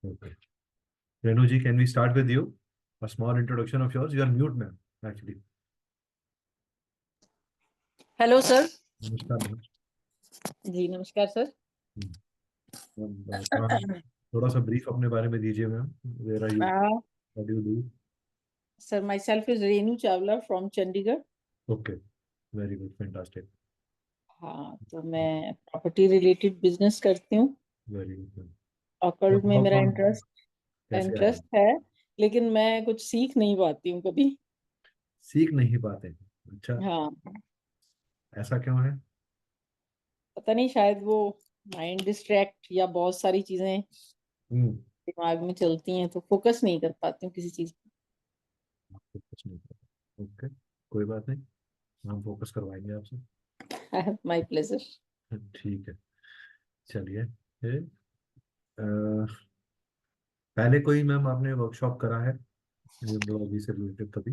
Okay. Renu ji, can we start with you? A small introduction of yours. You are mute, ma'am, actually. Hello sir. नमस्कार ma'am. जी नमस्कार sir. थोड़ा सा brief अपने बारे में दीजिए ma'am. Where are you, what do you do? Sir myself is Renu Chawla from Chandigarh. Okay, very good, fantastic. हाँ, तो मैं प्रॉपर्टी रिलेटेड बिजनेस करती हूँ। Very good. ऑकल्ट में हाउ मेरा कम, कैसे आए? इंटरेस्ट है, लेकिन मैं कुछ सीख नहीं पाती हूँ कभी। सीख नहीं पाते? अच्छा, हाँ, ऐसा क्यों है? पता नहीं, शायद वो माइंड डिस्ट्रैक्ट या बहुत सारी चीजें हम्म। दिमाग में चलती हैं, तो फोकस नहीं कर पाती हूँ किसी चीज कुछ नहीं पता। ओके, कोई बात नहीं, हम फोकस करवाएंगे आपसे। पे। My pleasure. ठीक है, चलिए। पहले कोई मैम आपने वर्कशॉप करा है न्यूमरोलॉजी से रिलेटेड कभी?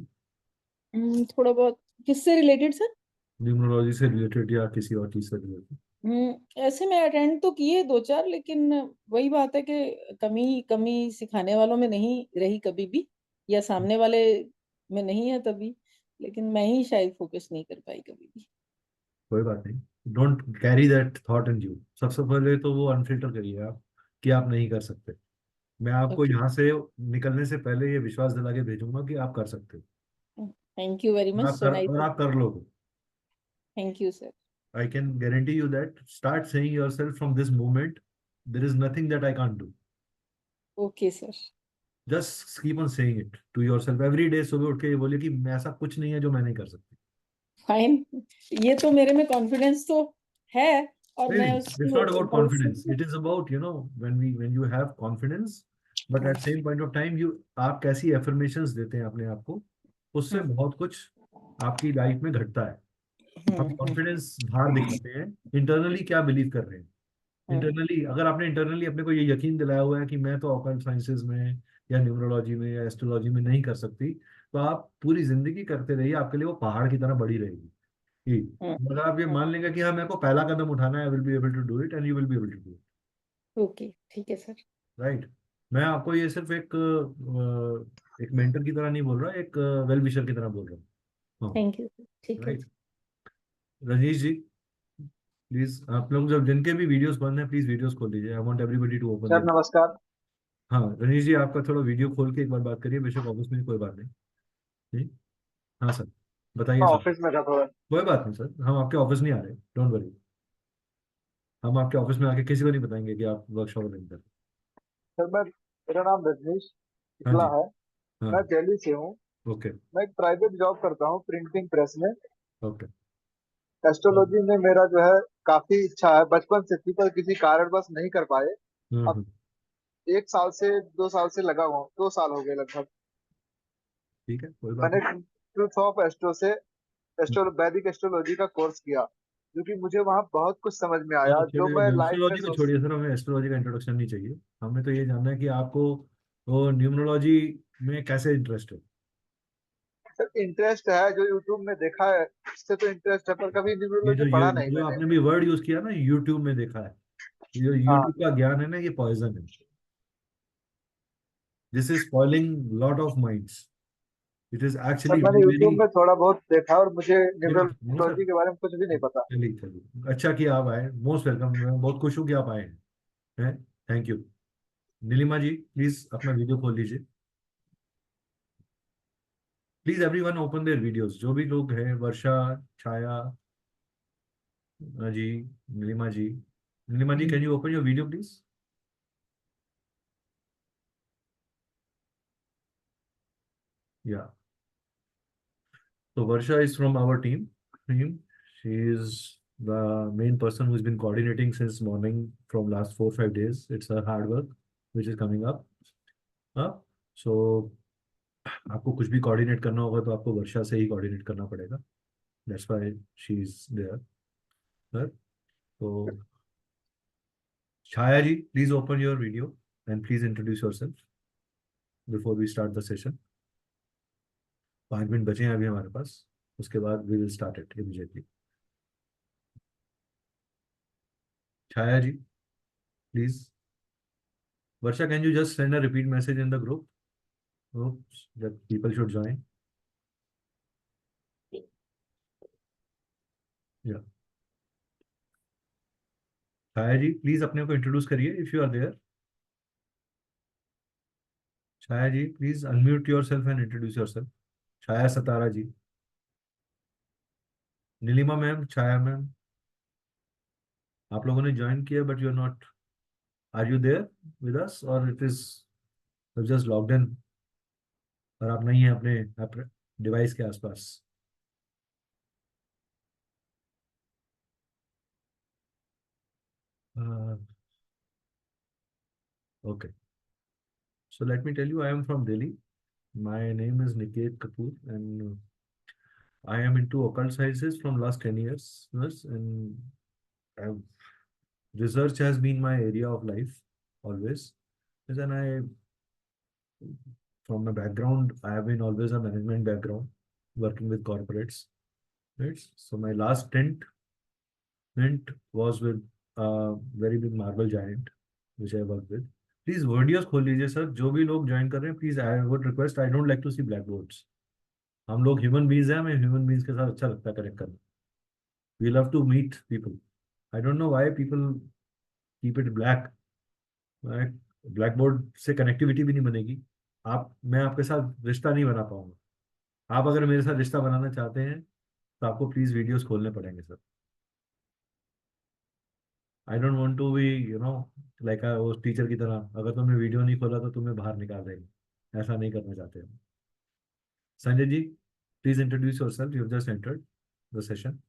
थोड़ा बहुत। किससे रिलेटेड सर? न्यूमरोलॉजी से रिलेटेड या किसी और चीज से रिलेटेड? ऐसे मैं अटेंड तो किए दो चार, लेकिन वही बात है कि कमी कमी सिखाने वालों में नहीं रही कभी भी, या सामने वाले में नहीं है तभी, लेकिन मैं ही शायद फोकस नहीं कर पाई कभी भी। कोई बात नहीं, don't carry that thought in you. सबसे पहले तो वो अनफिल्टर करिए आप कि आप नहीं कर सकते। मैं आपको ओके, यहाँ से निकलने से पहले ये विश्वास दिला के भेजूंगा कि आप कर सकते हो। Thank you very much, so nice. और आप कर लोगे। Thank you sir. I can guarantee you that. Start saying yourself from this moment, there is nothing that I can't do. Okay sir. Just keep on saying it to yourself every day. सुबह उठ के ये बोलिए कि मैं ऐसा कुछ नहीं है जो मैं नहीं कर सकती। फाइन, ये तो मेरे में कॉन्फिडेंस तो है, और नहीं मैं नहीं, उसकी it's not about confidence. भविष्य। It is about, when you have confidence, but at same point of time आप कैसी affirmations देते हैं अपने आप को, उससे बहुत कुछ आपकी लाइफ में घटता है। हम कॉन्फिडेंस बाहर दिखाते हैं, इंटरनली क्या बिलीव कर रहे हैं। इंटरनली अगर आपने इंटरनली अपने को ये यकीन दिलाया हुआ है कि मैं तो ऑकल्ट साइंसेज में या न्यूमरोलॉजी में या एस्ट्रोलॉजी में नहीं कर सकती, तो आप पूरी जिंदगी करते रहिए, आपके लिए वो पहाड़ की तरह बड़ी रहेगी। अगर आप ये मान लेंगे कि हाँ मेरे को पहला कदम उठाना है, I will be able to do it and you will be able to do it. Okay, ठीक है सर। राइट। मैं आपको ये सिर्फ एक मेंटर की तरह नहीं बोल रहा, एक वेल विशर की तरह बोल रहा हूँ। हाँ। थैंक यू, ठीक है। राइट। रजनीश जी, प्लीज आप लोग जब जिनके भी वीडियोस बंद है, प्लीज वीडियोस खोल लीजिए। I want everybody to open sir there. नमस्कार। हाँ रजनीश जी, आपका थोड़ा वीडियो खोल के एक बार बात करिए, बेशक ऑफिस में, कोई बात नहीं। ठीक। हाँ सर, बताइए मैं सर। ऑफिस में था थोड़ा। कोई बात नहीं सर, हम आपके ऑफिस नहीं आ रहे, डोंट वरी। हम आपके ऑफिस में आके किसी को नहीं बताएंगे कि आप वर्कशॉप नहीं कर। सर मेरा नाम रजनीश हाँ शुक्ला जी। है। हाँ। मैं दिल्ली से हूँ। ओके। मैं एक प्राइवेट जॉब करता हूँ प्रिंटिंग प्रेस में। ओके। एस्ट्रोलॉजी में मेरा जो है काफी इच्छा है, बचपन से थी, पर किसी कारणवश नहीं कर पाए। अब हम्म। 1 साल से 2 साल से लगा हुआ हूँ, 2 साल हो गए लगभग। ठीक है, कोई बात मैंने नहीं। ट्रूथ ऑफ एस्ट्रो से एस्ट्रो वैदिक एस्ट्रोलॉजी का कोर्स किया, जो कि मुझे वहाँ बहुत कुछ समझ में आया, जो छोड़िए, मैं लाइफ में एस्ट्रोलॉजी को सोच। छोड़िए सर, हमें एस्ट्रोलॉजी का इंट्रोडक्शन नहीं चाहिए। हमें तो ये जानना है कि आपको वो न्यूमरोलॉजी में कैसे इंटरेस्ट है। इंटरेस्ट है, जो यूट्यूब में देखा है उससे तो इंटरेस्ट है, पर कभी ये न्यूमरोलॉजी ये पढ़ा नहीं जो मैंने। आपने भी वर्ड यूज किया ना, यूट्यूब में देखा है, जो हाँ यूट्यूब का ज्ञान है ना, ये पॉइजन है। This is spoiling lot of minds. It is sir, actually मैंने वेरी वेरी। यूट्यूब में थोड़ा बहुत देखा और मुझे चलिए नहीं सर, न्यूमरोलॉजी के बारे में कुछ भी नहीं पता। चलिए चलिए, अच्छा किया आप आए, मोस्ट वेलकम। मैं बहुत खुश हूँ कि आप आए हैं। Thank you. Neelima ji, please अपना वीडियो खोल लीजिए। Please everyone open their videos, जो भी लोग हैं, Varsha, Chhaya ji, Neelima ji. Neelima ji, can you open your video please? Yeah, so Varsha is from our team. She is the main person who's been coordinating since morning from last 4 5 days. It's her hard work which is coming up. हाँ, so आपको कुछ भी coordinate करना होगा तो आपको वर्षा से ही coordinate करना पड़ेगा। That's why she is there. Sir, तो Chhaya ji, please open your video and please introduce yourself before we start the session. 5 minute बचे हैं अभी हमारे पास, उसके बाद we will start it immediately. Chhaya ji, please. Varsha, can you just send a repeat message in the group that people should join? Yeah. Chhaya ji please अपने को introduce करिए if you are there. Chhaya ji please unmute yourself and introduce yourself. Chhaya Satara ji. Neelima ma'am, Chhaya ma'am, आप लोगों ने join किया but you are not. Are you there with us or it is just logged in और आप नहीं हैं अपने डिवाइस के आसपास. Okay, so let me tell you, I am from Delhi. My name is Niket Kapoor and I am into occult sciences from last 10 years. Yes, and I've, research has been my area of life always. Yes, and from my background, I have been always a management background, working with corporates. Right. So my last stint was with a very big marble giant, which I worked with. Please videos खोल लीजिए sir. जो भी लोग join कर रहे हैं please I would request, I don't like to see black boards. हम लोग ह्यूमन बींग्स हैं, हमें ह्यूमन बींग्स के साथ अच्छा लगता है कनेक्ट करना. We love to meet people. I don't know why people keep it black. Black board से कनेक्टिविटी भी नहीं बनेगी. मैं आपके साथ रिश्ता नहीं बना पाऊंगा. आप अगर मेरे साथ रिश्ता बनाना चाहते हैं तो आपको प्लीज वीडियोस खोलने पड़ेंगे sir. I don't want to be like वो टीचर की तरह, अगर तुमने वीडियो नहीं खोला तो तुम्हें बाहर निकाल देंगे. ऐसा नहीं करना चाहते हम. Sanjay ji please introduce yourself, you have just entered the session.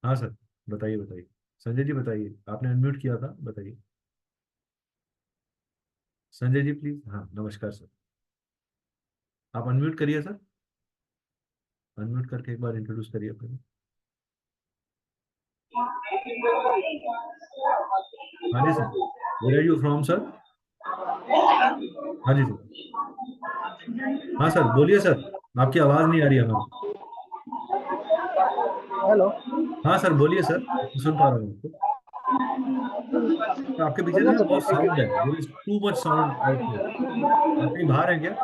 हाँ सर, बताइए बताइए. संजय जी बताइए, आपने अनम्यूट किया था, बताइए. संजय जी प्लीज. हाँ नमस्कार सर. आप अनम्यूट करिए सर. अनम्यूट करके एक बार इंट्रोड्यूस करिए अपने. हाँ जी sir. Where are you from sir? हाँ जी सर. हाँ सर बोलिए सर. आपकी आवाज नहीं आ रही हमें. हेलो। हाँ सर बोलिए सर, सुन पा रहा हूँ आपको. तो आपके पीछे बढ़िया ना सर, बहुत थैंक यू। साउंड है. There is too much sound out here. आप कहीं बाहर हैं क्या?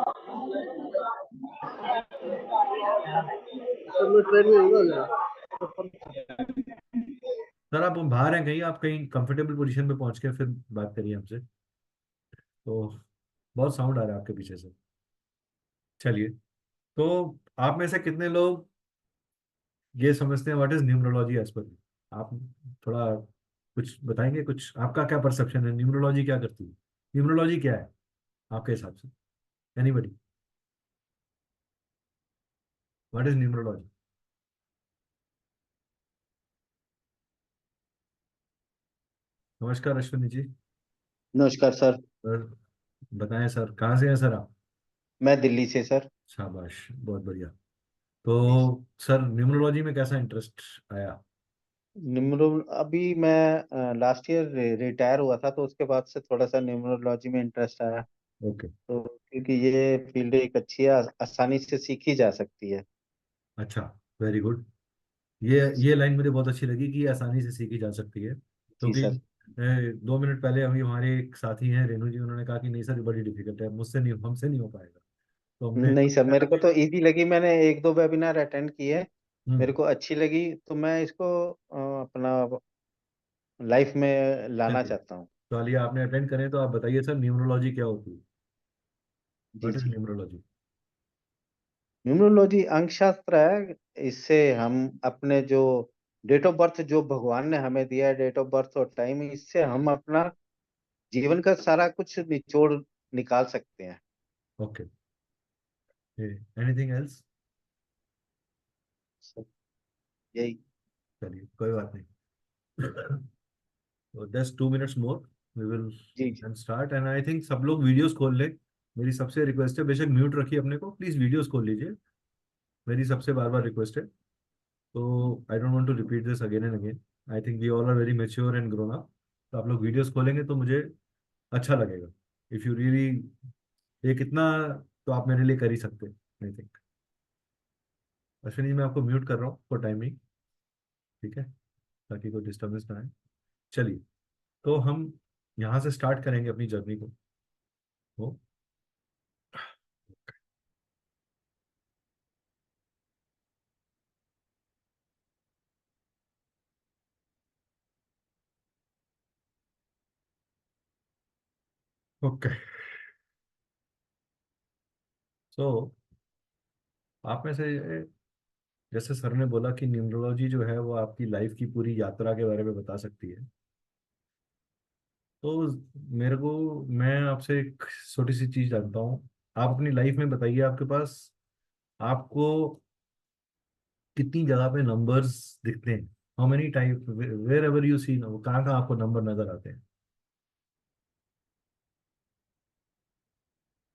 सर मैं ट्रेन में हूँ ना। सर आप बाहर हैं कहीं, आप कहीं कंफर्टेबल पोजीशन पे पहुंच के फिर बात करिए हमसे. तो बहुत साउंड आ रहा है आपके पीछे से. चलिए, तो आप में से कितने लोग ये समझते हैं what is numerology as per? आप थोड़ा कुछ बताएंगे, कुछ आपका क्या परसेप्शन है, न्यूमरोलॉजी क्या करती है? न्यूमरोलॉजी क्या है आपके हिसाब से? एनीबडी? What is numerology? नमस्कार अश्विनी जी. नमस्कार सर। सर बताएं सर, कहाँ से हैं सर आप? मैं दिल्ली से सर। शाबाश, बहुत बढ़िया. जी। तो सर न्यूमरोलॉजी में कैसा इंटरेस्ट आया? न्यूमरो अभी मैं लास्ट ईयर रिटायर हुआ था, तो उसके बाद से थोड़ा सा न्यूमरोलॉजी में इंटरेस्ट आया। ओके. तो क्योंकि ये फील्ड एक अच्छी है, आसानी से सीखी जा सकती है। अच्छा, वेरी गुड. ये लाइन मुझे बहुत अच्छी लगी कि ये आसानी से सीखी जा सकती है, जी क्योंकि सर। 2 मिनट पहले अभी हमारे एक साथी हैं रेणु जी, उन्होंने कहा कि नहीं सर ये बड़ी डिफिकल्ट है, मुझसे नहीं, हमसे नहीं हो पाएगा. तो हमने नहीं सर, मेरे को तो इजी लगी। मैंने एक दो वेबिनार अटेंड किए, मेरे हम्म. को अच्छी लगी, तो मैं इसको अपना लाइफ में लाना चलिए, चाहता हूँ। तो चलिए आपने अटेंड करें तो आप बताइए सर, न्यूमरोलॉजी क्या होती है? जी व्हाट इज जी। न्यूमरोलॉजी? न्यूमरोलॉजी अंकशास्त्र है। इससे हम अपने जो डेट ऑफ बर्थ जो भगवान ने हमें दिया है, डेट ऑफ बर्थ और टाइम, इससे हम अपना जीवन का सारा कुछ निचोड़ निकाल सकते हैं। ओके. Anything else? यही। चलिए कोई बात नहीं. तो just 2 minutes more, we will जी जी। And start. And I think सब लोग वीडियोस खोल ले. मेरी सबसे रिक्वेस्ट है, बेशक म्यूट रखिए अपने को, प्लीज वीडियोस खोल लीजिए. मेरी सबसे बार बार रिक्वेस्ट है. तो I don't want to repeat this again and again. I think we all are very mature and grown up. तो आप लोग वीडियोस खोलेंगे तो मुझे अच्छा लगेगा. इफ यू रियली, ये कितना, तो आप मेरे लिए कर ही सकते हैं आई थिंक. अश्विनी जी मैं आपको म्यूट कर रहा हूँ फॉर टाइमिंग, ठीक है, ताकि कोई डिस्टर्बेंस ना आए. चलिए, तो हम यहाँ से स्टार्ट करेंगे अपनी जर्नी को। तो ओके, सो आप में से, जैसे सर ने बोला कि न्यूमरोलॉजी जो है वो आपकी लाइफ की पूरी यात्रा के बारे में बता सकती है, तो मेरे को, मैं आपसे एक छोटी सी चीज जानता हूँ। आप अपनी लाइफ में बताइए, आपके पास, आपको कितनी जगह पे नंबर्स दिखते हैं? How many type, wherever you see, कहाँ कहाँ आपको नंबर नजर आते हैं?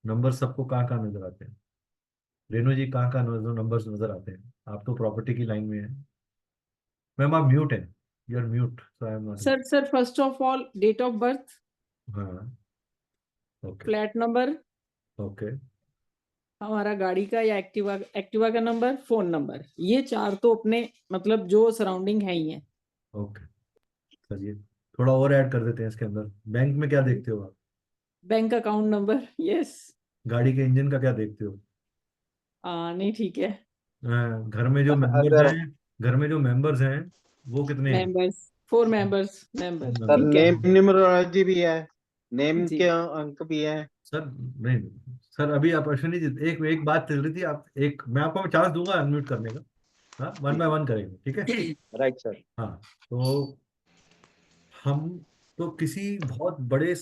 नंबर सबको कहाँ कहाँ नजर आते हैं? रेणु जी, कहाँ कहाँ नंबर्स नजर आते हैं? आप तो प्रॉपर्टी की लाइन में है। मैम आप म्यूट हैं, you are mute, so I am not. Sir first of all date of birth, हाँ, ओके फ्लैट नंबर, ओके हमारा गाड़ी का या एक्टिवा का नंबर, फोन नंबर, ये 4 तो अपने मतलब जो सराउंडिंग है ही है। ओके। चलिए थोड़ा और ऐड कर देते हैं इसके अंदर। बैंक में क्या देखते हो आप? Bank account number, yes. गाड़ी के इंजन का क्या देखते हो? नहीं ठीक है। घर में जो मेंबर्स अदर, हैं, घर में जो मेंबर्स हैं वो कितने हैं? मेंबर्स, 4 मेंबर्स, मेंबर, सर ठीक है नेम न्यूमरोलॉजी भी है, नेम जी। के अंक भी है। सर नहीं, सर अभी आप अश्विनी जी, एक एक बात चल रही थी, आप एक, मैं आपको चांस दूंगा अनम्यूट करने का। हाँ, वन बाय वन करेंगे, ठीक है? Right sir. हाँ, तो हम, तो किसी बहुत बड़े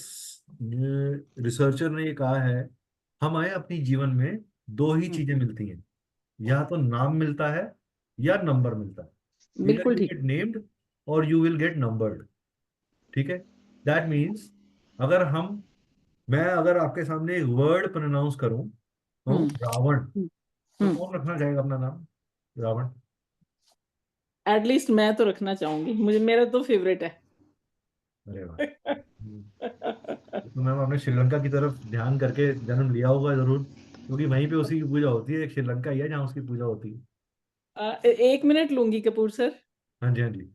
रिसर्चर ने ये कहा है, हमें अपनी जीवन में दो ही चीजें मिलती हैं, या तो नाम मिलता है या नंबर मिलता है। इधर बिल्कुल यू ठीक। गेट नेम्ड और यू विल गेट नंबर्ड, ठीक है? दैट मीन्स, अगर हम, मैं अगर आपके सामने एक वर्ड प्रोनाउंस करूं, तो हम्म रावण, हम्म तो हम्म कौन रखना चाहेगा अपना नाम रावण? एटलीस्ट मैं तो रखना चाहूंगी, मुझे मेरा तो फेवरेट है। अरे वाह। तो मैम आपने श्रीलंका की तरफ ध्यान करके जन्म लिया होगा जरूर, क्योंकि वहीं पे उसी की पूजा होती है। एक श्रीलंका ही है जहाँ उसकी पूजा होती है। 1 मिनट लूंगी कपूर सर। हाँ जी, हाँ जी।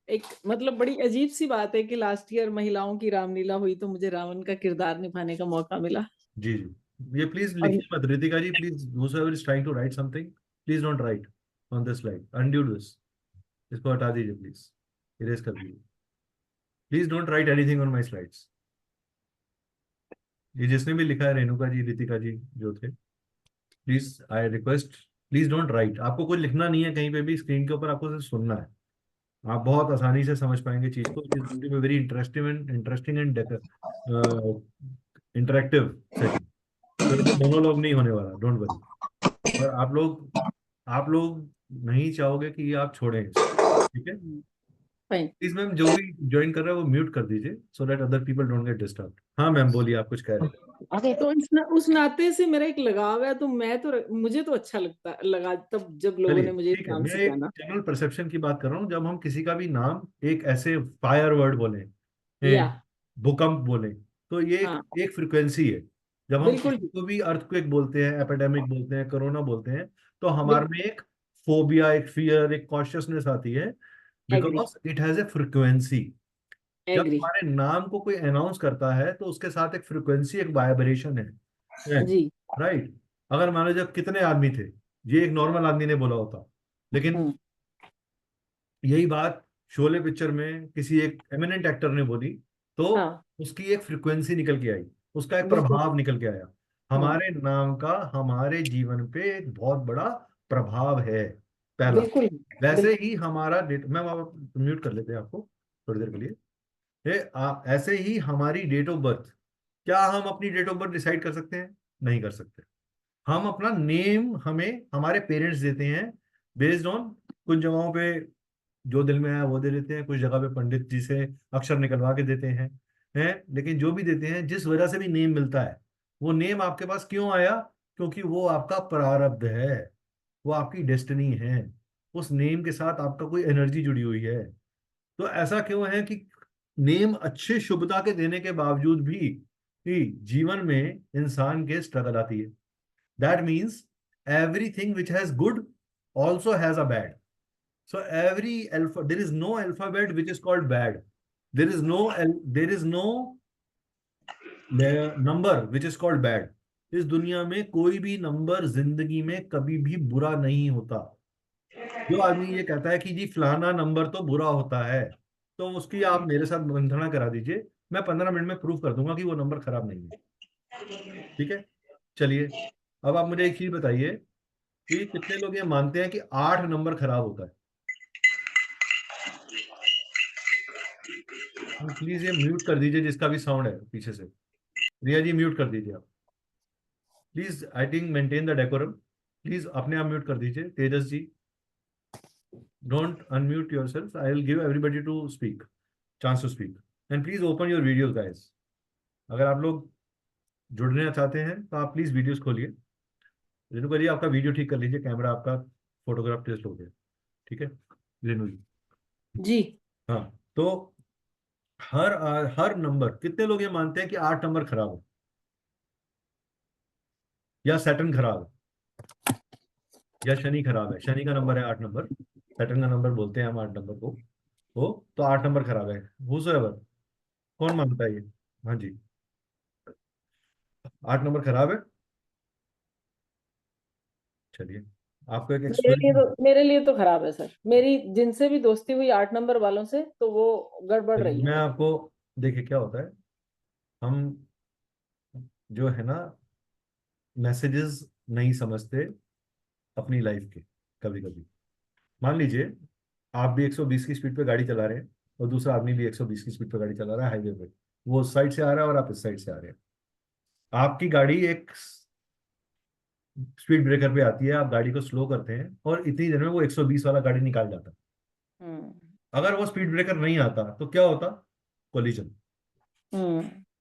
एक मतलब बड़ी अजीब सी बात है कि लास्ट ईयर महिलाओं की रामलीला हुई तो मुझे रावण का किरदार निभाने का मौका मिला। जी जी, ये प्लीज और लिखिए मत Ritika ji, please, whosoever is trying to write something, please don't write on this slide, undo this, इसको हटा दीजिए प्लीज, इरेज कर दीजिए। Please don't write anything on my slides. ये जिसने भी लिखा है, रेणुका जी, रितिका जी जो थे, please I request, please don't write. आपको कुछ लिखना नहीं है कहीं पे भी, स्क्रीन के ऊपर आपको सिर्फ सुनना है। आप बहुत आसानी से समझ पाएंगे चीज को। It is very interesting and interactive session. तो ये मोनोलॉग नहीं होने वाला, डोंट वरी। और आप लोग नहीं चाहोगे कि आप छोड़ें इसको, ठीक है? फाइन। प्लीज मैम, जो भी ज्वाइन कर रहा है वो म्यूट कर दीजिए, so that other people don't get disturb. हाँ मैम, बोलिए, आप कुछ कह रहे हैं? तो उस नाते से मेरा एक लगाव है, तो मैं तो मुझे तो अच्छा लगा तब जब लोगों चलिए ने मुझे ठीक है, नाम मैं एक सिखाना। जनरल परसेप्शन की बात कर रहा हूँ। जब हम किसी का भी नाम एक ऐसे फायर वर्ड बोलें, या भूकंप बोलें, तो ये हाँ एक फ्रिक्वेंसी है। जब हम बिल्कुल किसी को भी अर्थक्वेक बोलते हैं, एपिडेमिक बोलते हैं, कोरोना बोलते हैं, तो हमारे में बिल्कुल एक फोबिया, एक फियर, एक कॉशियसनेस आती है, agree because it has a frequency. जब एग्री हमारे नाम को कोई अनाउंस करता है तो उसके साथ एक फ्रिक्वेंसी, एक वाइब्रेशन है, जी। राइट? अगर मान लो जब कितने आदमी थे, ये एक नॉर्मल आदमी ने बोला होता, लेकिन हम्म यही बात शोले पिक्चर में किसी एक एमिनेंट एक्टर ने बोली, तो हाँ उसकी एक फ्रिक्वेंसी निकल के आई, उसका एक बिल्कुल। प्रभाव निकल के आया। हमारे नाम का हमारे जीवन पे एक बहुत बड़ा प्रभाव है, पहला। बिल्कुल वैसे बिल्कुल। ही हमारा डेट, मैम आप म्यूट कर लेते हैं आपको थोड़ी देर के लिए। ऐसे ही हमारी डेट ऑफ बर्थ, क्या हम अपनी डेट ऑफ बर्थ डिसाइड कर सकते हैं? नहीं कर सकते। हम अपना नेम हमें हमारे पेरेंट्स देते हैं, बेस्ड ऑन, कुछ जगहों पे जो दिल में आया वो दे देते हैं, कुछ जगह पे पंडित जी से अक्षर निकलवा के देते हैं। लेकिन जो भी देते हैं, जिस वजह से भी नेम मिलता है, वो नेम आपके पास क्यों आया? क्योंकि वो आपका प्रारब्ध है, वो आपकी डेस्टिनी है। उस नेम के साथ आपका कोई एनर्जी जुड़ी हुई है। तो ऐसा क्यों है कि नेम अच्छे शुभता के देने के बावजूद भी जीवन में इंसान के स्ट्रगल आती है। That means everything which has good also has a bad. So there is no alphabet which is called bad. there is no number which is called bad. इस दुनिया में कोई भी नंबर जिंदगी में कभी भी बुरा नहीं होता। जो आदमी ये कहता है कि जी फलाना नंबर तो बुरा होता है, तो उसकी आप मेरे साथ मंथना करा दीजिए, मैं 15 मिनट में प्रूफ कर दूंगा कि वो नंबर खराब नहीं है। ठीक है, चलिए अब आप मुझे एक चीज बताइए कि कितने लोग ये मानते हैं कि 8 नंबर खराब होता है? प्लीज ये म्यूट कर दीजिए जिसका भी साउंड है पीछे से। रिया जी म्यूट कर दीजिए आप please. I think maintain the decorum. Please अपने आप म्यूट कर दीजिए। Tejas ji don't unmute yourself, I will give everybody to speak, chance to speak, and please open your videos guys. अगर आप लोग जुड़ना चाहते हैं तो आप प्लीज वीडियोस खोलिए। रेणु जी आपका वीडियो ठीक कर लीजिए, कैमरा आपका फोटोग्राफ टेस्ट हो गया। ठीक है रेणु जी? जी। हाँ, तो हर नंबर, कितने लोग ये मानते हैं कि 8 नंबर खराब है या सैटर्न खराब है या शनि खराब है? शनि का नंबर है 8 नंबर, सैटर्न का नंबर बोलते हैं हम 8 नंबर को, वो तो 8 नंबर खराब है। Whosoever, कौन मानता है ये? हाँ जी, 8 नंबर खराब है। चलिए आपको एक एक्सक्लूसिव, मेरे लिए तो खराब है सर। मेरी जिनसे भी दोस्ती हुई 8 नंबर वालों से, तो वो गड़बड़ रही मैं है। आपको, देखिए क्या होता है, हम जो है ना मैसेजेस नहीं समझते अपनी लाइफ के। कभी कभी मान लीजिए आप भी 120 की स्पीड पे गाड़ी चला रहे हैं और दूसरा आदमी भी 120 की स्पीड पे गाड़ी चला रहा है हाईवे पे, वो उस साइड से आ रहा है और आप इस साइड से आ रहे हैं। आपकी गाड़ी एक स्पीड ब्रेकर पे आती है, आप गाड़ी को स्लो करते हैं और इतनी देर में वो 120 वाला गाड़ी निकाल जाता है। हम्म। अगर वो स्पीड ब्रेकर नहीं आता तो क्या होता? Collision,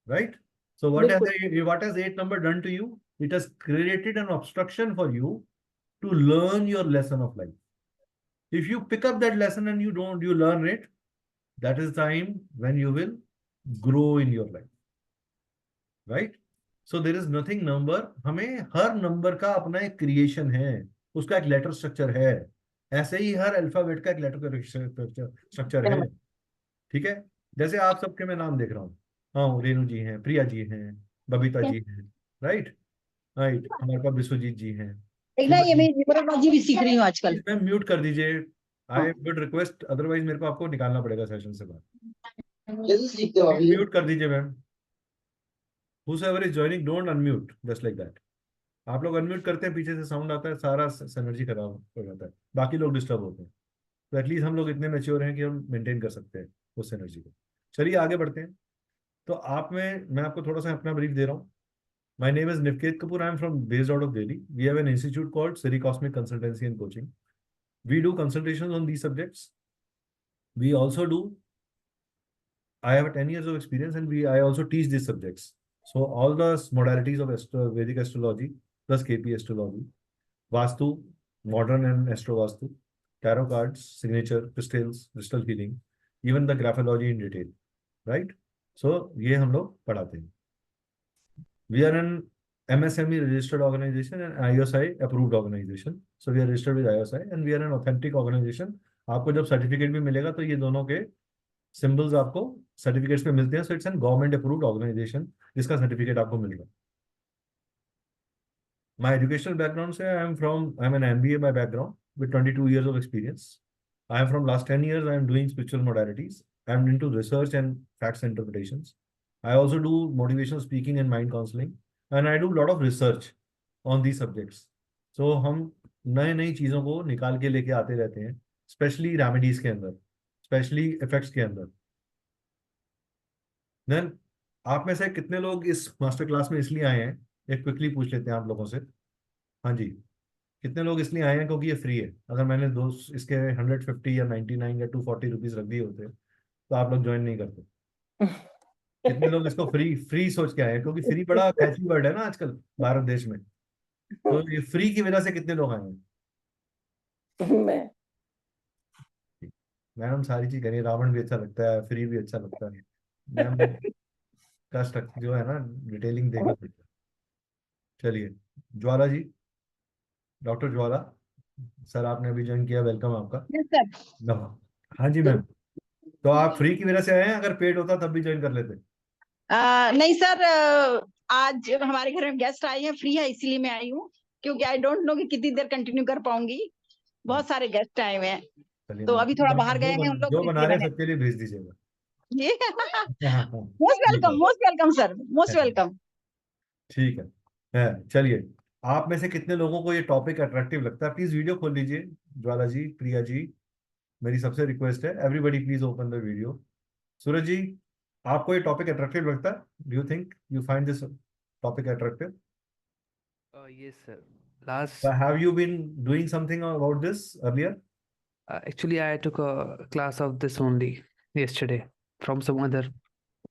right? So बिल्कुल। what has 8 number done to you? It has created an obstruction for you to learn your lesson of life. If you pick up that lesson and you learn it, that is the time when you will grow in your life, right? So there is nothing number, हमें हर number का अपना एक creation है, उसका एक letter structure है। ऐसे ही हर alphabet का एक लेटर स्ट्रक्चर है। ठीक है, जैसे आप सबके मैं नाम देख रहा हूँ, हाँ रेणु जी हैं, प्रिया जी हैं, बबीता जी हैं, राइट राइट, हमारे पास विश्वजीत जी हैं। एक ना ये मैं न्यूमरोलॉजी भी सीख रही हूँ आजकल। मैम म्यूट कर दीजिए, आई वुड रिक्वेस्ट, अदरवाइज मेरे को आपको निकालना पड़ेगा सेशन से बाहर। जल्दी सीखते हो अभी। म्यूट कर दीजिए ma'am. Whosoever is joining, don't unmute just like that. आप लोग अनम्यूट करते हैं, पीछे से साउंड आता है, सारा एनर्जी खराब हो जाता है, बाकी लोग डिस्टर्ब होते हैं। तो एटलीस्ट हम लोग इतने मैच्योर हैं कि हम मेंटेन कर सकते हैं उस एनर्जी को। चलिए आगे बढ़ते हैं। तो मैं आपको थोड़ा सा अपना ब्रीफ दे रहा हूँ। My name is Nivket Kapoor. I am based out of Delhi. We have an institute called Siri Cosmic Consultancy and Coaching. We do consultations on these subjects. We also do, I have 10 years of experience and I also teach these subjects. So all the modalities of Vedic astrology plus KP astrology, Vastu, modern and Astro Vastu, tarot cards, signature, crystals, crystal healing, even the graphology in detail, right? So ये हम लोग पढ़ाते हैं। We are an MSME registered organization and IOSI approved organization. So we are registered with IOSI and we are an authentic organization. आपको जब certificate भी मिलेगा तो ये दोनों के सिंबल्स आपको सर्टिफिकेट्स पे मिलते हैं। So it's an government approved organisation जिसका सर्टिफिकेट आपको मिल रहा है। My educational background say I'm an MBA by background with 22 years of experience. I am from last 10 years I am doing spiritual modalities. I am into research and facts interpretations. I also do motivational speaking and mind counseling and I do a lot of research on these subjects. So हम नई चीजों को निकाल के लेके आते रहते हैं, स्पेशली रेमेडीज के अंदर, स्पेशली इफेक्ट्स के अंदर। देन आप में से कितने लोग इस मास्टर क्लास में इसलिए आए हैं, एक क्विकली पूछ लेते हैं आप लोगों से। हाँ जी, कितने लोग इसलिए आए हैं क्योंकि ये फ्री है? अगर मैंने दो इसके 150 या 99 या 240 रुपीज रख दिए होते तो आप लोग ज्वाइन नहीं करते। कितने लोग इसको फ्री सोच के आए हैं? क्योंकि फ्री बड़ा कैची वर्ड है ना आजकल भारत देश में, तो ये फ्री की वजह से कितने लोग आए हैं? मैं मैडम सारी चीज करिए, रावण भी अच्छा लगता है, फ्री भी अच्छा लगता है मैम, का जो है ना डिटेलिंग देखनी पड़ती है। चलिए ज्वाला जी, डॉक्टर ज्वाला सर आपने अभी ज्वाइन किया, वेलकम आपका। Yes sir. हाँ जी मैम। तो आप फ्री की वजह से आए हैं, अगर पेड होता तब भी ज्वाइन कर लेते? नहीं सर, आज हमारे घर में गेस्ट आए हैं, फ्री है इसीलिए मैं आई हूँ, क्योंकि आई डोंट नो कि कितनी देर कंटिन्यू कर पाऊंगी। बहुत सारे गेस्ट आए हुए हैं, चलिए तो मैम, अभी थोड़ा बाहर गए हैं उन लोग, जो तो बना इसलिए रहे हैं मैंने सबके लिए भेज दीजिएगा। ये हाँ हाँ, मोस्ट ठीक welcome, most welcome sir, most है, वेलकम। ठीक है। चलिए, आप में से कितने लोगों को ये टॉपिक अट्रैक्टिव लगता है? प्लीज वीडियो खोल लीजिए। ज्वाला जी, प्रिया जी, मेरी सबसे रिक्वेस्ट है, everybody please open the video. Suraj ji, आपको ये टॉपिक अट्रैक्टिव लगता है? Do you think you find this topic attractive? Yes, sir. Last, have you been doing something about this earlier? actually, I took a class of this only yesterday from some other.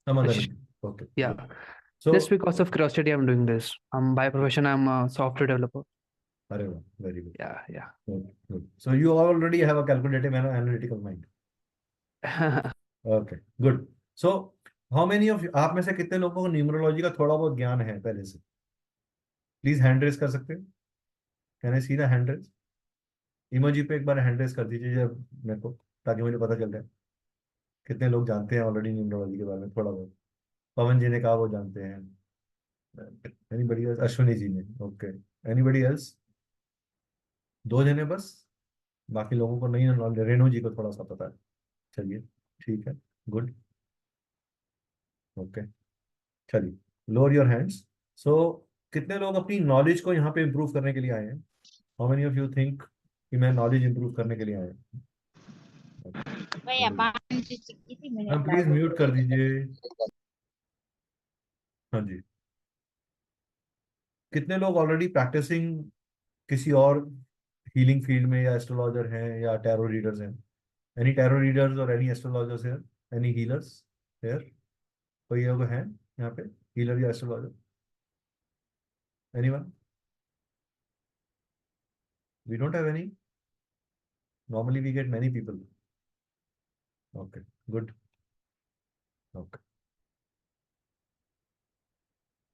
Some other? sh- okay, Yeah, so just because of curiosity, I'm doing this. By profession, I'm a software developer. अरे वाह, very good, Yeah, good. So you already have a calculative and analytical mind. yeah. Okay, good. So how many of आप में से कितने लोगों को numerology का थोड़ा बहुत ज्ञान है पहले से? प्लीज हैंड रेज कर सकते हैं? Can I see the hand raise? Emoji पे एक बार हैंड रेज कर दीजिए जब मेरे को, ताकि मुझे पता चल जाए कितने लोग जानते हैं ऑलरेडी न्यूमरोलॉजी के बारे में थोड़ा बहुत। पवन जी ने कहा वो जानते हैं। Anybody else? अश्विनी जी ने, ओके। Anybody else? दो जने बस, बाकी लोगों को नहीं knowledge- रेणु जी को थोड़ा सा पता है। चलिए, ठीक है, गुड, ओके। चलिए, लोअर योर हैंड्स। सो कितने लोग अपनी नॉलेज को यहाँ पे इम्प्रूव करने के लिए आए हैं? How many of you think कि मैं नॉलेज इम्प्रूव करने के लिए आया हूँ? मैम प्लीज म्यूट कर दीजिए। हाँ जी। कितने लोग ऑलरेडी प्रैक्टिसिंग किसी और हीलिंग फील्ड में, या एस्ट्रोलॉजर हैं, या टैरो रीडर्स हैं? एनी टैरो रीडर्स और any astrologers here? Any healers here? कोई लोग हैं यहाँ पे हीलर या astrologer? Anyone? We don't have any. Normally we get many people. Okay, good, okay.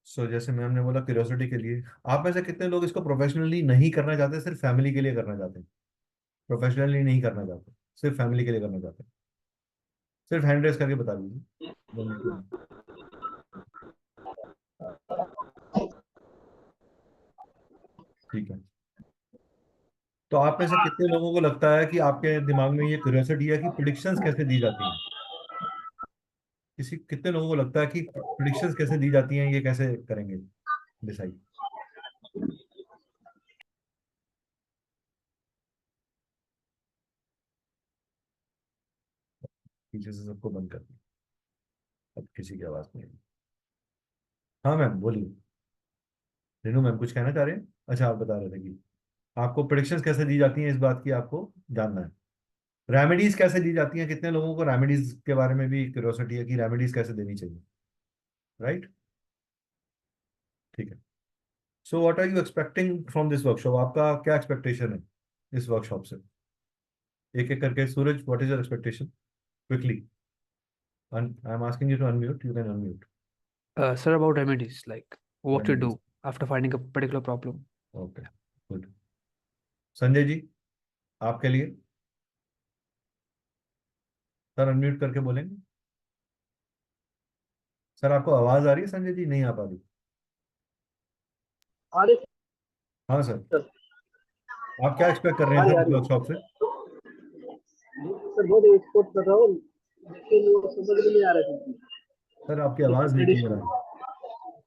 So जैसे मैम ने बोला क्यूरियोसिटी के लिए, आप में से कितने लोग इसको प्रोफेशनली नहीं करना चाहते, सिर्फ फैमिली के लिए करना चाहते हैं? प्रोफेशनली नहीं करना चाहते, सिर्फ फैमिली के लिए करना चाहते हैं? सिर्फ हैंड रेस करके बता दीजिए। ठीक है। तो आप में से कितने लोगों को लगता है कि आपके दिमाग में ये क्यूरियोसिटी है कि प्रिडिक्शंस कैसे दी जाती हैं? कितने लोगों को लगता है कि प्रिडिक्शंस कैसे दी जाती हैं, ये कैसे करेंगे डिसाइड? पीछे से सबको बंद कर दिया, अब किसी की आवाज नहीं आई। हाँ मैम बोलिए। रेनू मैम कुछ कहना चाह रहे हैं? अच्छा, आप बता रहे थे कि आपको प्रिडिक्शंस कैसे दी जाती हैं, इस बात की आपको जानना है। रेमेडीज कैसे दी जाती हैं? कितने लोगों को रेमेडीज के बारे में भी क्यूरियोसिटी है कि रेमेडीज कैसे देनी चाहिए? राइट, ठीक है। So what are you expecting from this workshop? आपका क्या एक्सपेक्टेशन है इस वर्कशॉप से? एक एक करके। Suraj, what is your expectation? Quickly, I am asking you to unmute, you can unmute. Sir, about remedies, like what to remedies, do after finding a particular problem. Okay, good. Sanjay ji, आपके लिए? Sir unmute करके बोलेंगे। Sir आपको आवाज आ रही है संजय जी? नहीं आ पा रही? अरे हाँ सर, सर, आप क्या एक्सपेक्ट कर रहे हैं अरे सर इस अरे वर्कशॉप से? सर, बहुत एक्सपोर्ट कर रहा हूँ, लेकिन वो समझ में नहीं आ रहा है। सर आपकी आवाज नहीं क्लियर आ रही,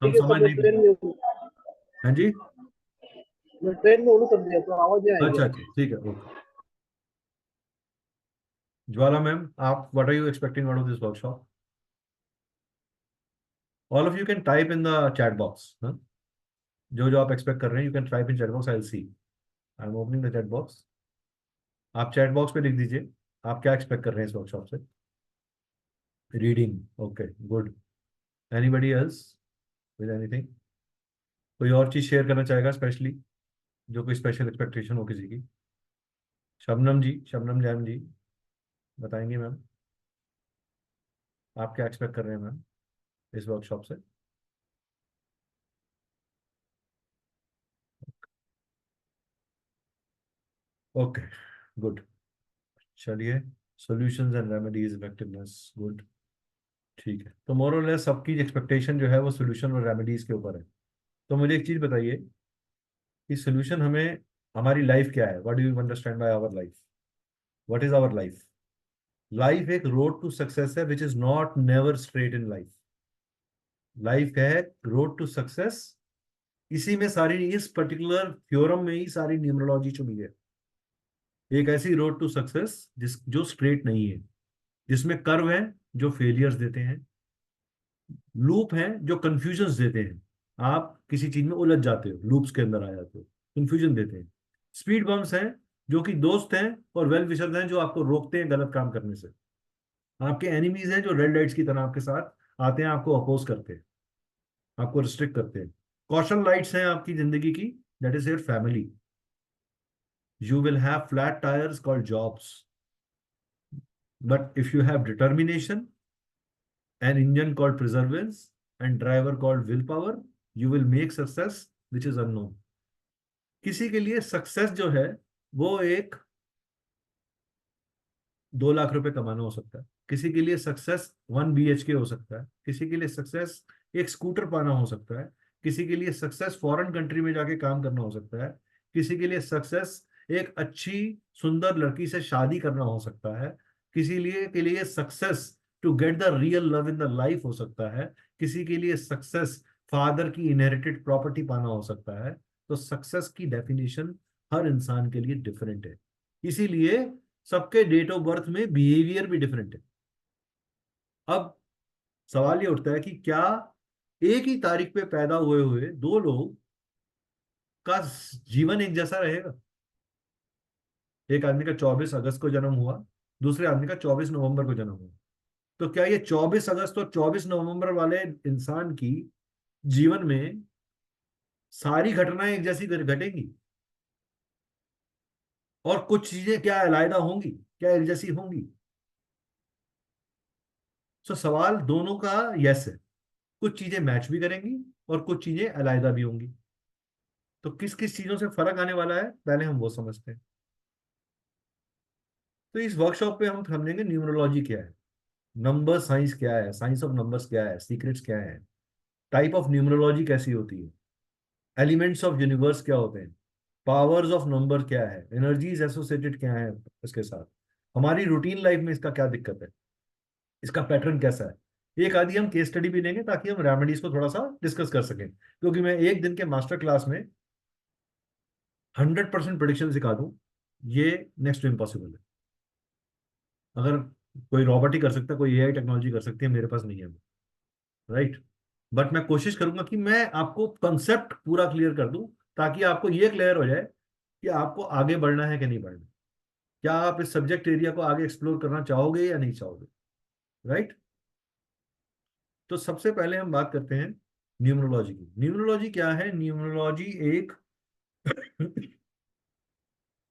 हम ठीक है समझ सर, मैं नहीं ट्रेन पा। में हूँ, हाँ जी, मैं ट्रेन में हूँ समझिए, तो आवाज नहीं आएगी। अच्छा अच्छा, ठीक है, ओके। ज्वाला मैम, आप what are you expecting out of this workshop? All of you can type in the chat box. जो जो आप एक्सपेक्ट कर रहे हैं, you can type in chat box, I will see. I am opening the chat box. आप chat box पे लिख दीजिए आप क्या एक्सपेक्ट कर रहे हैं इस वर्कशॉप से। Reading, okay, good. Anybody else with anything? कोई और चीज शेयर करना चाहेगा स्पेशली, जो कोई स्पेशल एक्सपेक्टेशन हो किसी की? शबनम जी, शबनम जैन जी, बताएंगे मैम आप क्या एक्सपेक्ट कर रहे हैं मैम इस वर्कशॉप से? Okay, good. चलिए, solutions and remedies, effectiveness, good, ठीक है। तो मोर और लेस सबकी एक्सपेक्टेशन जो है वो सॉल्यूशन और रेमेडीज के ऊपर है। तो मुझे एक चीज बताइए कि सॉल्यूशन हमें, हमारी लाइफ क्या है, what do you understand by our life, what is our life? Life एक रोड टू सक्सेस है, which is not never straight in life. Life है रोड टू सक्सेस, इसी में सारी, इस पर्टिकुलर थ्योरम में ही सारी न्यूमरोलॉजी छुपी है। एक ऐसी रोड टू सक्सेस जो स्ट्रेट नहीं है, जिसमें कर्व है जो फेलियर्स देते हैं, लूप है जो कंफ्यूजन्स देते हैं, आप किसी चीज में उलझ जाते हो, लूप्स के अंदर आ जाते हो, कंफ्यूजन देते हैं। स्पीड बम्प्स हैं जो कि दोस्त हैं और वेल विशर्स हैं जो आपको रोकते हैं गलत काम करने से। आपके एनिमीज हैं जो रेड लाइट्स की तरह आपके साथ आते हैं, आपको अपोज करते हैं, आपको रिस्ट्रिक्ट करते हैं। कॉशन लाइट्स हैं आपकी जिंदगी की, that is your family. You will have flat tires called jobs. But if you have determination, an engine called perseverance, and driver called willpower, you will make success which is unknown. किसी के लिए success जो है वो एक 2 लाख रुपए कमाना हो सकता है, किसी के लिए सक्सेस 1 BHK हो सकता है, किसी के लिए सक्सेस एक स्कूटर पाना हो सकता है, किसी के लिए सक्सेस फॉरेन कंट्री में जाके काम करना हो सकता है, किसी के लिए सक्सेस एक अच्छी सुंदर लड़की से शादी करना हो सकता है, किसी के लिए success to get the real love in the life हो सकता है, किसी के लिए सक्सेस फादर की इनहेरिटेड प्रॉपर्टी पाना हो सकता है। तो सक्सेस की डेफिनेशन हर इंसान के लिए डिफरेंट है, इसीलिए सबके डेट ऑफ बर्थ में बिहेवियर भी डिफरेंट है। अब सवाल ये उठता है कि क्या एक ही तारीख पे पैदा हुए हुए 2 लोग का जीवन एक जैसा रहेगा? एक आदमी का 24 अगस्त को जन्म हुआ, दूसरे आदमी का 24 नवंबर को जन्म हुआ, तो क्या ये 24 अगस्त और 24 नवंबर वाले इंसान की जीवन में सारी घटनाएं एक जैसी घटेंगी? और कुछ चीजें क्या अलग होंगी, क्या एक जैसी होंगी? तो सवाल दोनों का यस है, कुछ चीजें मैच भी करेंगी और कुछ चीजें अलग भी होंगी। तो किस किस चीजों से फर्क आने वाला है, पहले हम वो समझते हैं। तो इस वर्कशॉप पे हम समझेंगे न्यूमरोलॉजी क्या है, नंबर साइंस क्या है, साइंस ऑफ नंबर्स क्या है, सीक्रेट्स क्या है, टाइप ऑफ न्यूमरोलॉजी कैसी होती है, एलिमेंट्स ऑफ यूनिवर्स क्या होते हैं, पावर्स ऑफ नंबर क्या है, एनर्जीज एसोसिएटेड क्या है इसके साथ, हमारी रूटीन लाइफ में इसका क्या दिक्कत है, इसका पैटर्न कैसा है। एक आदि हम केस स्टडी भी लेंगे ताकि हम रेमेडीज को थोड़ा सा डिस्कस कर सकें, क्योंकि मैं एक दिन के मास्टर क्लास में 100% प्रेडिक्शन सिखा दूं, ये नेक्स्ट टू इम्पॉसिबल है। अगर कोई रोबोट ही कर सकता है, कोई एआई टेक्नोलॉजी कर सकती है, मेरे पास नहीं है, राइट। बट मैं कोशिश करूंगा कि मैं आपको कंसेप्ट पूरा क्लियर कर दूं, ताकि आपको ये क्लियर हो जाए कि आपको आगे बढ़ना है कि नहीं बढ़ना, क्या आप इस सब्जेक्ट एरिया को आगे एक्सप्लोर करना चाहोगे या नहीं चाहोगे, राइट। तो सबसे पहले हम बात करते हैं न्यूमरोलॉजी की। न्यूमरोलॉजी क्या है? न्यूमरोलॉजी एक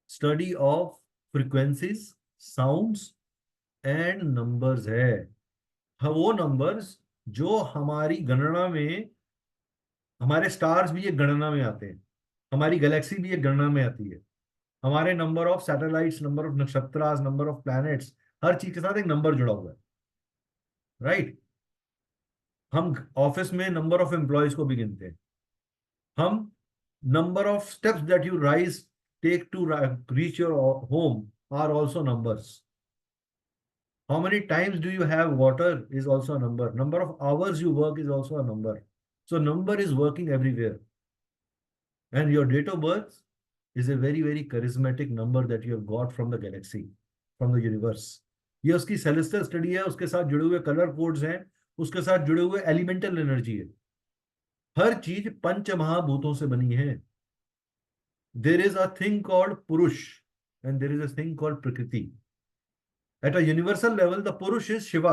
study of frequencies, sounds and numbers है। हाँ, वो नंबर्स जो हमारी गणना में, हमारे स्टार्स भी एक गणना में आते हैं, हमारी गैलेक्सी भी एक गणना में आती है, हमारे number of satellites, number of नक्षत्रास, नंबर ऑफ प्लैनेट्स, हर चीज के साथ एक नंबर जुड़ा हुआ है, राइट। हम ऑफिस में नंबर ऑफ एम्प्लॉयज को भी गिनते हैं, हम number of steps that you rise take to reach your home are also numbers. How many times do you have water is also a number. Number of hours you work is also a number. So number is working everywhere. And your date of birth is a very, very charismatic number that you have got from the galaxy, from the universe. ये उसकी celestial study है, उसके साथ जुड़े हुए color codes हैं, उसके साथ जुड़े हुए elemental energy है। हर चीज पंच महाभूतों से बनी है। There is a thing called Purush and there is a thing called Prakriti. At a universal level, the Purush is Shiva.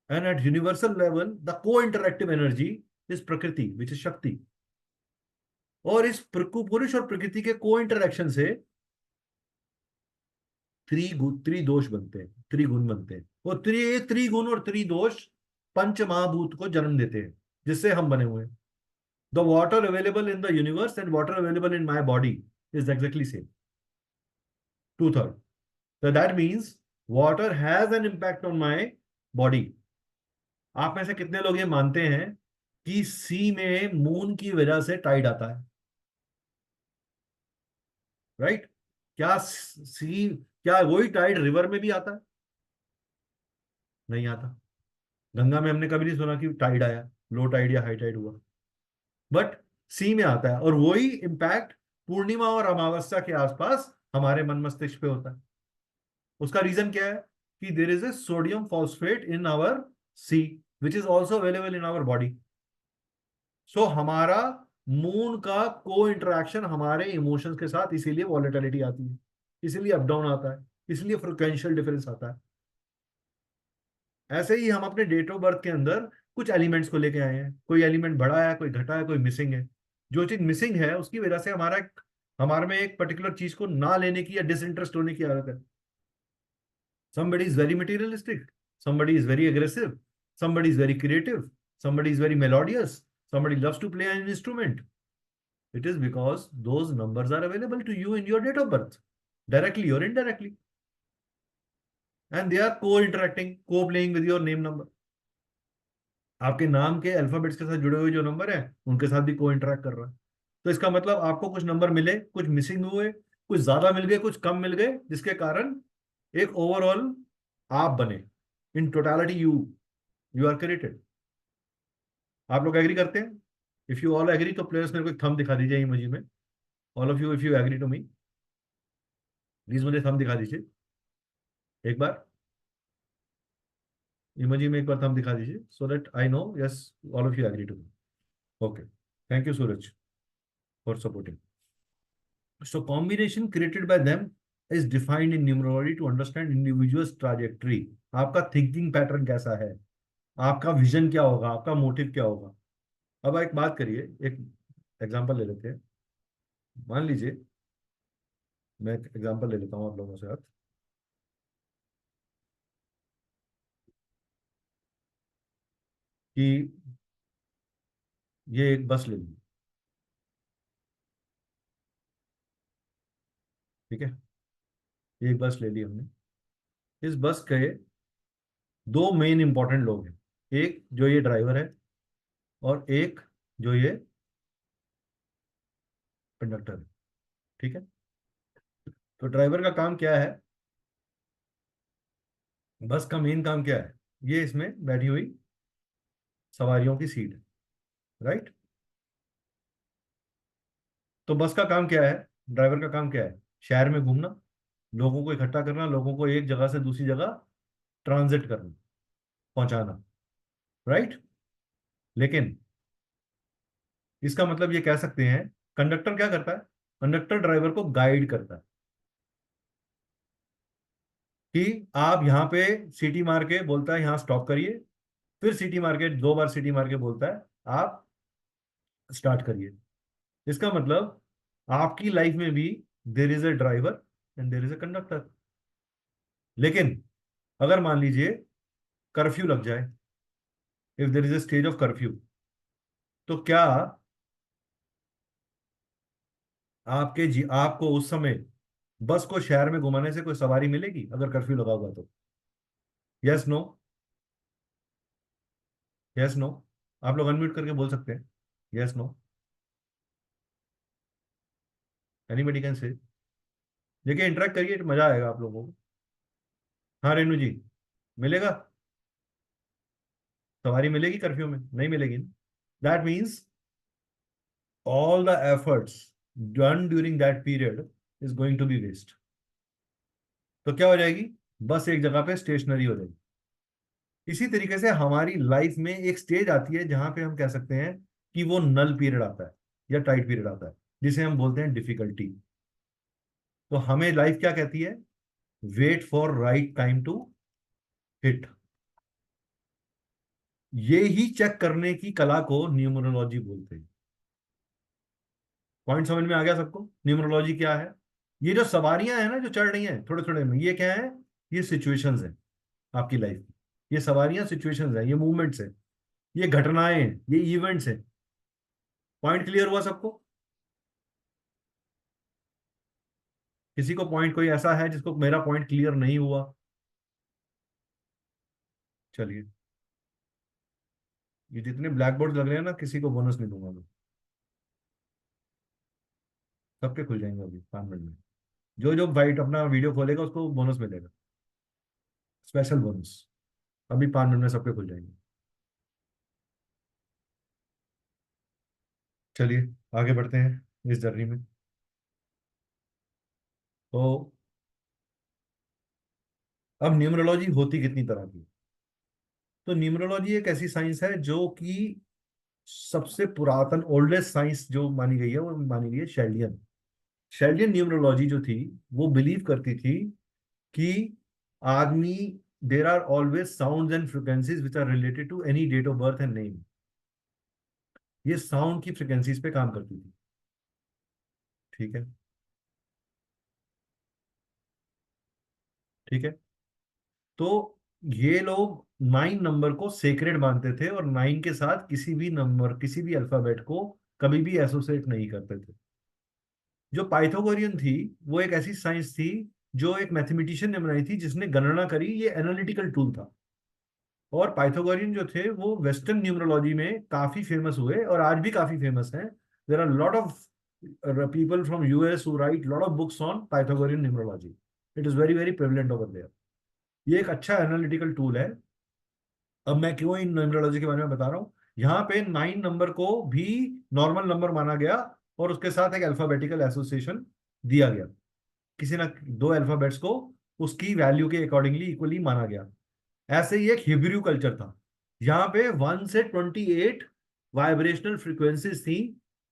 And at universal level, the co-interactive energy is Prakriti, which is Shakti. और इस पुरुष और प्रकृति के को-इंटरेक्शन से त्रिदोष बनते हैं, त्रिगुण बनते हैं। वो त्रिगुण और त्रिदोष पंच महाभूत को जन्म देते हैं, जिससे हम बने हुए हैं। The water available in the universe and water available in my body is exactly same, 2/3. So that means water has an impact on my body. आप में से कितने लोग ये मानते हैं कि सी में मून की वजह से टाइड आता है? राइट? क्या सी, क्या वही टाइड रिवर में भी आता है? नहीं आता। गंगा में हमने कभी नहीं सुना कि टाइड आया, लो टाइड या हाई टाइड हुआ, बट सी में आता है। और वही इंपैक्ट पूर्णिमा और अमावस्या के आसपास हमारे मन मस्तिष्क पे होता है। उसका रीजन क्या है? कि there is a sodium phosphate in our sea which is also available in our body. So हमारा मून का को इंटरेक्शन हमारे इमोशंस के साथ, इसीलिए वॉलेटिलिटी आती है, इसीलिए अप डाउन आता है, इसलिए फ्रिक्वेंशियल डिफरेंस आता है। ऐसे ही हम अपने डेट ऑफ बर्थ के अंदर कुछ एलिमेंट्स को लेके आए हैं, कोई एलिमेंट बढ़ा है, कोई घटा है, कोई मिसिंग है। जो चीज मिसिंग है उसकी वजह से हमारे में एक पर्टिकुलर चीज को ना लेने की या डिसइंटरेस्ट होने की आदत है। somebody is very materialistic, somebody is very aggressive, somebody is very creative, somebody is very melodious, somebody loves to play an instrument. It is because those numbers are available to you in your date of birth, directly or indirectly, and they are co-interacting, co-playing with your name number. आपके नाम के alphabets के साथ जुड़े हुए जो number हैं उनके साथ भी को इंटरेक्ट कर रहा है। तो इसका मतलब आपको कुछ नंबर मिले, कुछ मिसिंग हुए, कुछ ज्यादा मिल गए, कुछ कम मिल गए, जिसके कारण एक ओवरऑल आप बने। In totality you are created. आप लोग एग्री करते हैं? इफ यू ऑल एग्री तो प्लेयर्स मेरे को एक थंब दिखा दीजिए इमोजी में। All of you if you agree to me, please मुझे थंब दिखा दीजिए एक बार। इमोजी में एक बार थंब दिखा दीजिए so that I know yes all of you agree to me. Okay, thank you Suraj for supporting. So combination created by them is defined in numerology to understand individual's trajectory. आपका thinking pattern कैसा है, आपका vision क्या होगा, आपका motive क्या होगा। अब एक बात करिए, एक एग्जांपल ले लेते हैं। मान लीजिए मैं एक एग्जांपल ले लेता हूं आप लोगों से साथ कि ये एक बस ले ली, ठीक है? एक बस ले ली हमने। इस बस के दो मेन इंपॉर्टेंट लोग हैं, एक जो ये ड्राइवर है और एक जो ये कंडक्टर है, ठीक है? तो ड्राइवर का काम क्या है, बस का मेन काम क्या है? ये इसमें बैठी हुई सवारियों की सीट है, राइट? तो बस का काम क्या है, ड्राइवर का काम क्या है? शहर में घूमना, लोगों को इकट्ठा करना, लोगों को एक जगह से दूसरी जगह ट्रांजिट करना, पहुंचाना, राइट? लेकिन इसका मतलब ये कह सकते हैं कंडक्टर क्या करता है? कंडक्टर ड्राइवर को गाइड करता है कि आप यहाँ पे सीटी मार के बोलता है यहाँ स्टॉप करिए, फिर सीटी मार के 2 बार सीटी मार के बोलता है आप स्टार्ट करिए। इसका मतलब आपकी लाइफ में भी there is a driver and there is a conductor. लेकिन अगर मान लीजिए कर्फ्यू लग जाए, if there is a stage of curfew, तो क्या आपको उस समय बस को शहर में घुमाने से कोई सवारी मिलेगी अगर कर्फ्यू लगा हुआ तो? Yes no? Yes no? आप लोग अनम्यूट करके बोल सकते हैं yes no. Anybody can say. देखिए इंटरेक्ट करिए, मजा आएगा आप लोगों को। हाँ रेनू जी, मिलेगा? सवारी मिलेगी कर्फ्यू में? नहीं मिलेगी। That means all the efforts done during that period is going to be waste. तो क्या हो जाएगी? बस एक जगह पे स्टेशनरी हो जाएगी। इसी तरीके से हमारी लाइफ में एक स्टेज आती है जहां पे हम कह सकते हैं कि वो नल पीरियड आता है या टाइट पीरियड आता है, जिसे हम बोलते हैं डिफिकल्टी। तो हमें लाइफ क्या कहती है? Wait for right time to hit. ये ही चेक करने की कला को न्यूमरोलॉजी बोलते हैं। पॉइंट समझ में आ गया सबको? न्यूमरोलॉजी क्या है? ये जो सवारियां हैं ना जो चढ़ रही हैं थोड़े थोड़े में, ये क्या है? ये सिचुएशंस हैं आपकी लाइफ की। ये सवारियां सिचुएशंस हैं, ये मूवमेंट्स हैं, ये घटनाएं हैं, ये इवेंट्स हैं। पॉइंट क्लियर हुआ सबको? किसी को पॉइंट कोई ऐसा है जिसको मेरा पॉइंट क्लियर नहीं हुआ? चलिए, ये जितने ब्लैक बोर्ड लग रहे हैं ना, किसी को बोनस नहीं दूंगा मैं, सबके खुल जाएंगे अभी 5 मिनट में। जो जो वाइट अपना वीडियो खोलेगा उसको बोनस मिलेगा, स्पेशल बोनस। अभी 5 मिनट में सबके खुल जाएंगे। चलिए आगे बढ़ते हैं इस जर्नी में। तो अब न्यूमरोलॉजी होती कितनी तरह की? तो न्यूमरोलॉजी एक ऐसी साइंस है जो कि सबसे पुरातन ओल्डेस्ट साइंस जो मानी गई है वो मानी गई है शेल्डियन। शेल्डियन न्यूमरोलॉजी जो थी वो बिलीव करती थी कि आदमी, there are always sounds and frequencies which are related to any date of birth and name. ये साउंड की फ्रिक्वेंसीज पे काम करती थी, ठीक है, ठीक है। तो ये लोग 9 नंबर को सेक्रेड मानते थे और 9 के साथ किसी भी नंबर, किसी भी अल्फाबेट को कभी भी एसोसिएट नहीं करते थे। जो पाइथागोरियन थी वो एक ऐसी साइंस थी जो एक मैथमेटिशियन ने बनाई थी जिसने गणना करी, ये एनालिटिकल टूल था। और पाइथागोरियन जो थे वो वेस्टर्न न्यूमरोलॉजी में काफी फेमस हुए और आज भी काफी फेमस हैं। There are lot of people from US who write lot of books on Pythagorean numerology. It is very very prevalent over there. ये एक अच्छा एनालिटिकल टूल है। अब मैं क्यों इन न्यूमरोलॉजी के बारे में बता रहा हूँ, यहाँ पे 9 नंबर को भी नॉर्मल नंबर माना गया और उसके साथ एक अल्फाबेटिकल एसोसिएशन दिया गया। किसी ना दो अल्फाबेट्स को उसकी वैल्यू के अकॉर्डिंगली इक्वली माना गया। ऐसे ही एक हिब्रू कल्चर था, यहाँ पे 1 से 28 वाइब्रेशनल फ्रीक्वेंसीज थी,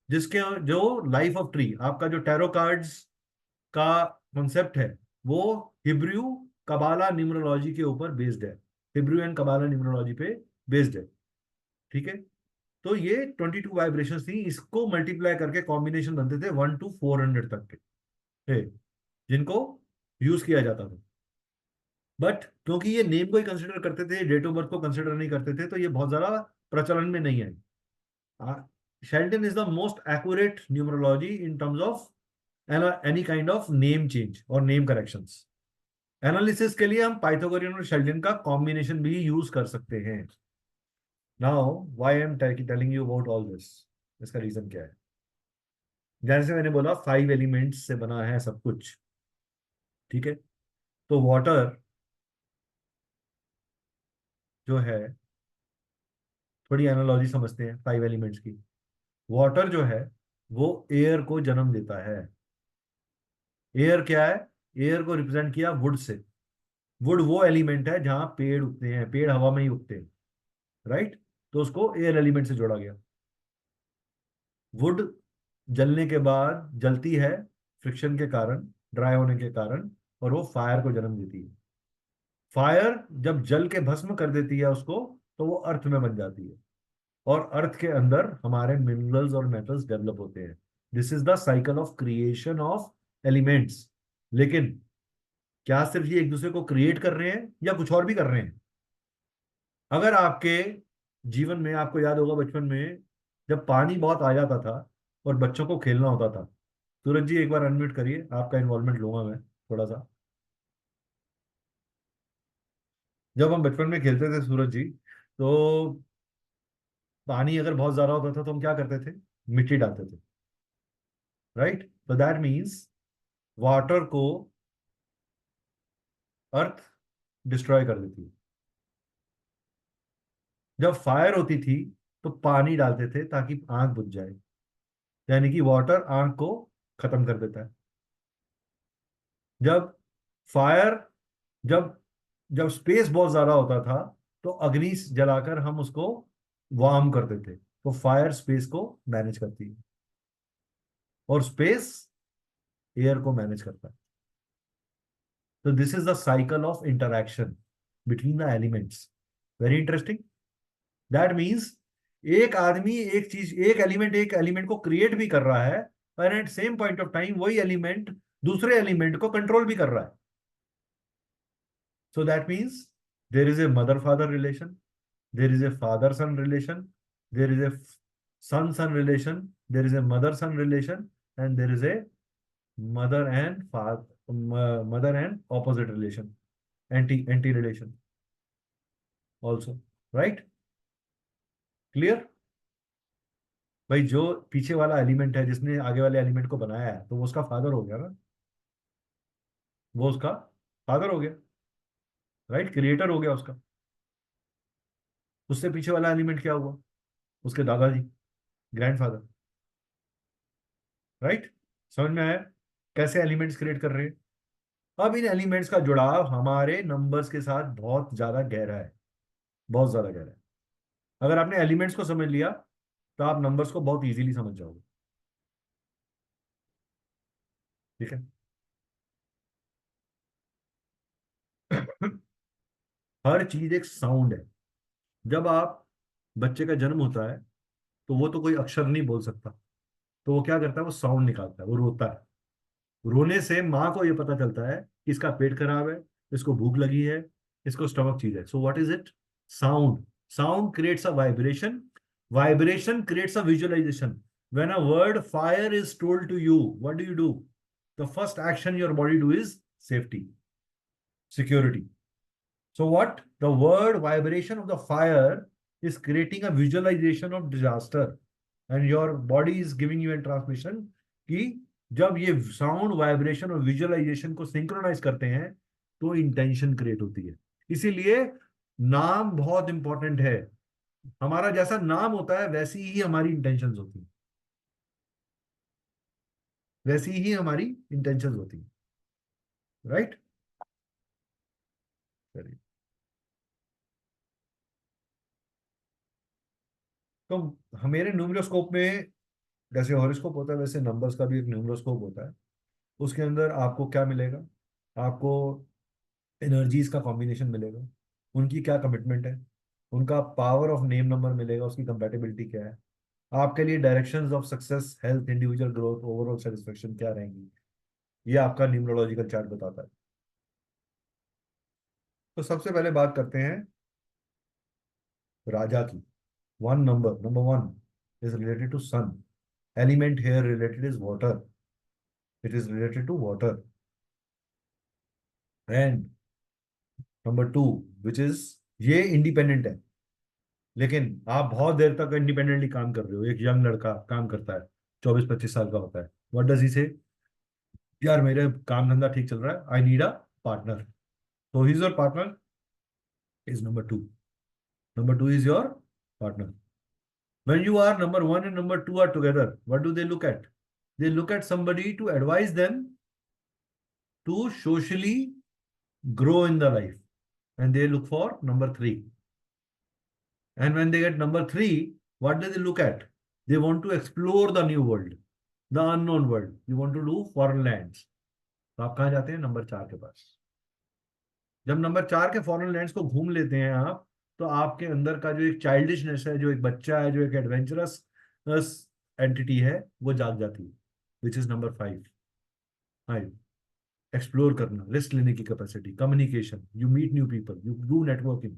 जिसके जो लाइफ ऑफ ट्री, आपका जो टैरो कार्ड्स का कॉन्सेप्ट है वो हिब्रू कबाला न्यूमरोलॉजी के ऊपर बेस्ड है, हिब्रू एंड कबाला न्यूमरोलॉजी पे बेस्ड है, ठीक है। तो ये 22 वाइब्रेशंस थी, इसको मल्टीप्लाई करके कॉम्बिनेशन बनते थे 1 to 400 तक के, जिनको यूज किया जाता था। बट क्योंकि ये नेम को ही कंसिडर करते थे, डेट ऑफ बर्थ को कंसिडर नहीं करते थे, तो ये बहुत ज्यादा प्रचलन में नहीं आई। Chaldean is the most accurate numerology in terms of any kind of name change और नेम करेक्शंस। एनालिसिस के लिए हम पाइथागोरियन और शेल्डन का कॉम्बिनेशन भी यूज कर सकते हैं। Now why I am telling you about all this, इसका रीजन क्या है? जैसे मैंने बोला 5 एलिमेंट्स से बना है सब कुछ, ठीक है। तो वाटर जो है, थोड़ी एनालॉजी समझते हैं 5 एलिमेंट्स की। वाटर जो है वो एयर को जन्म देता है। एयर क्या है? एयर को रिप्रेजेंट किया वुड से। वुड वो एलिमेंट है जहां पेड़ उगते हैं, पेड़ हवा में ही उगते हैं, राइट। तो उसको एयर एलिमेंट से जोड़ा गया। वुड जलने के बाद जलती है फ्रिक्शन के कारण, ड्राई होने के कारण, और वो फायर को जन्म देती है। फायर जब जल के भस्म कर देती है उसको, तो वो अर्थ में बन जाती है और अर्थ के अंदर हमारे मिनरल्स और मेटल्स डेवलप होते हैं। This is the cycle of creation of elements. लेकिन क्या सिर्फ ये एक दूसरे को क्रिएट कर रहे हैं या कुछ और भी कर रहे हैं? अगर आपके जीवन में, आपको याद होगा बचपन में जब पानी बहुत आ जाता था और बच्चों को खेलना होता था। सूरज जी एक बार अनम्यूट करिए, आपका इन्वॉल्वमेंट लूंगा मैं थोड़ा सा। जब हम बचपन में खेलते थे सूरज जी, तो पानी अगर बहुत ज्यादा होता था तो हम क्या करते थे? मिट्टी डालते थे, राइट। तो दैट मीन्स वाटर को अर्थ डिस्ट्रॉय कर देती है। जब फायर होती थी तो पानी डालते थे ताकि आग बुझ जाए, यानी कि वाटर आग को खत्म कर देता है। जब फायर जब जब स्पेस बहुत ज्यादा होता था तो अग्नि जलाकर हम उसको वार्म करते थे। तो फायर स्पेस को मैनेज करती है और स्पेस एयर को मैनेज करता है। तो this is the cycle of interaction between the elements. Very interesting. That means एक आदमी एक एलिमेंट को क्रिएट भी कर रहा है, पर at same point of time वही एलिमेंट दूसरे एलिमेंट को कंट्रोल भी कर रहा है। So that means there is a mother-father relation, there is a father-son relation, there is a son-son relation, there is a mother-son relation, and there is a mother and father, mother and opposite relation, anti relation also, right? Clear? भाई जो पीछे वाला element है जिसने आगे वाले element को बनाया है तो वो उसका फादर हो गया ना, वो उसका फादर हो गया, राइट? क्रिएटर हो गया उसका। उससे पीछे वाला एलिमेंट क्या हुआ? उसके दादाजी, ग्रैंडफादर, राइट? समझ में आया कैसे एलिमेंट्स क्रिएट कर रहे हैं? अब इन एलिमेंट्स का जुड़ाव हमारे नंबर्स के साथ बहुत ज्यादा गहरा है, बहुत ज्यादा गहरा है। अगर आपने एलिमेंट्स को समझ लिया तो आप नंबर्स को बहुत इजीली समझ जाओगे, ठीक है? हर चीज एक साउंड है। जब आप बच्चे का जन्म होता है तो वो तो कोई अक्षर नहीं बोल सकता, तो वो क्या करता है? वो साउंड निकालता है, वो रोता है। रोने से माँ को ये पता चलता है कि इसका पेट खराब है, इसको भूख लगी है, इसको स्टमक चीज है। So what is it? Sound. Sound creates a vibration, vibration creates a visualization. When a word fire is told to you, what do you do? The first action your body do is safety, security. So what? The word vibration of the fire is creating a visualization of disaster, and your body is giving you a transmission कि जब ये sound, vibration और visualisation को synchronise करते हैं तो intention create होती है। इसीलिए नाम बहुत इंपॉर्टेंट है। हमारा जैसा नाम होता है वैसी ही हमारी इंटेंशंस होती है, वैसी ही हमारी इंटेंशंस होती है, राइट? चलिए, तो मेरे न्यूमरोस्कोप में जैसे हॉरोस्कोप होता है वैसे नंबर्स का भी एक न्यूमरोस्कोप होता है। उसके अंदर आपको क्या मिलेगा? आपको एनर्जीज का कॉम्बिनेशन मिलेगा, उनकी क्या कमिटमेंट है, उनका पावर ऑफ नेम नंबर मिलेगा, उसकी कंपैटिबिलिटी क्या है, आपके लिए directions of success, health, individual growth, overall satisfaction क्या रहेंगी, ये आपका न्यूमरोलॉजिकल चार्ट बताता है। तो सबसे पहले बात करते हैं राजा की। One number, number one is related to sun. Element here related is water, it is related to water. And number two which is, ये इंडिपेंडेंट है, लेकिन आप बहुत देर तक इंडिपेंडेंटली काम कर रहे हो। एक यंग लड़का काम करता है, 24-25 साल का होता है। व्हाट डज ही से? यार मेरे काम धंधा ठीक चल रहा है, आई नीड अ पार्टनर। तो he is your partner, is number two. Number two is your partner. When you are number one and number two are together, what do they look at? They look at somebody to advise them to socially grow in the life, and they look for number three. And when they get number three, what do they look at? They want to explore the new world, the unknown world. You want to do foreign lands. तो आप कहाँ जाते हैं? Number 4 के पास। जब number 4 के foreign lands को घूम लेते हैं आप, तो आपके अंदर का जो एक चाइल्डिशनेस है, जो एक बच्चा है, जो एक एडवेंचरस एंटिटी है, वो जाग जाती है, विच इज नंबर 5। एक्सप्लोर करना, रिस्क लेने की capacity, communication, you meet new people, you do networking,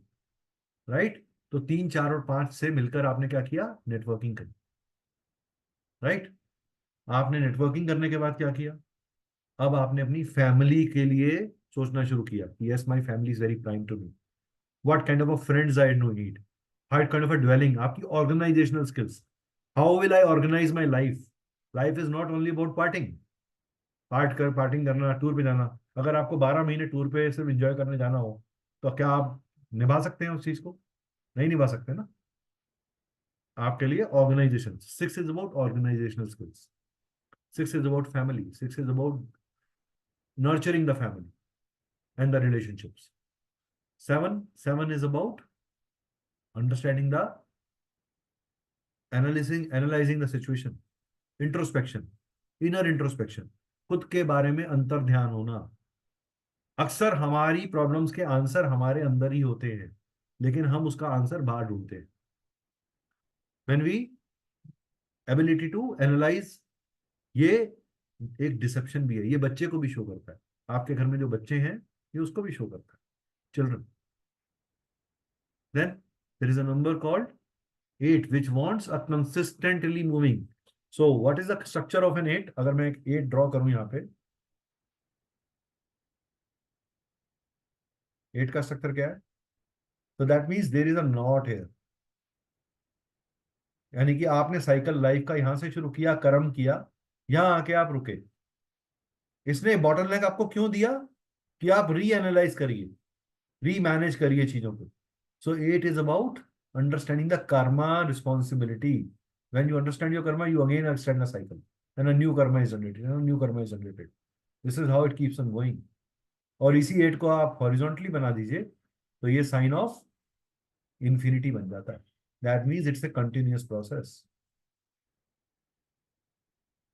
right? तो 3, 4 और 5 से मिलकर आपने क्या किया? नेटवर्किंग करी, राइट? आपने नेटवर्किंग करने के बाद क्या किया? अब आपने अपनी फैमिली के लिए सोचना शुरू किया कि yes, my family is very prime to me, what kind of a friends I need, how kind of a dwelling, आपकी organizational skills, how will I organize my life. Life is not only about partying करना, tour पे जाना। अगर आपको 12 महीने tour पे सिर्फ enjoy करने जाना हो तो क्या आप निभा सकते हैं उस चीज को? नहीं निभा सकते ना। आपके लिए organization, 6 is about organizational skills, 6 is about family, 6 is about nurturing the family and the relationships. 7 is about understanding the, analyzing the situation, introspection, inner introspection, खुद के बारे में अंतर ध्यान होना। अक्सर हमारी प्रॉब्लम्स के आंसर हमारे अंदर ही होते हैं, लेकिन हम उसका आंसर बाहर ढूंढते हैं। When we ability to analyze, ये एक डिसेप्शन भी है, ये बच्चे को भी शो करता है। आपके घर में जो बच्चे हैं ये उसको भी शो करता है, children. Then there is a number called 8 which wants a consistently moving, So what is the structure of an 8? अगर मैं एक 8 ड्रॉ करूं यहाँ पे, 8 का स्ट्रक्चर क्या है? So that means there is a knot here. यानी कि आपने साइकिल लाइफ का यहां से शुरू किया, कर्म किया, यहां आके आप रुके। इसने बॉटलनेक आपको क्यों दिया? कि आप री एनालाइज करिए, री मैनेज करिए चीजों को। सो 8 is about understanding the karma responsibility. When you understand your karma, you again extend the cycle, and a new karma is generated, and a new karma is generated. This is how it keeps on going. और इसी 8 को आप horizontally बना दीजिए तो ये sign of infinity बन जाता है। That means it's a continuous process.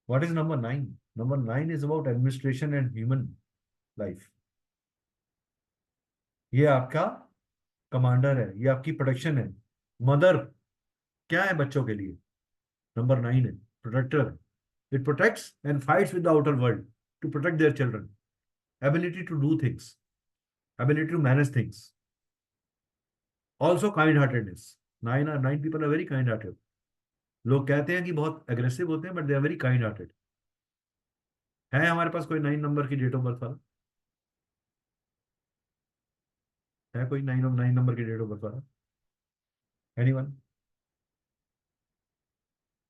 What is number 9? Number 9 is about administration and human life. ये आपका कमांडर है, ये आपकी प्रोटेक्शन है। मदर क्या है बच्चों के लिए? नंबर 9 है protector. It protects and fights with the outer world to protect their children. Ability to do things, ability to manage things, also kind heartedness. 9 people are very kind hearted. लोग कहते हैं कि बहुत एग्रेसिव होते हैं, but they are very kind hearted. है हमारे पास कोई 9 नंबर की डेट ऑफ बर्थ वाला? है कोई 9 नंबर की डेट ऑफ बर्थ वाला? Anyone?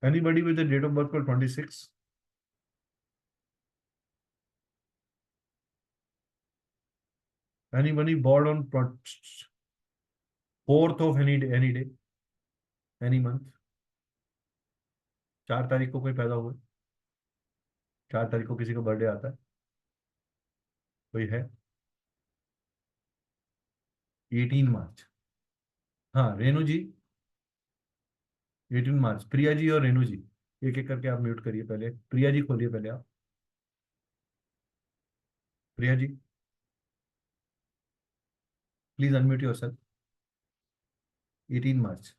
Anybody with a date of birth called 26? Anybody born on 4th of any day, any month? 4 तारीख को कोई पैदा हुआ? 4 तारीख को किसी का बर्थडे आता है? कोई है? 18 मार्च। हाँ, रेणु जी 18 मार्च। प्रिया जी और रेणु जी, एक एक करके आप म्यूट करिए। पहले प्रिया जी खोलिए, पहले आप। Priya ji please unmute yourself. 18 मार्च।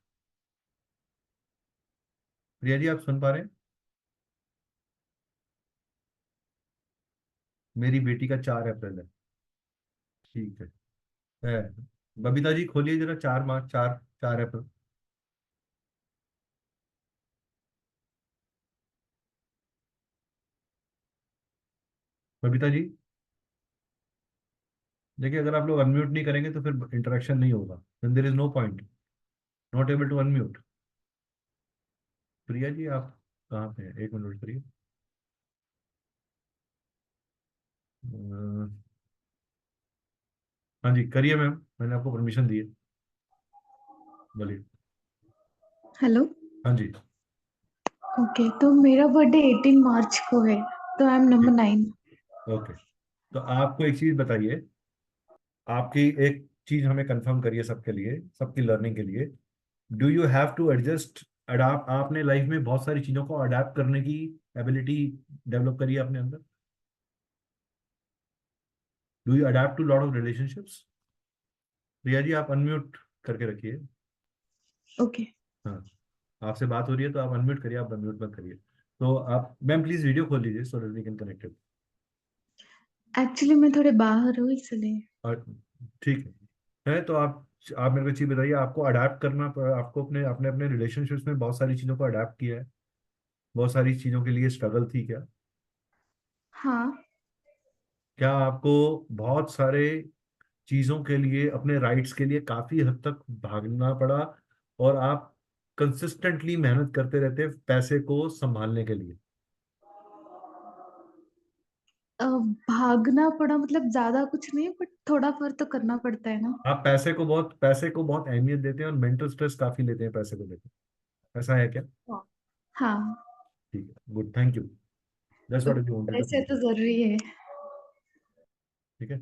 प्रिया जी आप सुन पा रहे हैं? मेरी बेटी का 4 अप्रैल है। ठीक है। बबीता जी खोलिए जरा, 4 मार्च, 4 अप्रैल। बबीता जी देखिए, अगर आप लोग अनम्यूट नहीं करेंगे तो फिर इंटरेक्शन नहीं होगा, then there is no point. Not able to unmute. Priya ji आप कहाँ पे हैं? 1 मिनट करिए। हाँ जी करिए मैम, मैंने आपको परमिशन दी है, बोलिए। हेलो। हाँ जी ओके, तो मेरा बर्थडे 18 मार्च को है, तो आई एम नंबर 9। ओके, तो आपको एक चीज बताइए, आपकी एक चीज हमें कंफर्म करिए सबके लिए, सबकी लर्निंग के लिए। Do you have to adjust, adapt? आपने लाइफ में बहुत सारी चीजों को अडाप्ट करने की एबिलिटी डेवलप करी है अपने अंदर? Do you adapt to lot of relationships? Priya ji आप अनम्यूट करके रखिए। ओके। हाँ, आपसे बात हो रही है तो आप अनम्यूट करिए, आप अनम्यूट मत करिए। तो आप मैम प्लीज वीडियो खोल लीजिए so that we can connect it. Actually मैं थोड़े बाहर हूँ इसलिए। और ठीक है तो आप मेरे को चीज बताइए, आपको अडाप्ट करना आपको अपने अपने अपने रिलेशनशिप्स में बहुत सारी चीजों को अडाप्ट किया है, बहुत सारी चीजों के लिए स्ट्रगल थी क्या? हाँ। क्या आपको बहुत सारे चीजों के लिए, अपने राइट्स के लिए काफी हद तक भागना पड़ा, और आप कंसिस्टेंटली मेहनत करते रहते हैं पैसे को संभालने के लिए? भागना पड़ा मतलब ज्यादा कुछ नहीं, बट थोड़ा पर तो करना पड़ता है ना। आप पैसे को बहुत अहमियत देते हैं और मेंटल स्ट्रेस काफी लेते हैं पैसे को लेकर, ऐसा है क्या? हाँ। ठीक है, good, thank you, that's what I wanted पैसे टू। तो जरूरी है। ठीक है,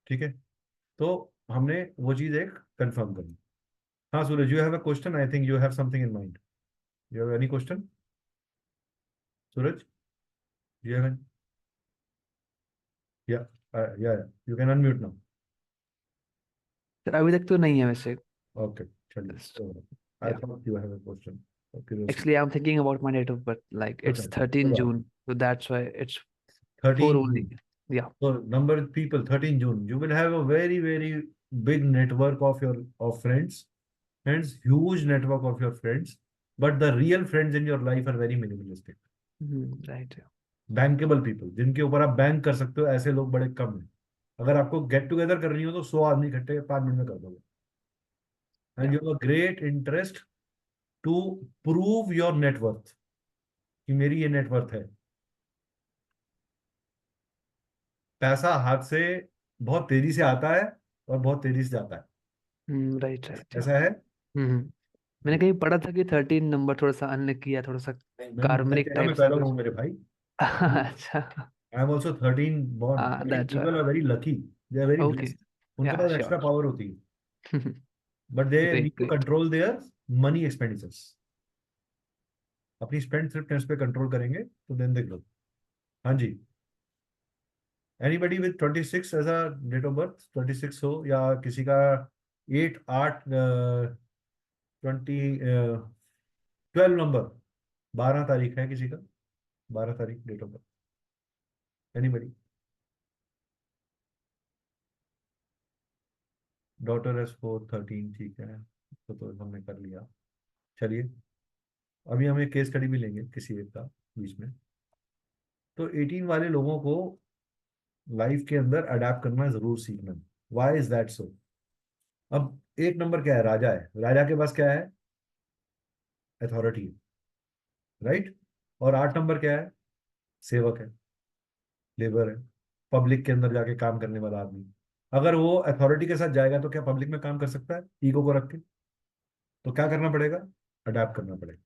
ठीक है, तो हमने वो चीज एक कंफर्म करी। हाँ Suraj, you have a question, I think you have something in mind. You have any question Suraj? You have? या you can unmute now. Sir अभी तक तो नहीं है वैसे। ओके चलिए, I Yeah. Thought you have a question. Actually, I'm thinking about my date of birth. Like it's Okay, 13 okay. June, so that's why it's 13 4 only. June. Yeah. So number of people 13 June, you will have a very very big network of your friends, huge network of your friends, but the real friends in your life are very minimalistic. Right. Bankable people, जिनके ऊपर आप bank कर सकते हो, ऐसे लोग बड़े कम हैं। अगर आपको गेट टुगेदर करनी हो तो 100 आदमी इकट्ठे 5 मिनट में कर दोगे। And you have a great interest to prove your net worth, कि मेरी ये नेटवर्थ है। पैसा हाथ से बहुत तेजी से आता है और बहुत तेजी से जाता है, राइट राइट। ऐसा है। मैंने कहीं पढ़ा था कि 13 नंबर थोड़ा सा अनलकी किया, थोड़ा सा कार्बनिक मैं टाइप से पैदा कुछ। हूँ मेरे भाई। अच्छा। I am also 13 born. that's People why. are very lucky. They are very Okay. blessed. उनके Yeah, पास sure. एक्स्ट्रा पावर होती है, but they Great, need to great. Control their money expenditures. अपनी स्पेंड थ्रिफ्टनेस पे control करेंगे तो then they grow. हाँ जी, anybody with 26 as a date of birth, 26 हो या किसी का 8 8 12 नंबर, 12 तारीख है किसी का, 12 तारीख date of birth, anybody? Daughter is 4 13, ठीक है, तो हमने कर लिया। चलिए, अभी हम एक केस स्टडी भी लेंगे किसी एक का बीच में। तो 18 वाले लोगों को लाइफ के अंदर अडेप्ट करना जरूर सीखना। Why is that so? अब 1 नंबर क्या है? राजा है। राजा के पास क्या है? अथॉरिटी है, राइट। और 8 नंबर क्या है? सेवक है, लेबर है, पब्लिक के अंदर जाके काम करने वाला आदमी। अगर वो अथॉरिटी के साथ जाएगा तो क्या पब्लिक में काम कर सकता है ईगो को रख के? तो क्या करना पड़ेगा? अडेप्ट करना पड़ेगा।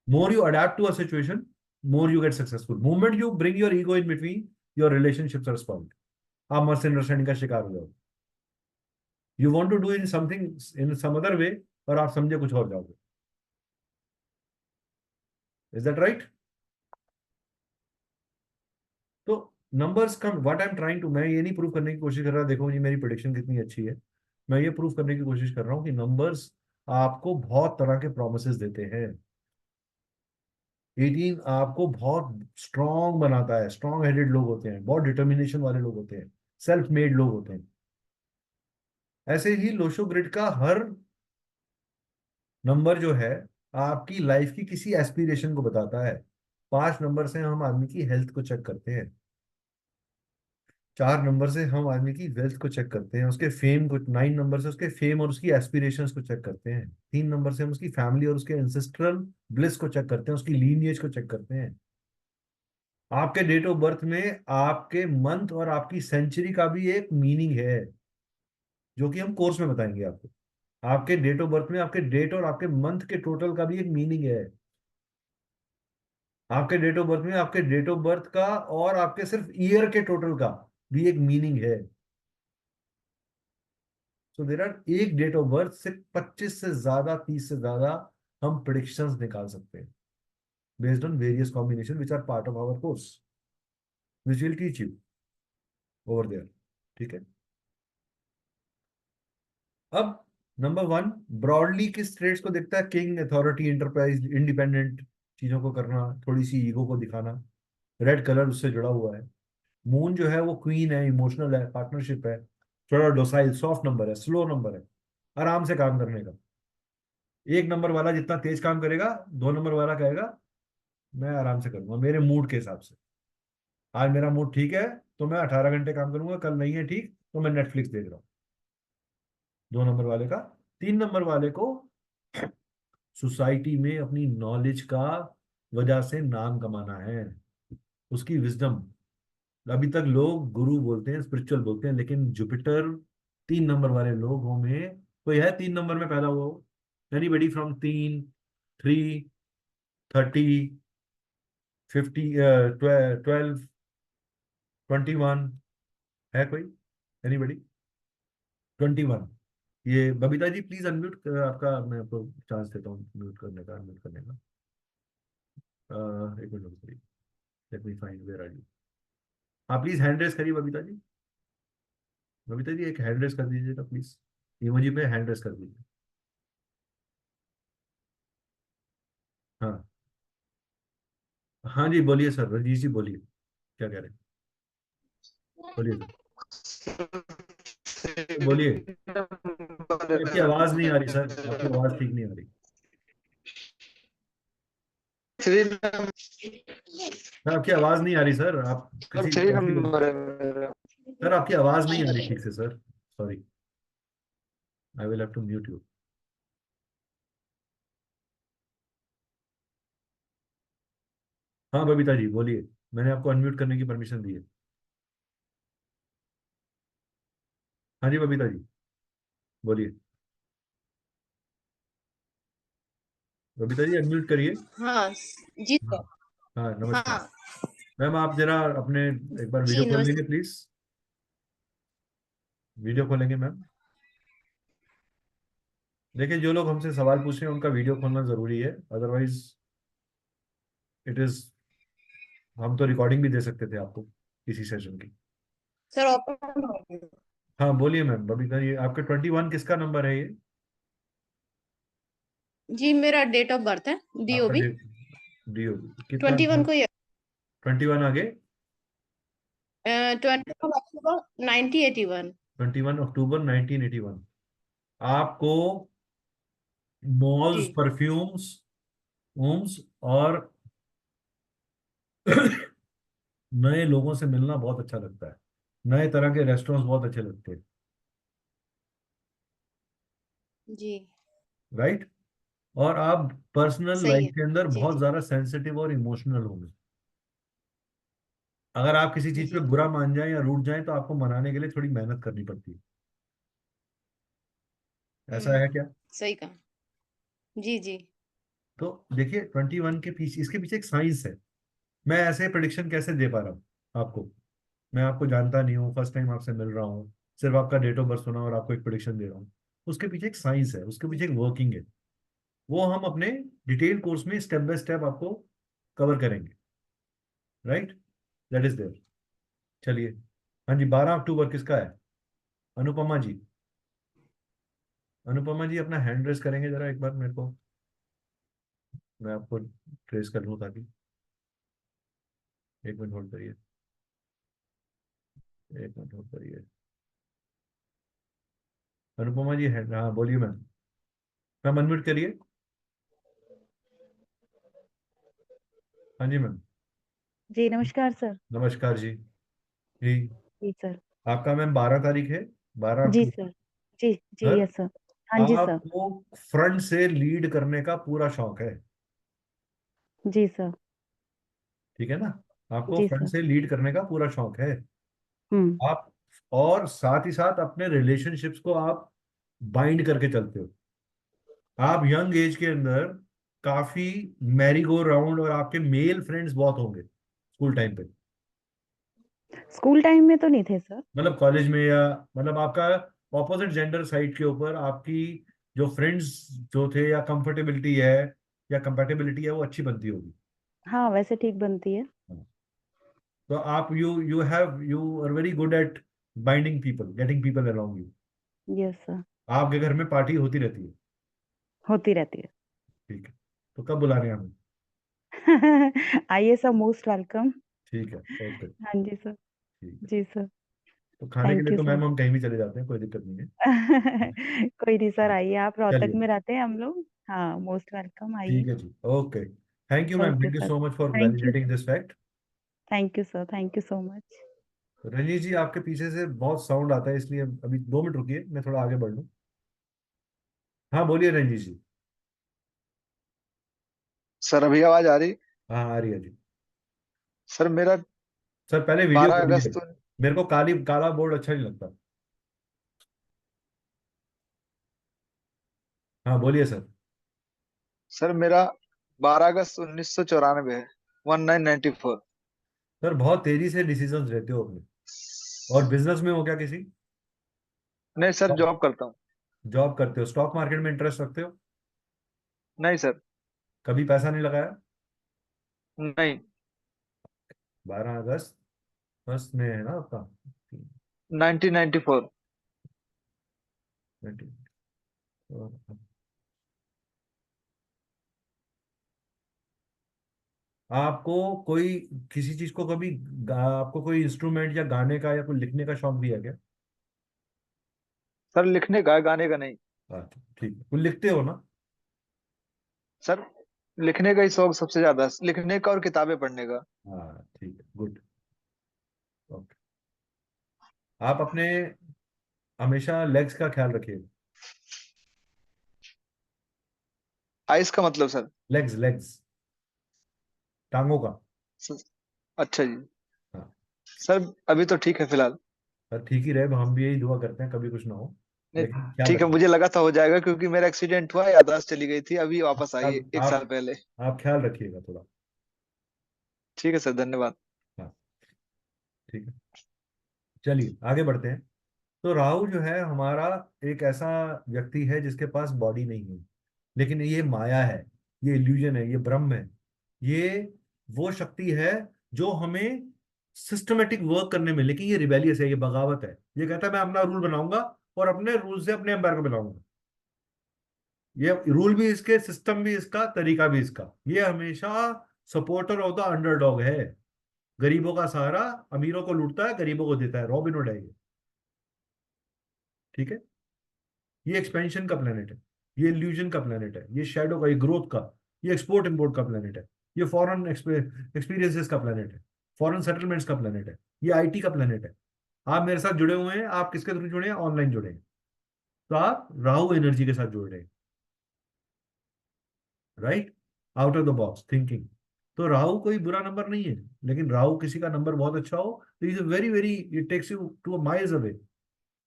More you adapt to a situation, more you get successful. Moment you bring your ego in between, your relationships are spoiled. आप misunderstanding का शिकार हो जाओगे। You want to do in something in some other way, और आप समझे कुछ और जाओगे। Is that right? तो नंबर्स का what I am trying to, मैं ये नहीं प्रूव करने की कोशिश कर रहा देखो जी मेरी प्रेडिक्शन कितनी अच्छी है। मैं ये प्रूव करने की कोशिश कर रहा हूँ कि नंबर्स आपको बहुत तरह के प्रोमिसेस देते हैं। 18 आपको बहुत स्ट्रॉन्ग बनाता है। स्ट्रॉन्ग हेडेड लोग होते हैं, बहुत डिटर्मिनेशन वाले लोग होते हैं, सेल्फ मेड लोग होते हैं। ऐसे ही लोशो ग्रिड का हर नंबर जो है आपकी लाइफ की किसी एस्पिरेशन को बताता है। 5 नंबर से हम आदमी की हेल्थ को चेक करते हैं, 4 नंबर से हम आदमी की वेल्थ को चेक करते हैं, उसके फेम को, 9 नंबर से उसके फेम और उसकी एस्पिरेशंस को चेक करते हैं, 3 नंबर से हम उसकी फैमिली और उसके एंसेस्ट्रल ब्लिस को चेक करते हैं, उसकी लीनिएज को चेक करते हैं। आपके डेट ऑफ बर्थ में आपके मंथ और आपकी सेंचुरी का भी एक मीनिंग है, जो कि हम कोर्स में बताएंगे आपको। आपके डेट ऑफ बर्थ में आपके डेट और आपके मंथ के टोटल का भी एक मीनिंग है। आपके डेट ऑफ बर्थ में आपके डेट ऑफ बर्थ का और आपके सिर्फ ईयर के टोटल का भी एक मीनिंग है। सो देयर आर एक डेट ऑफ बर्थ से 25 से ज्यादा, 30 से ज्यादा हम प्रेडिक्शंस निकाल सकते हैं based on various combination which are part of our course which will teach you over there. ठीक है, अब नंबर 1 ब्रॉडली किस ट्रेड्स को देखता है? किंग, अथॉरिटी, इंटरप्राइज, इंडिपेंडेंट, चीजों को करना, थोड़ी सी ईगो को दिखाना। रेड कलर उससे जुड़ा हुआ है। मून जो है वो क्वीन है, इमोशनल है, पार्टनरशिप है, थोड़ा डोसाइल, सॉफ्ट नंबर है, स्लो नंबर है, आराम से काम करने का। 1 नंबर वाला जितना तेज काम करेगा, 2 नंबर वाला कहेगा मैं आराम से करूंगा मेरे मूड के हिसाब से। आज मेरा मूड ठीक है तो मैं 18 घंटे काम करूंगा, कल नहीं है ठीक तो मैं नेटफ्लिक्स देख रहा हूँ। 2 नंबर वाले का। 3 नंबर वाले को सोसाइटी में अपनी नॉलेज का वजह से नाम कमाना है, उसकी विजडम। अभी तक लोग गुरु बोलते हैं, स्पिरिचुअल बोलते हैं, लेकिन जुपिटर 3 नंबर वाले लोगों में कोई है 3 नंबर में पैदा हुआ हो? एनीबडी फ्रॉम 3, 3, 30, 50, 12, 21 है कोई? एनीबडी? 21? ये बबीता जी प्लीज अनम्यूट, आपका मैं आपको चांस देता हूँ म्यूट करने का, अनम्यूट करने का। एक minute, let me find where are you. हाँ प्लीज हैंड रेस करिए बबीता जी। बबीता जी एक हैंड रेस कर दीजिएगा प्लीज, इमोजी पे हैंड रेस कर दीजिए। हाँ हाँ जी बोलिए सर, रजीश जी बोलिए, क्या कह रहे हैं? बोलिए सर, बोलिए। आपकी आवाज नहीं आ रही सर, आपकी आवाज ठीक नहीं आ रही। 3 नंबर। सर आपकी आवाज नहीं आ रही सर, आप सर किसी 3 ऐसी नंबर है मेरा। सर आपकी आवाज नहीं आ रही ठीक से sir, sorry, I will have to mute you. हाँ बबीता जी बोलिए, मैंने आपको अनम्यूट करने की परमिशन दी है। हाँ जी बबीता जी बोलिए, बबीता जी अनम्यूट करिए। हाँ जी हाँ सर। हाँ नमस्कार। हाँ मैम आप जरा अपने एक बार वीडियो जी खोल नमस्ते। लेंगे प्लीज, वीडियो खोलेंगे मैम। देखिए जो लोग हमसे सवाल पूछ रहे हैं उनका वीडियो खोलना जरूरी है, अदरवाइज इट इज, हम तो रिकॉर्डिंग भी दे सकते थे आपको किसी सेशन की। सर ओपन हो गया। हाँ बोलिए मैम बबीता, ये आपका 21 किसका नंबर है ये? जी मेरा डेट ऑफ बर्थ है आपका DOB डीओ कितना? 21 को 21 आगे? 21 अक्टूबर 1981। 21 अक्टूबर 1981। आपको मॉल्स, जी परफ्यूम्स, होम्स और नए लोगों से मिलना बहुत अच्छा लगता है, नए तरह के रेस्टोरेंट्स बहुत अच्छे लगते हैं, जी राइट? और आप पर्सनल सही लाइफ है। के अंदर जी बहुत जी ज्यादा सेंसिटिव और इमोशनल होंगे। अगर आप किसी जी चीज पे जी बुरा मान जाए या रूठ जाए तो आपको मनाने के लिए थोड़ी मेहनत करनी पड़ती है, ऐसा है क्या? सही कहा। जी जी तो देखिए 21 के पीछे, इसके पीछे एक साइंस है। मैं ऐसे प्रिडिक्शन कैसे दे पा रहा हूँ आपको? मैं आपको जानता नहीं हूँ, फर्स्ट टाइम आपसे मिल रहा हूँ, सिर्फ आपका डेट ऑफ बर्थ सुना और आपको एक प्रिडिक्शन दे रहा हूँ। उसके पीछे एक साइंस है, उसके पीछे एक वर्किंग है, वो हम अपने डिटेल कोर्स में स्टेप बाय स्टेप आपको कवर करेंगे, राइट? That is there. चलिए, हाँ जी 12 अक्टूबर किसका है? अनुपमा जी, अनुपमा जी अपना हैंड रेस करेंगे जरा एक बार मेरे को, मैं आपको ट्रेस कर लूँ ताकि, एक मिनट होल्ड करिए, एक मिनट होल्ड करिए। अनुपमा जी है, हाँ बोलिए मैम, मैम अनम्यूट करिए। हाँ जी मैम। जी नमस्कार सर। नमस्कार जी। जी जी सर। आपका मैम 12 तारीख है, 12 जी अक्टूबर। सर। जी जी सर यस सर। हाँ जी सर। आपको फ्रंट से लीड करने का पूरा शौक है, जी सर। ठीक है ना? आपको जी फ्रंट सर। से लीड करने का पूरा शौक है। हम्म। आप और साथ ही साथ अपने रिलेशनशिप्स को आप बाइंड करके चलते हो। आप यंग एज के अंदर काफी मैरी गो राउंड और आपके मेल फ्रेंड्स बहुत होंगे स्कूल टाइम पे, स्कूल टाइम में तो नहीं थे सर। मतलब कॉलेज में, या मतलब आपका ऑपोजिट जेंडर साइड के ऊपर आपकी जो फ्रेंड्स जो थे, या कंफर्टेबिलिटी है या कंपेटेबिलिटी है वो अच्छी बनती होगी। हाँ वैसे ठीक बनती है। तो आप you are very good at binding people, getting people around you. Yes sir. आपके घर में पार्टी होती रहती है, होती रहती ठीक है? तो कब बुला रहे हैं हमें? है। आइए सर, मोस्ट वेलकम। ठीक है, ओके, हाँ जी सर। ठीक है। जी सर। तो खाने के थैंक लिए यू तो सर। मैम हम कहीं भी चले जाते हैं, कोई दिक्कत नहीं है। कोई नहीं सर, आइए, आप रोहतक चलिए, में रहते हैं हम लोग। हाँ मोस्ट वेलकम, आइए। ठीक है जी, okay. Thank you ma'am, okay thank you sir. So much for thank you validating sir. This fact. Thank you sir. Thank you so much. Ranjit ji आपके पीछे से बहुत साउंड आता है, इसलिए अभी 2 मिनट रुकिए, मैं थोड़ा आगे बढ़ लूँ। हाँ बोलिए रंजीत जी। सर अभी आवाज आ रही? हाँ आ रही है जी। सर मेरा सर पहले वीडियो 12 खोलिए, अगस्त मेरे को काला बोर्ड अच्छा नहीं लगता। हाँ बोलिए सर। सर मेरा 12 अगस्त 1994 है, 1994। सर बहुत तेजी से डिसीजंस लेते हो अपने, और बिजनेस में हो क्या किसी? नहीं सर, जॉब करता हूँ। जॉब करते हो, स्टॉक मार्केट में इंटरेस्ट रखते हो? नहीं सर। कभी पैसा नहीं लगाया? नहीं। 12 अगस्त फर्स्ट में है ना आपका? 1994। 20। आपको कोई किसी चीज को कभी आपको कोई इंस्ट्रूमेंट या गाने का या कोई लिखने का शौक भी है क्या? सर लिखने का, गाने का नहीं। अच्छा ठीक है, कोई लिखते हो ना? सर लिखने का ही शौक सबसे ज्यादा, लिखने का और किताबें पढ़ने का। हाँ ठीक है, गुड। ओके, आप अपने हमेशा लेग्स का ख्याल रखिए। आइस का मतलब सर? लेग्स लेग्स, टांगों का। स- अच्छा जी। हाँ, सर अभी तो ठीक है फिलहाल। पर ठीक ही रहे, हम भी यही दुआ करते हैं कभी कुछ ना हो, नहीं, लेकिन ख्याल ठीक है, रखिए। मुझे लगा था हो जाएगा क्योंकि मेरा एक्सीडेंट हुआ, याददाश्त चली गई थी, अभी वापस आई आप एक साल आप पहले। आप ख्याल रखिएगा थोड़ा। ठीक है सर, धन्यवाद। हाँ ठीक है, चलिए आगे बढ़ते हैं। तो राहु जो है हमारा एक ऐसा व्यक्ति है जिसके पास बॉडी नहीं है, लेकिन ये माया है, ये इल्यूजन है, ये ब्रह्म है, ये वो शक्ति है जो हमें सिस्टमेटिक वर्क करने में, लेकिन ये रिबेलियस है, ये बगावत है। ये कहता है मैं अपना रूल बनाऊंगा और अपने रूल से अपने एम्पायर को बनाऊंगा। ये रूल भी इसके, सिस्टम भी इसका, तरीका भी इसका। ये हमेशा सपोर्टर ऑफ द अंडरडॉग है, गरीबों का सहारा, अमीरों को लूटता है, गरीबों को देता है, रॉबिनहुड है ये। ठीक है, ये एक्सपेंशन का प्लेनेट है, ये इल्यूजन का प्लेनेट है, ये शैडो का, ये ग्रोथ का, ये एक्सपोर्ट इंपोर्ट का प्लेनेट है, ये फॉरेन एक्सपीरियंसेस का प्लेनेट है, फॉरेन सेटलमेंट्स का प्लेनेट है, ये आईटी का प्लेनेट है। आप मेरे साथ जुड़े हुए हैं, आप किसके थ्रू जुड़े हैं? ऑनलाइन जुड़े हैं, तो आप राहु एनर्जी के साथ जुड़ रहे हैं, right? Out of the box thinking. तो राहु कोई बुरा नंबर नहीं है, लेकिन राहु किसी का नंबर बहुत अच्छा हो तो is very very, it takes you to a miles away,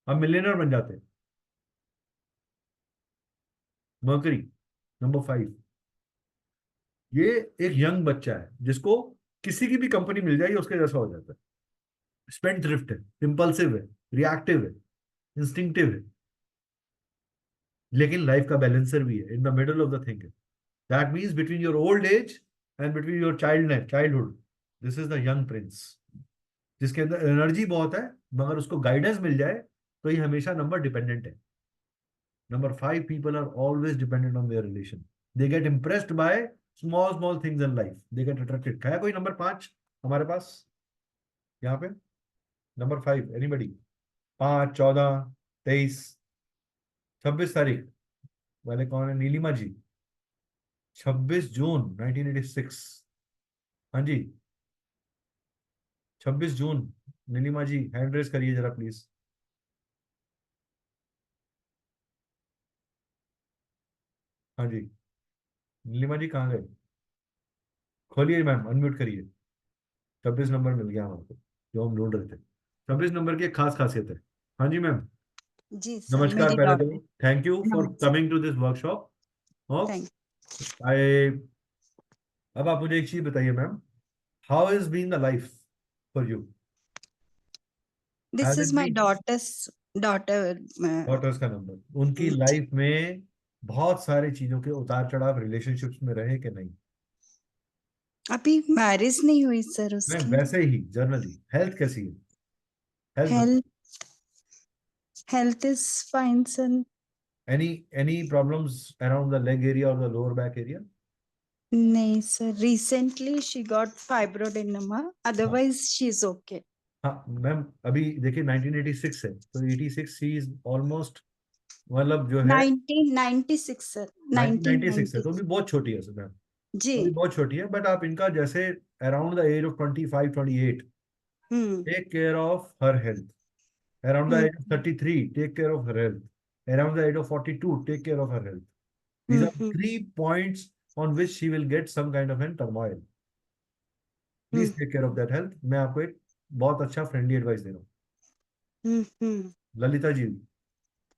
आप मिलियनर बन जाते हैं। मर्करी नंबर 5, ये एक यंग बच्चा है जिसको किसी की भी कंपनी मिल जाए ये उसके जैसा हो जाता है। स्पेंड थ्रिफ्ट है, इम्पल्सिव है, रिएक्टिव है, इंस्टिंक्टिव है, लेकिन लाइफ का बैलेंसर भी है, in the middle of the thing. That means between your old age and between your childhood, this is the young Prince, जिसके अंदर एनर्जी बहुत है, मगर उसको गाइडेंस मिल जाए तो ये हमेशा नंबर डिपेंडेंट है। Number 5 people are always dependent on their relation. They get impressed by small things in life. They get attracted. है कोई नंबर 5 हमारे पास यहाँ पे? Number 5 anybody? 5, 14, 23, 26 तारीख वाले कौन है? नीलिमा जी, 26 जून 1986। हाँ जी, 26 जून। नीलिमा जी हैंड रेस करिए जरा प्लीज। हाँ जी, नीलिमा जी कहाँ गए? खोलिए मैम, अनम्यूट करिए। 26 नंबर मिल गया हमको जो हम ढूंढ रहे थे। 26 नंबर की एक खास खासियत है। हाँ जी मैम, जी सर, नमस्कार। मेरी पहले तो डॉटर। थैंक यू फॉर नमस्ते। Coming to this workshop of thank I. अब आप मुझे एक चीज बताइए ma'am, how is been the life for you? This has is it my been? Daughter. Daughters का नंबर, उनकी लाइफ में बहुत सारी चीजों के उतार चढ़ाव रिलेशनशिप्स में रहे कि नहीं? अभी मैरिज नहीं हुई सर मैं उसकी। वैसे ही जनरली हेल्थ कैसी है? Health health health is fine sir. Any problems around the leg area और द लोअर बैक एरिया? नहीं sir, recently she got fibroadenoma, otherwise she is okay. हाँ मैम, अभी देखिए 1986 है, तो 86 सी इज ऑलमोस्ट, मतलब जो है 1996 सर, 1996 है, 1990। तो अभी बहुत छोटी है मैम, जी। अभी बहुत छोटी है। बट आप इनका जैसे around the age of 25, 28 hmm take care of her health, around the hmm age of 33 take care of her health, around the age of 42 take care of her health. These are hmm 3 points on which she will get some kind of an turmoil. Hmm please take care of that health. मैं आपको एक बहुत अच्छा friendly advice दे रहा हूँ। हम्म। ललिता जी,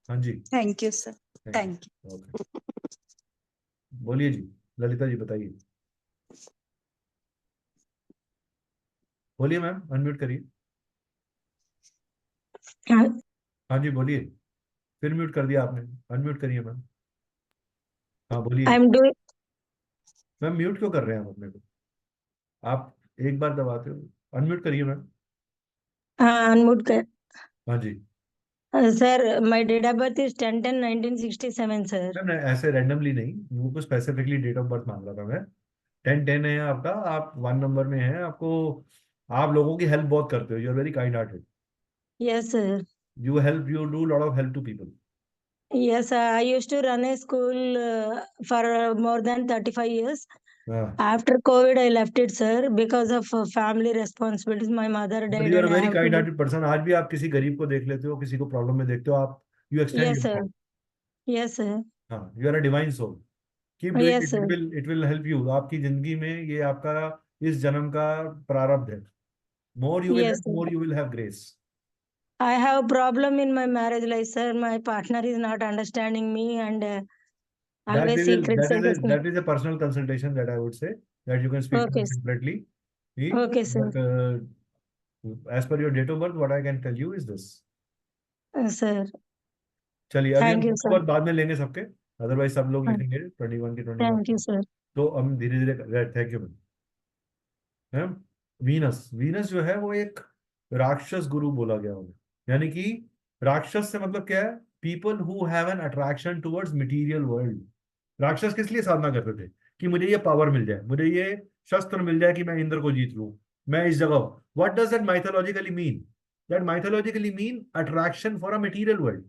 हाँ जी, thank you sir, thank thank you. Okay, बोलिए जी, ललिता जी बताइए। बोलिए मैम, अनम्यूट करिए। हाँ, हाँ जी बोलिए, फिर म्यूट कर दिया आपने, अनम्यूट करिए मैम। हाँ बोलिए। I am doing. Ma'am mute क्यों कर रहे हैं आप अपने को? आप एक बार दबाते हो, अनम्यूट करिए मैम। हाँ, अनम्यूट कर। हाँ जी sir, my date of birth is 10/10/1967 sir. Ma'am, ऐसे रैंडमली नहीं, वो को स्पेसिफिकली डेट ऑफ बर्थ मांग रहा था मैं। 10/10 है आपका, आप 1 नंबर में हैं। आपको, आप लोगों की हेल्प बहुत करते हो, you are very kind hearted, yes sir. You do lot of help to people. Yes, I used to run a school for more than 35 years. हाँ, After COVID, I left it, sir, because of family responsibilities. My mother but died you are a and I very have to do. kind-hearted person. आज भी आप किसी गरीब को देख लेते हो, किसी को प्रॉब्लम में देखते हो, आप you extend Yes, your sir. hand. Yes, sir. हाँ, you are a divine soul. Keep doing Yes, it. sir. It will help you. आपकी जिंदगी में ये आपका इस जन्म का प्रारब्ध है. More you will Yes, have, sir. more you will have grace. I have a problem in my marriage life, sir. My partner is not understanding me and That always we will. secrets. That is a personal consultation that I would say that you can speak to Okay, me sir. separately. See, Okay, sir. but as per your date of birth, what I can tell you is this. Sir, चलिए अभी हम thank you, date of sir. birth बाद में लेंगे सबके, otherwise सब लोग लिखेंगे 21 की 21. Thank you, sir. तो हम धीरे धीरे. Thank you ma'am. Venus Venus जो है वो एक राक्षस गुरु बोला गया उन्हें, यानी कि राक्षस से मतलब क्या है? People who have an attraction towards material world. राक्षस किस लिए साधना करते थे? कि मुझे ये पावर मिल जाए, मुझे ये शस्त्र मिल जाए कि मैं इंद्र को जीत लूं, मैं इस जगह. What does that mythologically mean? That mythologically mean attraction for a material world.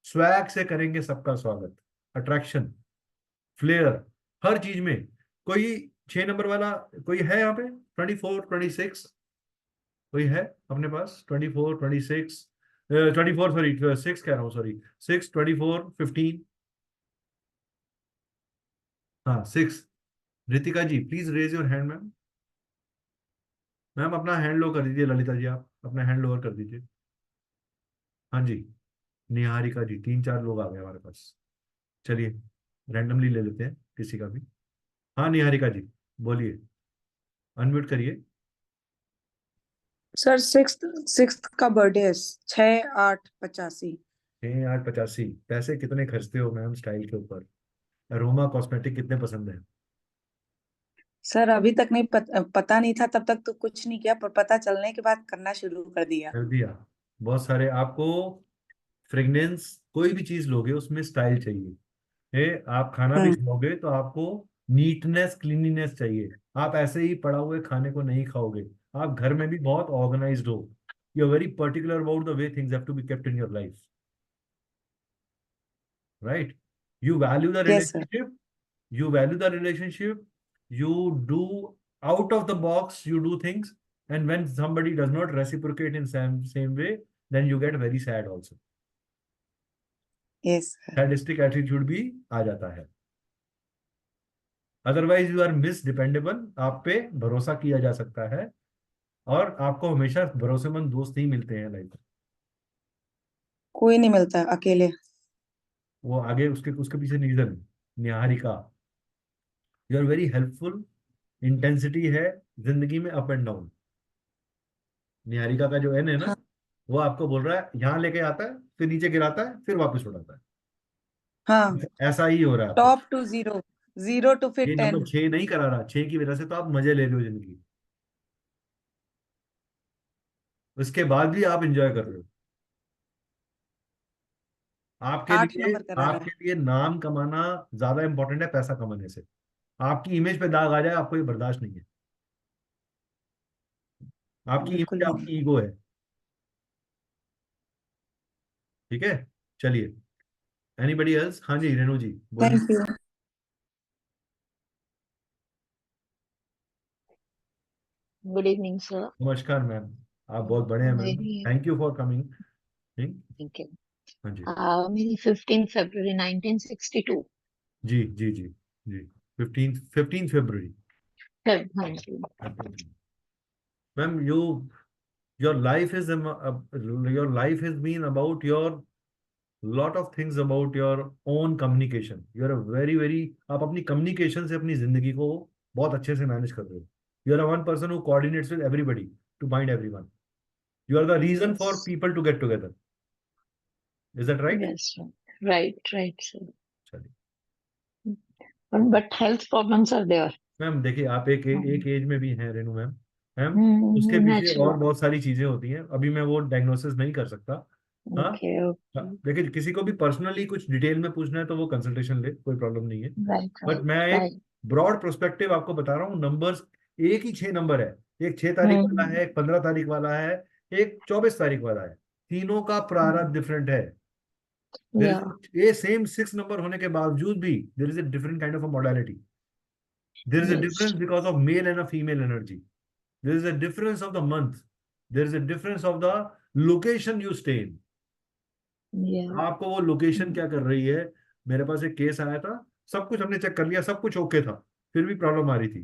Swag से करेंगे सबका स्वागत. अट्रैक्शन, फ्लेयर, हर चीज में. कोई 6 नंबर वाला कोई है यहाँ पे? 24, 26 कोई है अपने पास? 24, 26, 24 सॉरी 6 कह रहा हूँ, सॉरी 6, 24, 15. हाँ 6. Ritika ji please raise your hand ma'am. Ma'am अपना हैंड लो कर दीजिए. ललिता जी आप अपना हैंड लोअर कर दीजिए. हाँ जी. निहारिका जी, 3-4 लोग आ गए हमारे पास. चलिए रैंडमली ले लेते हैं किसी का भी. हाँ निहारिका जी बोलिए, अनम्यूट करिए. सर सिक्स का बर्थडे है 6/8/85। 6/8/85. पैसे कितने खर्चते हो मैम स्टाइल के ऊपर? अरोमा कॉस्मेटिक कितने पसंद है? सर अभी तक नहीं पता नहीं था, तब तक तो कुछ नहीं किया, पर पता चलने के बाद करना शुरू कर दिया। कर दिया. बहुत सारे आपको फ्रेग्रेंस, कोई भी चीज लोगे उसमें स्टाइल चाहिए. आप खाना भी खाओगे तो आपको नीटनेस, क्लीनिनेस चाहिए. आप ऐसे ही पड़ा हुए खाने को नहीं खाओगे. आप घर में भी बहुत ऑर्गेनाइज्ड हो. You are very particular about the way things have to be kept in your life. Right? You value the relationship. You value the relationship. You do out of the box. You do things, and when somebody does not reciprocate in same way, then you get very sad also. Yes, sir. Sadistic attitude भी आ जाता है. Otherwise you are misdependable. आप पे भरोसा किया जा सकता है और आपको हमेशा भरोसेमंद दोस्त ही मिलते हैं लाइफ में. कोई नहीं मिलता अकेले. वो आगे उसके पीछे reason. Niharika, you are very helpful. Intensity है जिंदगी में अप एंड डाउन. निहारिका का जो एन है ना, वो आपको बोल रहा है यहाँ लेके आता है, फिर नीचे गिराता है, फिर वापस उड़ाता है. हाँ, ऐसा ही हो रहा है. Top to zero, zero to फिर ये 10. नंबर 6 नहीं करा रहा. 6 की वजह से तो आप मजे ले रहे हो जिंदगी, उसके बाद भी आप एंजॉय कर रहे हो. आपके 8 नंबर करा रहा है. आपके लिए नाम कमाना ज्यादा इंपॉर्टेंट है पैसा कमाने से. आपकी इमेज पे दाग आ जाए आपको ये बर्दाश्त नहीं है. आपकी बिल्कुल इमेज नहीं. आपकी ईगो है. ठीक है चलिए. Anybody else? हाँ जी रेणु जी बोलिए. Thank you. Good evening sir. नमस्कार मैम, आप बहुत बड़े हैं मैम. मेरी thank you for coming. Thank you. हाँ जी. मेरी 15 फरवरी 1962. जी जी जी जी 15 फरवरी. हाँ जी. Ma'am your life is your life has been about your lot of things about your own communication. You are a very आप अपनी communication से अपनी जिंदगी को बहुत अच्छे से मैनेज कर रहे हो. You are a one person who coordinates with everybody to bind everyone. You are the reason for people to get together. Is that right? Yes, right sir. चलिए. But health problems are there. Ma'am देखिए आप एक as में भी हैं Renu ma'am. Ma'am उसके पीछे natural. और बहुत सारी चीजें होती हैं. अभी मैं वो डायग्नोसिस नहीं कर सकता. हाँ Okay. देखिए किसी को भी पर्सनली कुछ डिटेल में पूछना है तो वो कंसल्टेशन ले, कोई प्रॉब्लम नहीं है. बट मैं एक ब्रॉड प्रोस्पेक्टिव आपको बता रहा हूँ. नंबर्स एक ही 6 नंबर है. एक 6 तारीख वाला है, एक 15 तारीख वाला है, एक 24 तारीख वाला है. तीनों का प्रारब्ध डिफरेंट है. Yeah. ये सेम 6 नंबर होने के बावजूद भी there is a different kind of a modality. There is a Yes. difference because of male and a female energy. There is a difference of the month. There is a difference of the location you stay in. Yeah. आपको वो location क्या कर रही है. मेरे पास एक case आया था, सब कुछ हमने चेक कर लिया, सब कुछ ओके था, फिर भी प्रॉब्लम आ रही थी.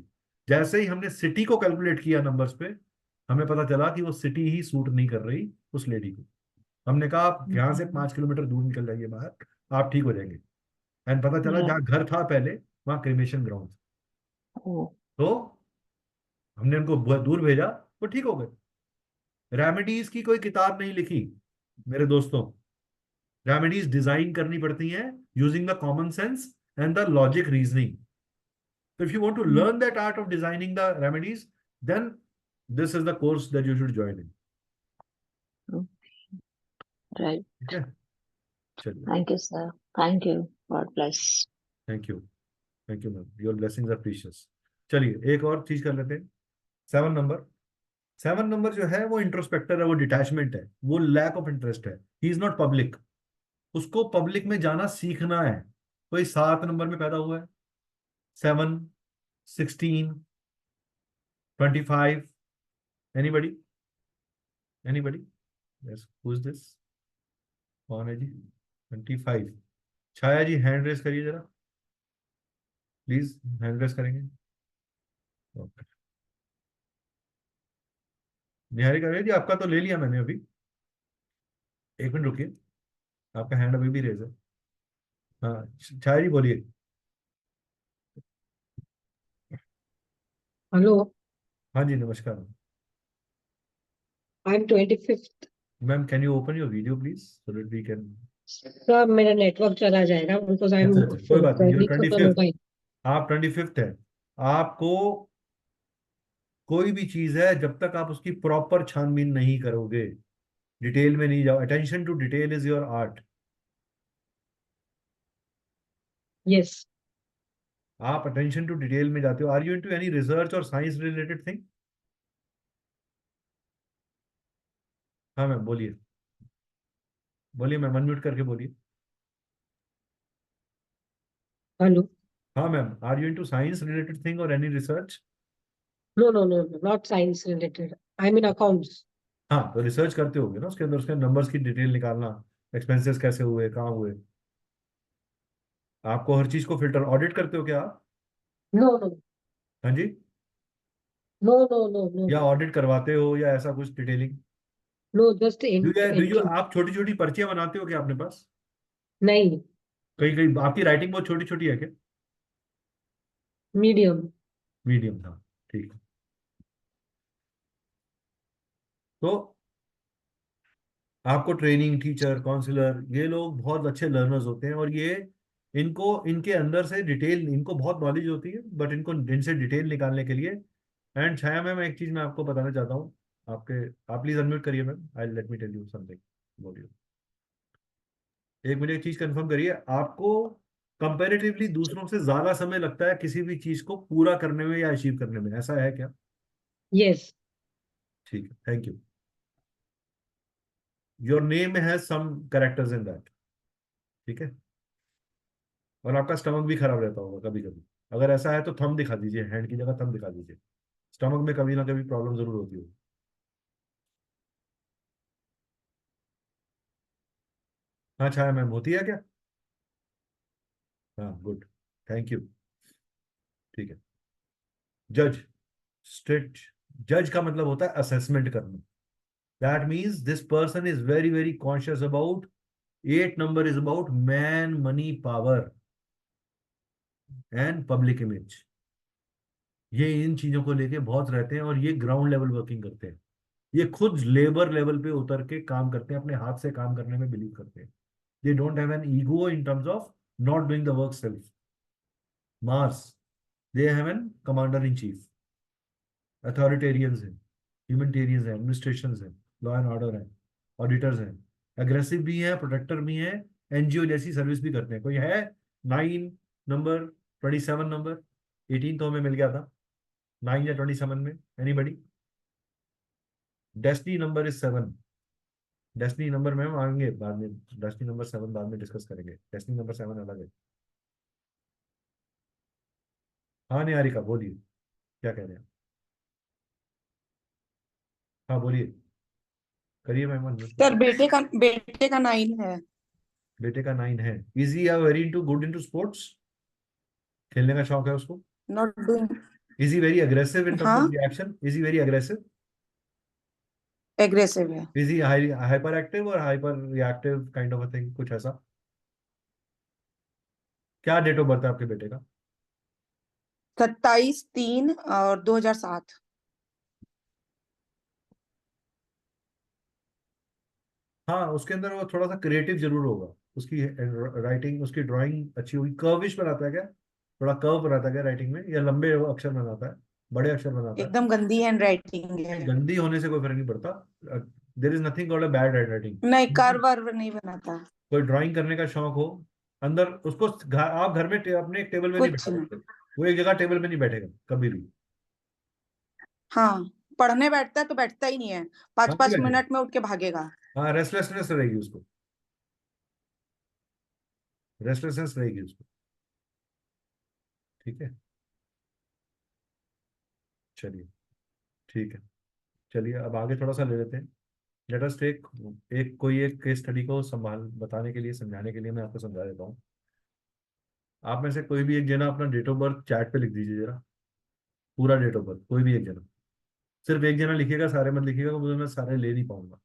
जैसे ही हमने सिटी को कैलकुलेट किया नंबर्स पे, हमें पता चला कि वो सिटी ही सूट नहीं कर रही उस लेडी को. हमने कहा आप यहाँ से 5 किलोमीटर दूर निकल जाइए बाहर, आप ठीक हो जाएंगे. एंड पता चला Right. जहाँ घर था पहले, वहाँ क्रिमेशन ग्राउंड था. Oh. तो हमने उनको बहुत दूर भेजा, वो ठीक हो गए. रेमेडीज की कोई किताब नहीं लिखी मेरे दोस्तों. रेमेडीज डिजाइन करनी पड़ती हैं using the common sense and the logic reasoning. So if you want to learn that art of designing the remedies, then this is the course that you should join in. Right. ठीक है, चलिए. Thank you, sir. Thank you. God bless. Thank you ma'am, your blessings are precious. चलिए एक और चीज कर लेते हैं. 7 नंबर. 7 नंबर जो है वो इंट्रोस्पेक्टर है, वो डिटैचमेंट है, वो लैक ऑफ इंटरेस्ट है. He is not public. उसको पब्लिक में जाना सीखना है. कोई 7 नंबर में पैदा हुआ है, 7, 16, 25, anybody? Yes, who is this? कौन है जी? 25. छाया जी हैंड रेस करिए जरा प्लीज. हैंड रेस करेंगे. ओके, निहारिका जी आपका तो ले लिया मैंने अभी. 1 मिनट रुकिए, आपका हैंड अभी भी रेज है. हाँ छाया जी बोलिए. हेलो, हाँ जी नमस्कार I am 25th. Ma'am. Can you open your video please so that we can. Sir मेरा नेटवर्क चला जाएगा बिकॉज आई एम अच्छा कोई बात नहीं. खत्म हो 25th, गई. आप 25th है. आपको कोई भी चीज है जब तक आप उसकी प्रॉपर छानबीन नहीं करोगे, डिटेल में नहीं जाओ. Attention to detail is your art. Yes. आप अटेंशन टू डिटेल में जाते हो. Are you into any research और साइंस रिलेटेड थिंग? हाँ मैम बोलिए मैम, अनम्यूट करके बोलिए. हेलो. हाँ ma'am, are you into science related thing और any research? No no no not science related. I am in accounts. हाँ तो research करते होगे ना, उसके अंदर उसके नंबर्स की डिटेल निकालना, एक्सपेंसेस कैसे हुए, कहाँ हुए. आपको हर चीज को फिल्टर ऑडिट करते हो क्या आप? नो नो हाँ जी, नो नो नो नो या ऑडिट करवाते हो या ऐसा कुछ detailing? Know just do you आप छोटी छोटी पर्चियां बनाते हो क्या अपने पास? नहीं. कहीं कहीं आपकी राइटिंग बहुत छोटी छोटी है क्या? मीडियम. मीडियम था, ठीक है. तो आपको ट्रेनिंग, टीचर, काउंसलर, ये लोग बहुत अच्छे लर्नर्स होते हैं और ये इनके अंदर से डिटेल, इनको बहुत नॉलेज होती है, बट इनको इनसे डिटेल निकालने के लिए. एंड छाया मैम एक चीज मैं आपको बताना चाहता हूँ. आप प्लीज अनम्यूट करिए ma'am. I let me tell you something. बोलिए. एक मुझे एक चीज कंफर्म करिए, आपको कंपैरेटिवली दूसरों से ज्यादा समय लगता है किसी भी चीज को पूरा करने में या अचीव करने में, ऐसा है क्या? यस. ठीक है, thank you. Your name has some characters in that. ठीक है. और आपका स्टमक भी खराब रहता होगा कभी कभी. अगर ऐसा है तो थंब दिखा दीजिए, हैंड की जगह थंब दिखा दीजिए. स्टमक में कभी ना कभी प्रॉब्लम जरूर होती होगी. हाँ छाया मैम, होती है क्या? हाँ गुड, थैंक यू. ठीक है. जज, स्ट्रिक्ट. जज का मतलब होता है असेसमेंट करना. That means this person is very very conscious about. 8 number is about man, money, power and public image. ये इन चीजों को लेके बहुत रहते हैं और ये ग्राउंड लेवल वर्किंग करते हैं. ये खुद लेबर लेवल पे उतर के काम करते हैं, अपने हाथ से काम करने में बिलीव करते हैं. They don't have an ego in terms of not doing the work self. Mars, they have an commander in chief. Authoritarians हैं, ह्यूमैनिटेरियंस हैं, एडमिनिस्ट्रेशंस हैं, लॉ एंड ऑर्डर हैं, ऑडिटर्स हैं, एग्रेसिव भी हैं, प्रोटेक्टर भी हैं, एनजीओ जैसी सर्विस भी करते हैं. कोई है 9 नंबर, 27 नंबर? 18 तो हमें मिल गया था. 9 या 27 में anybody? Destiny number is 7. Destiny number ma'am आएंगे बाद में, डेस्टिनी नंबर 7 बाद में डिस्कस करेंगे, डेस्टिनी नंबर 7 अलग है। हाँ निहारिका बोलिए, क्या कह रहे हैं? हाँ बोलिए, करिए मैम unmute सर करिए। बेटे का 9 है। बेटे का 9 है। Is he very into good into sports? खेलने का शौक है उसको? Not doing. Is he very aggressive in terms of हाँ reaction? Is he very aggressive? Aggressive है। इज ही हाइपर एक्टिव और hyper reactive kind of a thing, कुछ ऐसा? क्या डेट ऑफ बर्थ है आपके बेटे का? 27/3/2007। हाँ उसके अंदर वो थोड़ा सा क्रिएटिव जरूर होगा, उसकी राइटिंग, उसकी ड्राइंग अच्छी होगी। कर्विश बनाता है क्या? थोड़ा कर्व बनाता है क्या राइटिंग में, या लंबे अक्षर बनाता है, बड़े अक्षर बनाता है? एकदम गंदी हैंड राइटिंग है। गंदी होने से कोई फर्क नहीं पड़ता। There is nothing called a bad handwriting. नहीं कर्व वर्व नहीं बनाता। कोई ड्राइंग करने का शौक हो अंदर उसको, आप घर में अपने एक टेबल में नहीं कुछ बैठा नहीं। सकते, वो एक जगह टेबल में नहीं बैठेगा कभी भी। हाँ पढ़ने बैठता है तो बैठता ही नहीं है, पाँच हाँ नहीं पाँच बैठेगा। मिनट में उठ के भागेगा। हाँ रेस्टलेसनेस रहेगी उसको, रेस्टलेसनेस रहेगी उसको। ठीक है, चलिए ठीक है। चलिए अब आगे थोड़ा सा ले लेते हैं। लेट अस टेक एक केस स्टडी को संभाल बताने के लिए, समझाने के लिए मैं आपको समझा देता हूँ। आप में से कोई भी एक जना अपना डेट ऑफ बर्थ चैट पे लिख दीजिए जरा, पूरा डेट ऑफ बर्थ, कोई भी एक जना, सिर्फ एक जना लिखिएगा, सारे मत लिखिएगा, मुझे मैं सारे ले नहीं पाऊंगा।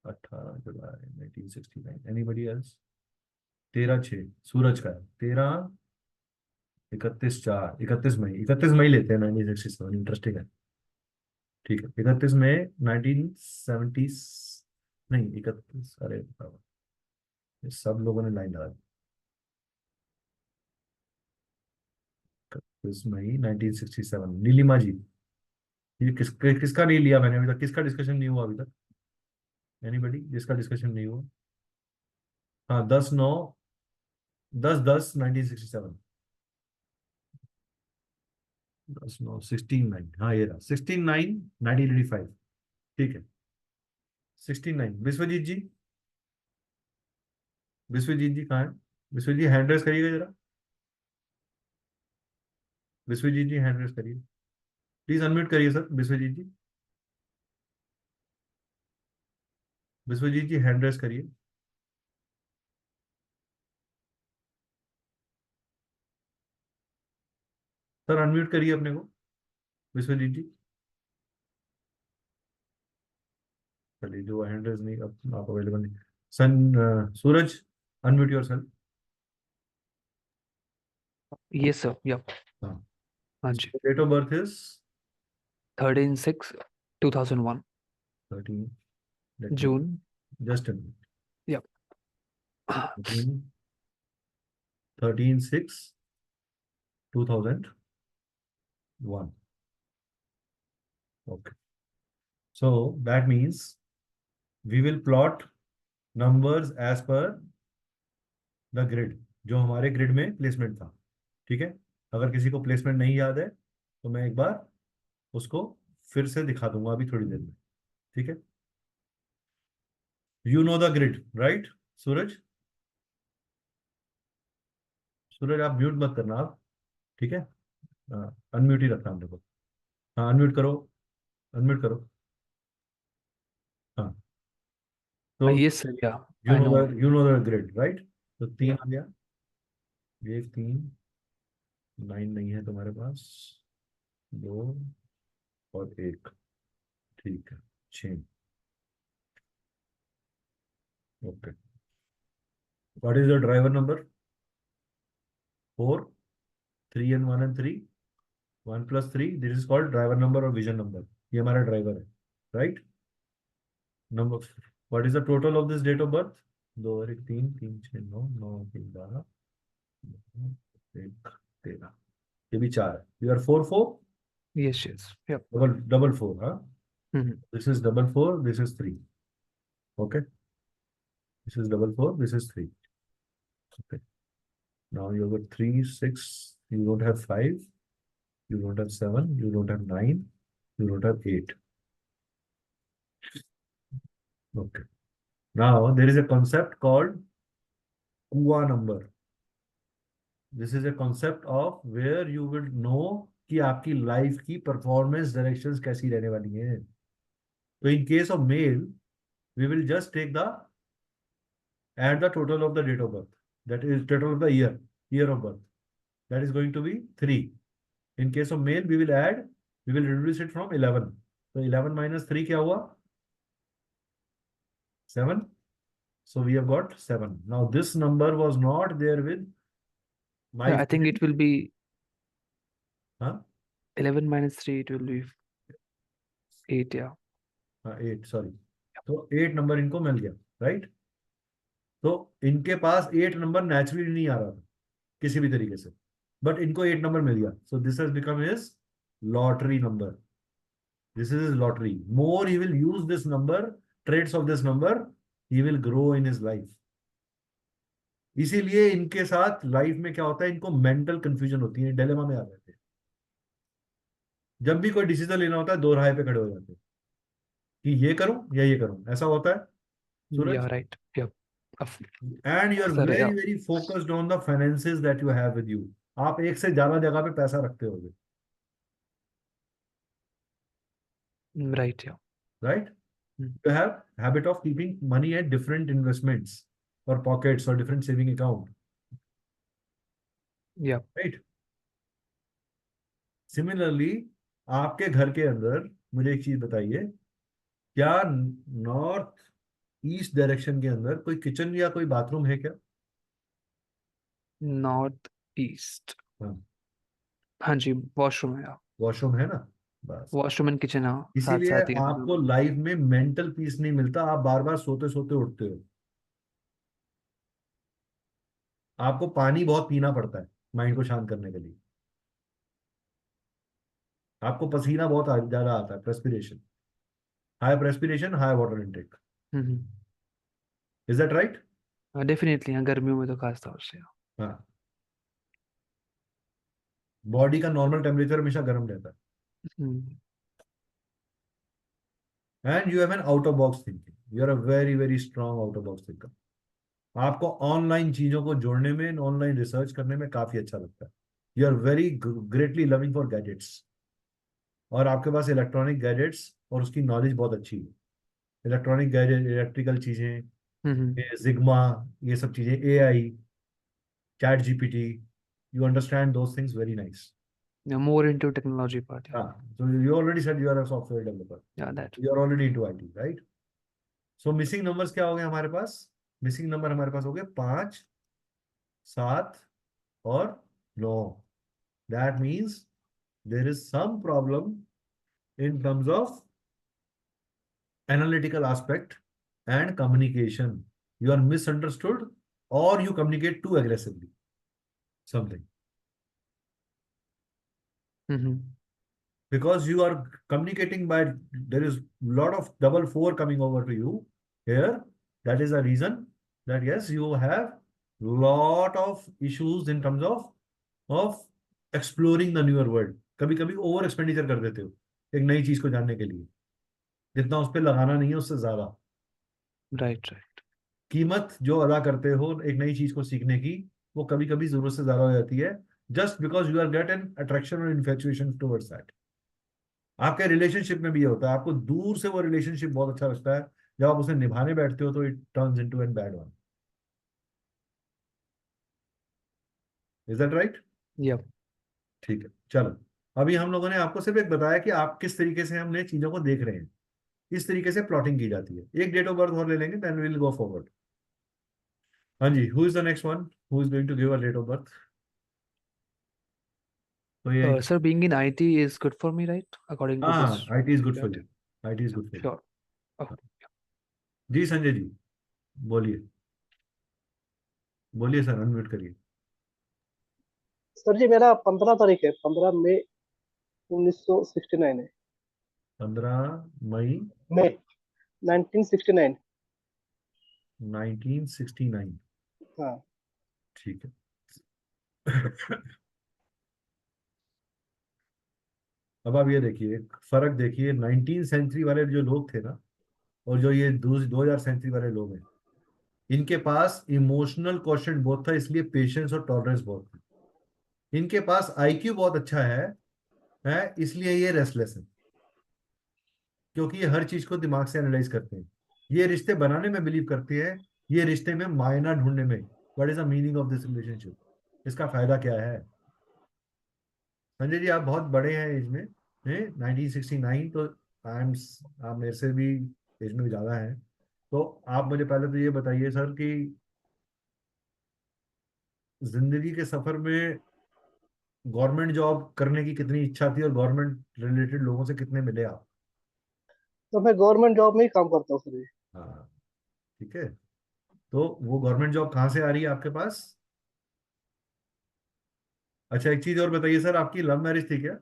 18 जुलाई 1969। Anybody else? 13/6 सूरज का है। 13 31/4 31 मई लेते हैं 1967, इंटरेस्टिंग है। ठीक है 31 मई 1970, नहीं 31, अरे बाबा, ये सब लोगों ने लाइन लगा दी। 31 मई 1967। नीलिमा जी, ये किसका नहीं लिया मैंने अभी तक? किसका डिस्कशन नहीं हुआ अभी तक? एनीबडी जिसका डिस्कशन नहीं हुआ? हाँ 10/9 10/10/1967। 10/9 16/9, हाँ ये रहा 16/9/1985। ठीक है 16/9। विश्वजीत जी, विश्वजीत जी कहाँ है? विश्वजीत जी हैंड रेस करिएगा जरा, विश्वजीत जी हैंड रेस करिए, प्लीज अनम्यूट करिए सर। विश्वजीत जी, विश्वजीत जी हैंड रेस करिए। सर अनम्यूट करिए अपने को, विश्वजीत जी। चलिए जो हैंड रेस नहीं, अब आप अवेलेबल नहीं। Suraj unmute yourself. Yes, sir. Yep. हाँ हाँ जी। Date of birth is 13/6/2001. 13, June. Just a minute. Yep. 13/6/2001. Okay, so that means we will plot numbers as per the grid, जो हमारे ग्रिड में प्लेसमेंट था। ठीक है, अगर किसी को प्लेसमेंट नहीं याद है तो मैं एक बार उसको फिर से दिखा दूंगा अभी थोड़ी देर में। ठीक है, you know the grid right? Suraj, Suraj आप म्यूट मत करना आप, ठीक है, अनम्यूट ही रखना अपने को। हाँ अनम्यूट करो, अनम्यूट करो। हाँ तो Yes, sir. Yeah. You I know know. You know the grid right? तो 3 आ गया, ये 3, 9 नहीं है तुम्हारे पास, 2 और 1, ठीक है 6। Okay, what is your driver number? 4, 3 and 1 and 3, 1 + 3, this is called driver number और विजन नंबर। ये हमारा ड्राइवर है right? Number, what is the total of this date of birth? 2 और 1 3, 3 6 9, 9 3 12, 1 13, ये भी 4 है। You are 4 4, Yes, yes. Yep. Double 4, हाँ Mhm. This is double 4, this is 3। Okay, this is double 4, this is 3। Okay, now you got 3 6, you don't have 5, you don't have 7, you don't have 9, you don't have 8, Okay. Now there is a concept called Kua number. This is a concept of where you will know कि आपकी life की performance directions कैसी रहने वाली हैं. तो in case of male, we will just take the add the total of the date of birth. That is total of the year of birth. That is going to be 3. In case of male, we will reduce it from 11. So 11 minus 3 क्या हुआ? 7. So we have got 7. Now this number was not there with my Yeah, I think friend. it will be Huh? 11 minus 3, it will be 8, yeah. 8, sorry. तो 8 number इनको मिल गया, right? तो इनके पास 8 number naturally नहीं आ रहा था किसी भी तरीके से, बट इनको 8 नंबर मिल गया. So this has become his lottery number. This is his lottery. More he will use this number, trades of this number, he will grow in his life. इसीलिए इनके साथ लाइफ में क्या होता है, इनको मेंटल कंफ्यूजन होती है, डिलेमा में आ जाते हैं. जब भी कोई डिसीजन लेना होता है, दो राह पे खड़े हो जाते हैं कि ये करूं या ये करूं. ऐसा होता है सूरज? Yeah, right. Yeah. And you are Sir, yeah. very focused on the finances that you have with you. आप एक से ज्यादा जगह पे पैसा रखते होगे, Right, yeah. right? You have habit of keeping money at different investments or pockets or different saving account, Yeah. right? Similarly, आपके घर के अंदर मुझे एक चीज बताइए, क्या नॉर्थ ईस्ट डायरेक्शन के अंदर कोई किचन या कोई बाथरूम है क्या? North east. हाँ, हाँ जी, वॉशरूम है. वॉशरूम है ना, बस. वॉशरूम एंड किचन, हाँ, साथ इसीलिए साथ ही. आपको लाइफ में मेंटल पीस नहीं मिलता. आप बार बार सोते सोते उठते हो. आपको पानी बहुत पीना पड़ता है माइंड को शांत करने के लिए. आपको पसीना बहुत ज्यादा आता है, perspiration, high perspiration, high water intake. Is that right? Definitely, हाँ, गर्मियों में तो खास तौर से. हाँ. बॉडी का नॉर्मल टेम्परेचर हमेशा गर्म रहता है. And you have an out of box thinking. You are a very strong out of box thinker. आपको ऑनलाइन चीजों को जोड़ने में, ऑनलाइन रिसर्च करने में काफी अच्छा लगता है. You are very greatly loving for gadgets, और आपके पास इलेक्ट्रॉनिक गैजेट्स और उसकी नॉलेज बहुत अच्छी है. इलेक्ट्रॉनिक गैजेट, इलेक्ट्रिकल चीजें, जिग्मा, ये सब चीजें, AI, chat GPT, you understand those things very nice. Yeah, more into technology part. Yeah. So you already said you are a software developer. Yeah, that. You are already into IT, right? So missing numbers क्या हो गए हमारे पास? Missing number हमारे पास हो गए 5, 7 और 9. That means there is some problem in terms of analytical aspect and communication. You are misunderstood or you communicate too aggressively. Something. Because you are communicating by, there is a lot of 4 coming over to you here. That is a reason that yes, you have lot of issues in terms of exploring the newer world. कभी कभी over expenditure कर देते हो एक नई चीज को जानने के लिए, जितना उस पर लगाना नहीं है उससे ज्यादा. राइट. कीमत जो अदा करते हो एक नई चीज को सीखने की, वो कभी कभी जरूरत से ज्यादा हो जाती है, just because you are get an attraction और इन्फैचुएशन टुवर्ड्स दैट. आपके रिलेशनशिप में भी ये होता है. आपको दूर से वो रिलेशनशिप बहुत अच्छा लगता है, जब आप उसे निभाने बैठते हो तो it turns into an bad one. Is that right? Yep. ठीक है, चलो. अभी हम लोगों ने आपको सिर्फ एक बताया कि आप किस तरीके से हमने चीजों को देख रहे हैं. इस तरीके से प्लॉटिंग की जाती है. एक डेट ऑफ बर्थ और ले लेंगे, then we will go forward. हाँ जी, who is the next one who is going to give a date of birth? Sir, being in IT is good for me, right? According to this. IT is good for you. IT is good for you. Sure. Okay. जी संजय जी, बोलिए sir, unmute करिए. Sir जी, मेरा 15 तारीख है, 15 मई 1969 है. 15 मई 1969. 1969. हाँ. ठीक है. अब आप ये देखिए, फर्क देखिए. 19th सेंचुरी वाले जो लोग थे ना, और जो ये 2000 सेंचुरी वाले लोग हैं, इनके पास इमोशनल क्वेश्चन बहुत था, इसलिए पेशेंस और टॉलरेंस बहुत था। इनके पास आईक्यू बहुत अच्छा है इसलिए ये रेस्टलेस है, क्योंकि ये हर चीज को दिमाग से एनालाइज करते हैं। ये रिश्ते बनाने में बिलीव करते हैं, ये रिश्ते में मायना ढूंढने में। What is the meaning of this relationship, इसका फायदा क्या है। संजय जी, आप बहुत बड़े हैं एज में, 1969, तो आप मेरे से भी एज में ज्यादा हैं। तो आप मुझे पहले तो ये बताइए सर कि जिंदगी के सफर में गवर्नमेंट जॉब करने की कितनी इच्छा थी, और गवर्नमेंट रिलेटेड लोगों से कितने मिले आप। तो मैं गवर्नमेंट जॉब में ही काम करता हूँ सर जी। हाँ, ठीक है। तो वो गवर्नमेंट जॉब कहाँ से आ रही है आपके पास। अच्छा, एक चीज और बताइए सर, आपकी लव मैरिज थी क्या।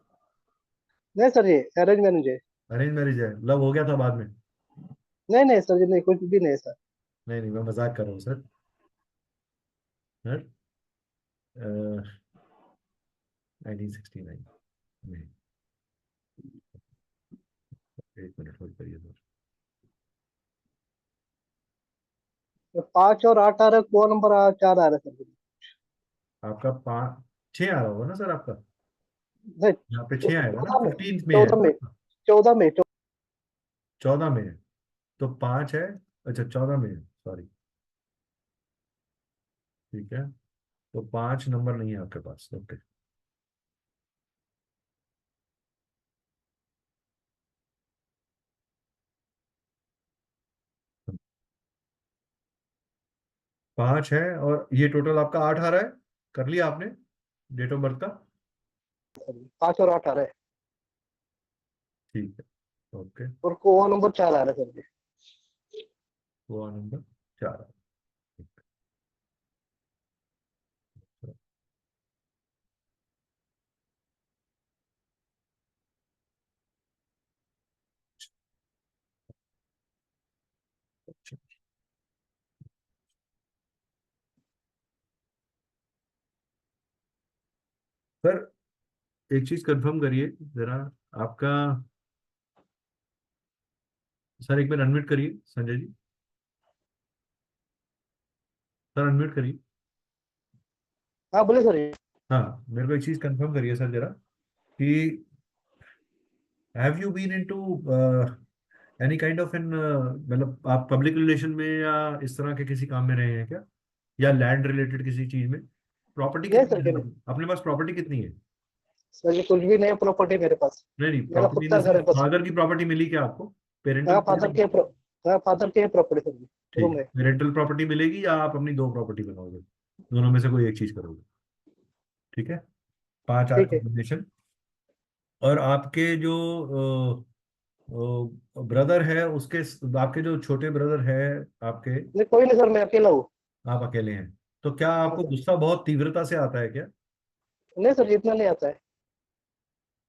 नहीं सर जी, अरेंज मैरिज है। अरेंज मैरिज है, लव हो गया था बाद में। नहीं नहीं सर जी, नहीं, कुछ भी नहीं सर। नहीं नहीं, मैं मजाक कर रहा हूँ सर। सर 1969 में, एक मिनट होल्ड करिए सर। तो 5 और 8 आ रहा है, कौन नंबर 4 आ रहा है सर जी। आपका 6 आ रहा होगा ना सर आपका, नहीं, यहाँ पे 6 आएगा ना, 14 में, 15 में है 14 में, ना? 14 में, 14 में है, तो 5 है। अच्छा, 14 में है, सॉरी। ठीक है, तो 5 नंबर नहीं है आपके पास। ओके, पांच है, और ये टोटल आपका 8 आ रहा है। कर लिया आपने डेट ऑफ बर्थ का। 5 और 8 आ रहा है, ठीक है, ओके। और कोवा नंबर 4 आ रहा है सर जी। वो नंबर 4 सर, एक चीज कंफर्म करिए जरा, आपका। सर एक मिनट अनम्यूट करिए संजय जी, सर अनम्यूट करिए। हाँ बोले सर जी। हाँ, मेरे को एक चीज कंफर्म करिए सर जरा, कि have you been into any kind of an, मतलब आप पब्लिक रिलेशन में या इस तरह के किसी काम में रहे हैं क्या, या लैंड रिलेटेड किसी चीज में। प्रॉपर्टी नहीं कितनी सर जी, है नहीं अपने पास, प्रॉपर्टी कितनी है। सर जी, कुछ भी नहीं प्रॉपर्टी मेरे पास। नहीं नहीं, मेरा प्रॉपर्टी खुद में का घर है से बस। फादर की प्रॉपर्टी मिली क्या आपको, पेरेंटल हाँ प्रॉपर्टी। फादर के प्रॉपर्टी सर जी, ठीक रूम है, है। पेरेंटल प्रॉपर्टी मिलेगी, या आप अपनी 2 प्रॉपर्टी बनाओगे, दोनों में से कोई एक चीज करोगे। ठीक है, 5-8 ठीक है। कॉम्बिनेशन। और आपके जो ब्रदर है, उसके आपके जो छोटे ब्रदर है आपके, नहीं कोई नहीं सर, मैं अकेला हूँ। आप अकेले हैं, तो क्या हाँ आपको सर। गुस्सा बहुत तीव्रता से आता है क्या। नहीं सर जी, इतना नहीं आता है।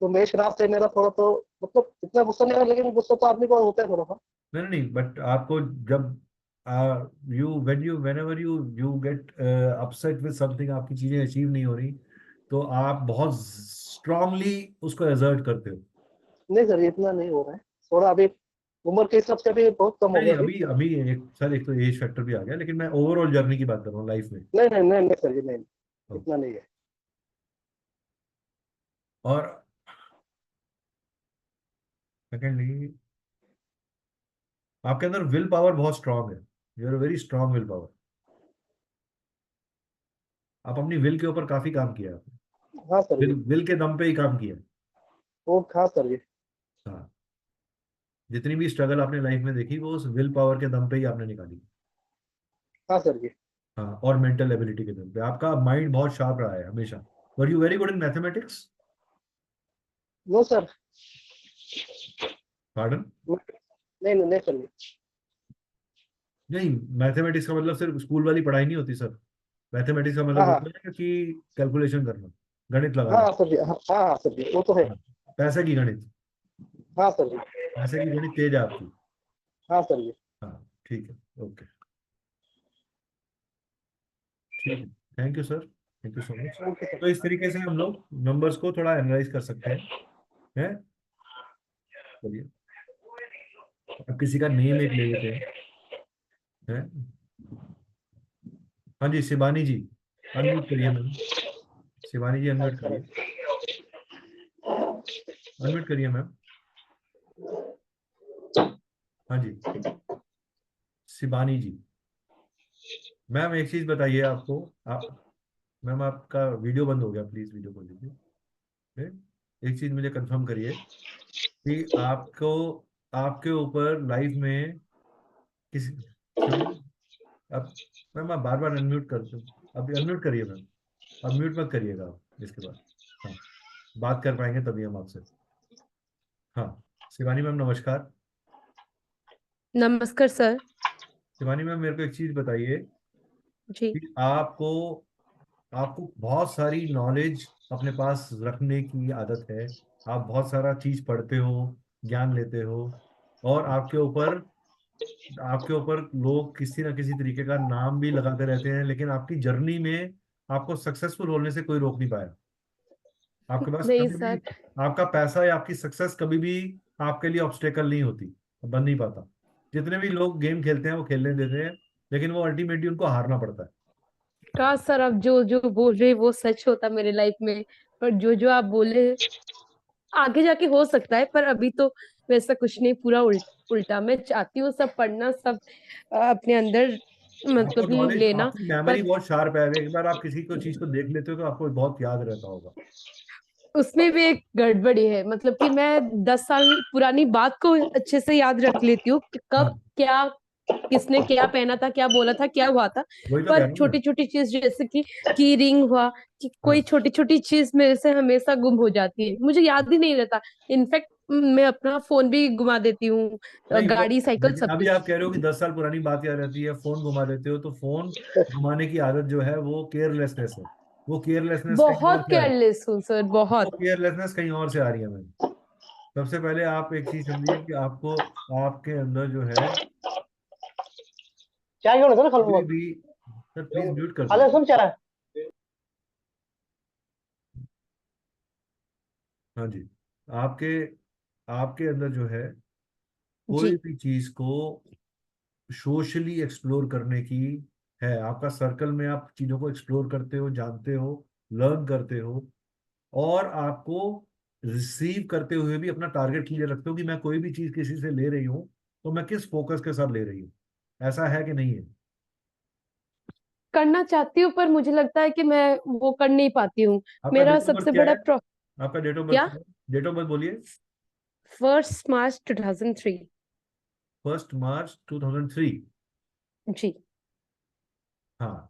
तो मेष राशि से मेरा थोड़ा तो, मतलब इतना गुस्सा नहीं आता, लेकिन गुस्सा तो आदमी को होता है थोड़ा सा। नहीं नहीं, बट आपको जब whenever you get upset with something, आपकी चीजें अचीव नहीं हो रही, तो आप बहुत स्ट्रांगली उसको एजर्ट करते हो। नहीं सर, इतना नहीं हो रहा है। थोड़ा अभी उम्र के हिसाब से अभी बहुत कम हो नहीं गया नहीं, अभी। अभी अभी एक सर, एक तो एज फैक्टर भी आ गया, लेकिन मैं ओवरऑल जर्नी की बात कर रहा हूँ लाइफ में। नहीं नहीं नहीं नहीं सर जी, नहीं, तो, इतना नहीं है। और सेकेंडली, आपके अंदर विल पावर बहुत स्ट्रांग है, you are very strong will power. आप अपनी विल के ऊपर काफी काम किया है आपने, हाँ सर जी। विल के दम पे ही काम किया है। वो हाँ सर जी। हाँ, जितनी भी स्ट्रगल आपने लाइफ में देखी, वो उस विल पावर के दम पे ही आपने निकाली। हाँ सर जी। हाँ, और मेंटल एबिलिटी के दम पे आपका माइंड बहुत शार्प रहा है हमेशा। Were you very good in mathematics. No sir. Pardon. नहीं नहीं नहीं सर जी। नहीं, मैथमेटिक्स का मतलब सिर्फ स्कूल वाली पढ़ाई नहीं होती सर। मैथमेटिक्स का हाँ मतलब हाँ होता है कि कैलकुलेशन करना, गणित हाँ लगाना। सर जी, हाँ हाँ हाँ सर जी, वो तो है। हाँ, पैसे की गणित, हाँ सर जी। पैसे की गणित तेज है आपकी। हाँ सर जी। हाँ, ठीक है, ओके, ठीक है। Thank you sir, thank you so much. Okay sir. तो इस तरीके से हम लोग नंबर्स को थोड़ा एनालाइज कर सकते हैं, हैं? चलिए। अब किसी का नेम एक ले लेते हैं। हाँ जी, शिवानी जी अनम्यूट करिए मैम। शिवानी जी अनम्यूट करिए, अनम्यूट करिए मैम। हाँ जी, शिवानी जी। मैम एक चीज बताइए आपको, मैम आपका वीडियो बंद हो गया, प्लीज वीडियो खोल लीजिए। एक चीज मुझे कंफर्म करिए कि आपको, आपके ऊपर लाइफ में किसी, अब मैम आप बार बार अनम्यूट करते हो, अब अनम्यूट करिए मैम, अब म्यूट मत करिएगा आप इसके बाद। हाँ, बात कर पाएंगे तभी हम आपसे। हाँ शिवानी मैम नमस्कार। नमस्कार सर। शिवानी मैम मेरे को एक चीज बताइए जी कि आपको आपको बहुत सारी नॉलेज अपने पास रखने की आदत है, आप बहुत सारा चीज पढ़ते हो, ज्ञान लेते हो, और आपके ऊपर लोग किसी ना किसी तरीके का नाम भी लगाते रहते हैं, लेकिन आपकी जर्नी में आपको सक्सेसफुल होने से कोई रोक नहीं पाया। आपके पास नहीं कभी भी सर, आपका पैसा या आपकी सक्सेस कभी भी आपके लिए ऑब्स्टेकल नहीं होती, बन नहीं पाता। जितने भी लोग गेम खेलते हैं वो खेलने देते हैं, लेकिन वो अल्टीमेटली उनको हारना पड़ता है। काश सर आप जो जो बोल रहे वो सच होता मेरे लाइफ में, पर जो जो आप बोले आगे जाके हो सकता है, पर अभी तो वैसा कुछ नहीं, पूरा उल्टा। मैं चाहती हूँ सब पढ़ना, सब अपने अंदर आपको मतलब नॉलेज, लेना, आपकी मेमोरी पर बहुत शार्प है, एक बार आप किसी को चीज को देख लेते हो तो आपको बहुत याद रहता होगा। उसमें भी एक गड़बड़ी है, मतलब कि मैं 10 साल पुरानी बात को अच्छे से याद रख लेती हूँ कि कब हाँ क्या, किसने क्या पहना था, क्या बोला था, क्या हुआ था। वही तो कह पर रहा हूँ मैं। छोटी छोटी चीज जैसे कि रिंग हुआ, कि कोई हाँ छोटी छोटी चीज मेरे से हमेशा गुम हो जाती है, मुझे याद ही नहीं रहता। इनफैक्ट मैं अपना फोन भी घुमा देती हूँ, नहीं वो, गाड़ी साइकिल लेकिन सब अभी आप कुछ। कह रहे हो कि 10 साल पुरानी बात याद रहती है, फोन घुमा देते हो, तो फोन घुमाने की आदत जो है वो केयरलेसनेस है। वो केयरलेसनेस कहीं और बहुत से आ रही केयरलेस हूँ सर, वो बहुत। केयरलेसनेस कहीं और से आ रही है मैम। सबसे पहले आप एक चीज समझिए कि आपको, आपके अंदर जो है चाय घेऊन येतो ना खालून कोई मग भी, सर प्लीज म्यूट कर आलं दीजिए। असून चाय हाँ जी, आपके आपके अंदर जो है कोई जी भी चीज को सोशली एक्सप्लोर करने की है, आपका सर्कल में आप चीजों को एक्सप्लोर करते हो, जानते हो, लर्न करते हो, और आपको रिसीव करते हुए भी अपना टारगेट क्लियर रखते हो कि मैं कोई भी चीज किसी से ले रही हूँ तो मैं किस फोकस के साथ ले रही हूँ। ऐसा है कि नहीं है? करना चाहती हूँ, पर मुझे लगता है कि मैं वो कर नहीं पाती हूँ। आपका मेरा डेट ऑफ बर्थ सबसे क्या बड़ा है? आपका डेट ऑफ बर्थ क्या? क्या है? डेट ऑफ बर्थ बोलिए। 1 मार्च 2003। 1 मार्च 2003। जी। हाँ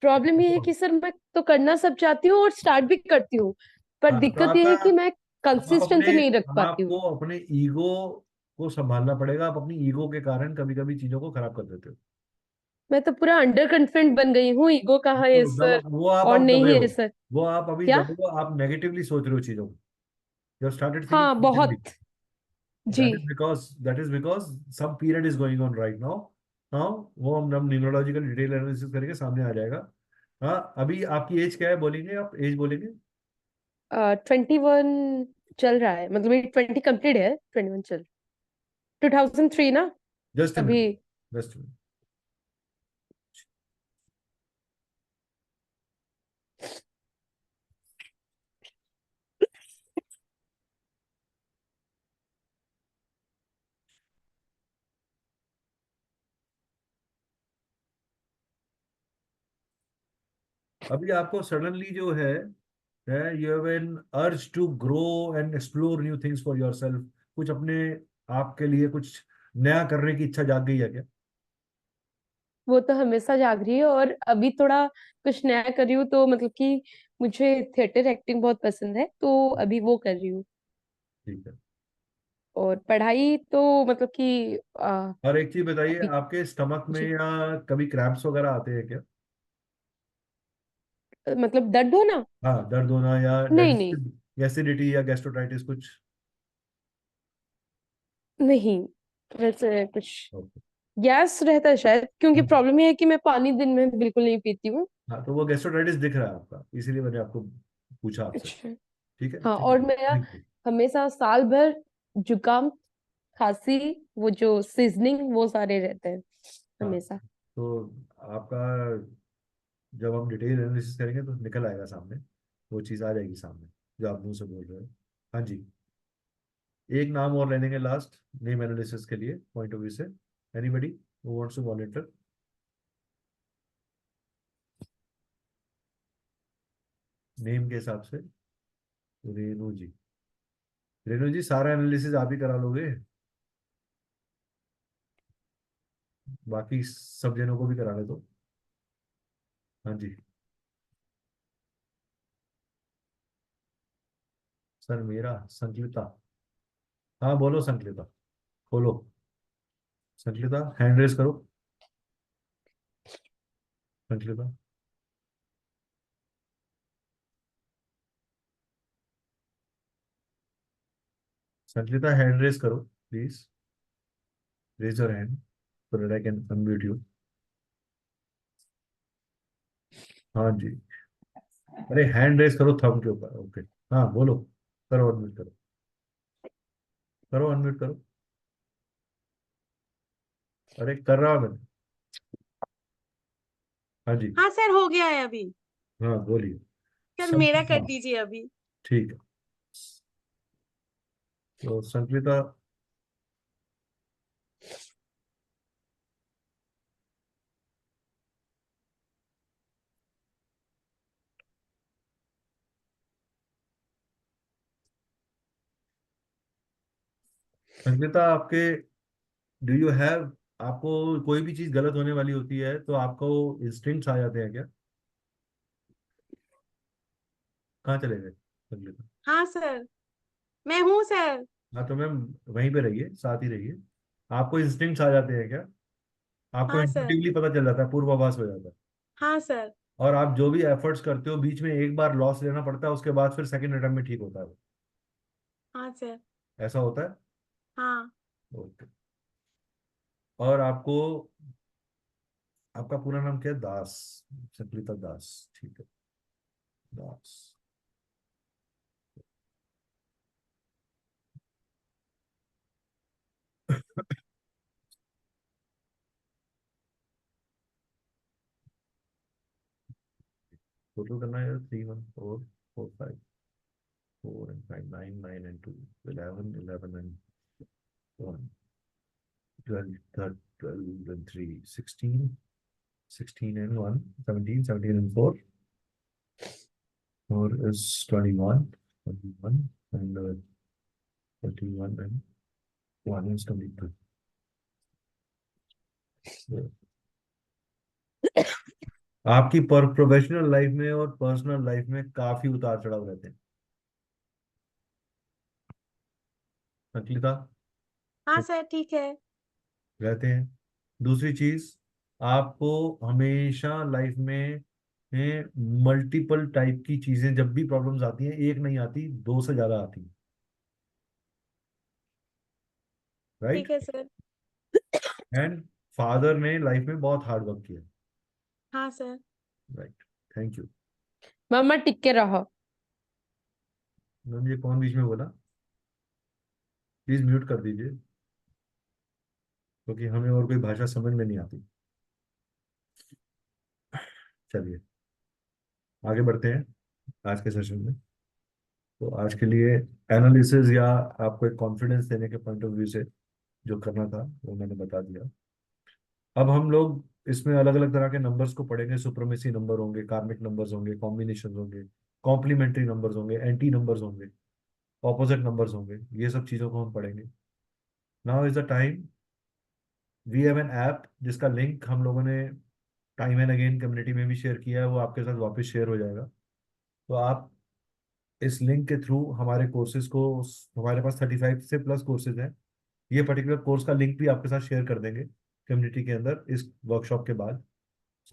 प्रॉब्लम ये है तो कि सर मैं तो करना सब चाहती हूँ और स्टार्ट भी करती हूँ, पर हाँ तो दिक्कत ये आपका, है कि मैं आप अपने, कंसिस्टेंसी नहीं रख पाती हूँ। आपको अपने ईगो को संभालना पड़ेगा। आप अपनी ईगो के कारण कभी कभी चीजों को खराब कर देते हो। मैं तो पूरा अंडर कॉन्फिडेंट बन गई हूँ, ईगो कहाँ है तो सर, वो आप और अब दबे नहीं हो, है सर। वो आप अभी क्या? दबे हो, आप नेगेटिवली सोच रहे हो चीजों को। यू हैव स्टार्टेड थिंकिंग हाँ नेगेटिवली। बहुत। जी। that is because some period is going on right now. Now वो हम न्यूमरोलॉजिकल डिटेल एनालिसिस करके सामने आ जाएगा। हाँ अभी आपकी एज क्या है बोलेंगे, आप एज बोलेंगे? 21 चल रहा है, मतलब ये 20 कंप्लीट है, 21 चल, 2003 ना जस्ट अ अभी। Minute, just a minute. अभी आपको सडनली जो है you have an urge to grow and explore new things for yourself. कुछ अपने आपके लिए कुछ नया करने की इच्छा जाग गई है क्या? वो तो हमेशा जाग रही है, और अभी थोड़ा कुछ नया कर रही हूँ, तो मतलब कि मुझे थिएटर एक्टिंग बहुत पसंद है, तो अभी वो कर रही हूँ। ठीक है। और पढ़ाई तो मतलब कि और एक चीज बताइए, अभी। आपके स्टमक में जी। या कभी क्रैम्प्स वगैरह आते हैं क्या? मतलब दर्द हो ना? हाँ दर्द होना या नहीं नहीं। डाइजेस्टिव एसिडिटी या गैस्ट्रोटाइटिस कुछ? नहीं वैसे कुछ। ओके। गैस रहता है शायद, क्योंकि हाँ प्रॉब्लम ये है कि मैं पानी दिन में बिल्कुल नहीं पीती हूँ। हाँ, तो वो गैस्ट्रोटाइटिस दिख रहा है आपका, इसीलिए मैंने आपको पूछा आपसे। अच्छा। ठीक है, हाँ, ठीक और है, मेरा थैंक यू। हमेशा साल भर जुकाम, खांसी, वो जो सीजनिंग, वो सारे रहते हैं हाँ, हमेशा। तो आपका जब हम डिटेल एनालिसिस करेंगे तो निकल आएगा सामने, वो चीज़ आ जाएगी सामने जो आप मुंह से बोल रहे हो। हाँ जी, एक नाम और ले लेंगे लास्ट नेम एनालिसिस के लिए पॉइंट ऑफ व्यू से। Anybody who wants to volunteer? Name के हिसाब से रेणु जी। रेणु जी, सारा एनालिसिस आप ही करा लोगे? बाकी सब जनों को भी कराने दो। हाँ जी सर, मेरा संकलिता। हाँ बोलो संकलिता, खोलो। संकलिता हैंड रेस करो। संकलिता, संकलिता हैंड रेस करो please. Raise your hand so that I can unmute you. हाँ जी, अरे हैंड रेस करो थंब के ऊपर। ओके, हाँ बोलो, करो अनम्यूट करो, करो अनम्यूट करो। अरे कर रहा हूं मैं। हाँ जी, हाँ सर, हो गया है अभी। हाँ बोलिए। सर मेरा कर संकलिता, दीजिए अभी। ठीक है। तो संकलिता, संकलिता आपके डू यू हैव, आपको कोई भी चीज गलत होने वाली होती है तो आपको इंस्टिंक्ट्स आ जाते हैं क्या? कहाँ चले गए संकलिता? हाँ सर, मैं हूँ सर। हाँ तो मैम वहीं पे रहिए, साथ ही रहिए। आपको इंस्टिंक्ट्स आ जाते हैं क्या? आपको हाँ सर। इंट्यूटिवली पता चल जाता है, पूर्वाभास हो जाता है? हाँ सर। और आप जो भी एफर्ट्स करते हो बीच में एक बार लॉस लेना पड़ता है, उसके बाद फिर सेकंड अटेम्प्ट में ठीक होता है वो। हाँ सर। ऐसा होता है? हाँ। ओके। और आपको, आपका पूरा नाम क्या है? दास, संकलिता दास, ठीक है दास। टोटल करना है 3 1 4 4 5 4 and 5 9 9 and 2 11 11 and 1 12 12 and 3 16 16 and 1 17 17 and 4 4 is 21 21 and 21 and 1 is 22. आपकी प्रोफेशनल लाइफ में और पर्सनल लाइफ में काफी उतार चढ़ाव रहते हैं संकलिता, हाँ सर, ठीक है। रहते हैं। दूसरी चीज, आपको हमेशा लाइफ में मल्टीपल टाइप की चीजें जब भी प्रॉब्लम्स आती हैं, एक नहीं आती, दो से ज्यादा आती हैं, राइट? ठीक है सर। एंड फादर ने लाइफ में बहुत हार्ड वर्क किया, हाँ सर। राइट? थैंक यू मम्मा टिक के रहो। मैम। ये कौन बीच में बोला? प्लीज म्यूट कर दीजिए, क्योंकि हमें और कोई भाषा समझ में नहीं आती। चलिए आगे बढ़ते हैं आज के सेशन में। तो आज के लिए एनालिसिस या आपको एक कॉन्फिडेंस देने के पॉइंट ऑफ व्यू से जो करना था वो मैंने बता दिया। अब हम लोग इसमें अलग अलग तरह के नंबर्स को पढ़ेंगे। सुप्रीमेसी नंबर होंगे, कार्मिक नंबर्स होंगे, कॉम्बिनेशन होंगे, कॉम्प्लीमेंट्री नंबर्स होंगे, एंटी नंबर्स होंगे, ऑपोजिट नंबर्स होंगे। ये सब चीजों को हम पढ़ेंगे। Now is the time, we have an app जिसका लिंक हम लोगों ने टाइम एंड अगेन कम्युनिटी में भी शेयर किया है, वो आपके साथ वापस शेयर हो जाएगा। तो आप इस लिंक के थ्रू हमारे कोर्सेज को, हमारे पास 35 से प्लस कोर्सेज हैं, ये पर्टिकुलर कोर्स का लिंक भी आपके साथ शेयर कर देंगे कम्युनिटी के अंदर इस वर्कशॉप के बाद,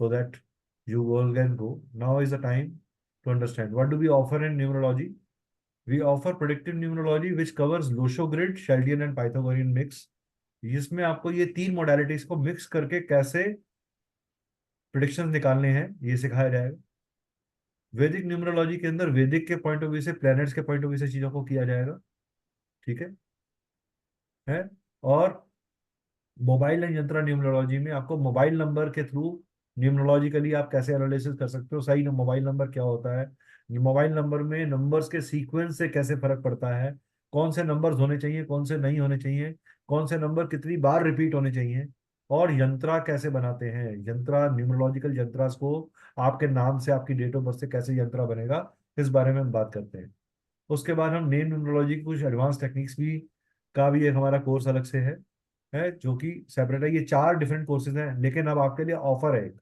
so that you all can go. Now is the time to understand what do we offer in numerology. We offer predictive numerology which covers Losho grid, Chaldean and Pythagorean mix. इसमें आपको ये तीन modalities को mix करके कैसे prediction निकालने हैं ये सिखाया जाएगा। वैदिक न्यूमरोलॉजी के अंदर वैदिक के पॉइंट ऑफ व्यू से, प्लैनेट्स के पॉइंट ऑफ व्यू से चीजों को किया जाएगा, ठीक है? और मोबाइल एंड यंत्रा न्यूमरोलॉजी में आपको मोबाइल नंबर के थ्रू न्यूमरोलॉजिकली आप कैसे एनालिसिस कर सकते हो, सही मोबाइल नंबर क्या होता है, मोबाइल नंबर में नंबर्स के सीक्वेंस से कैसे फर्क पड़ता है, कौन से नंबर्स होने चाहिए कौन से नहीं होने चाहिए, कौन से नंबर कितनी बार रिपीट होने चाहिए, और यंत्रा कैसे बनाते हैं, यंत्रा न्यूमरोलॉजिकल यंत्रास को आपके नाम से आपकी डेट ऑफ बर्थ से कैसे यंत्रा बनेगा, इस बारे में हम बात करते हैं। उसके बाद हम नेम न्यूमरोलॉजी की कुछ एडवांस टेक्निक्स भी का भी एक हमारा कोर्स अलग से है जो कि सेपरेट है। ये 4 डिफरेंट कोर्सेज हैं, लेकिन अब आपके लिए ऑफर है एक।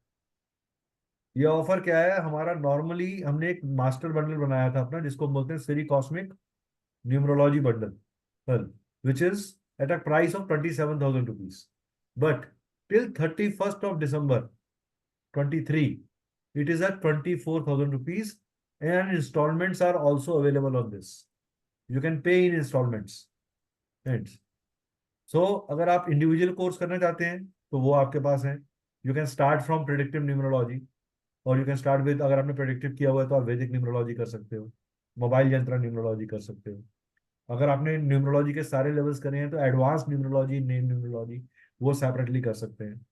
ये ऑफर क्या है, हमारा नॉर्मली हमने एक मास्टर बंडल बनाया था अपना, जिसको बोलते हैं सीरी cosmic numerology bundle, which is at a price of 27,000 rupees, but till 31st of December 23 it is at 24,000 rupees, and installments are also available on this. You can pay in installments. So अगर आप individual course करना चाहते हैं तो वो आपके पास है। You can start from predictive numerology, और यू कैन स्टार्ट विद, अगर आपने प्रेडिक्टिव किया हुआ है तो आप वैदिक न्यूमरोलॉजी कर सकते हो, मोबाइल यंत्र न्यूमरोलॉजी कर सकते हो। अगर आपने न्यूमरोलॉजी के सारे लेवल्स करे हैं तो एडवांस न्यूमरोलॉजी, नेम न्यूमरोलॉजी, वो सेपरेटली कर सकते हैं।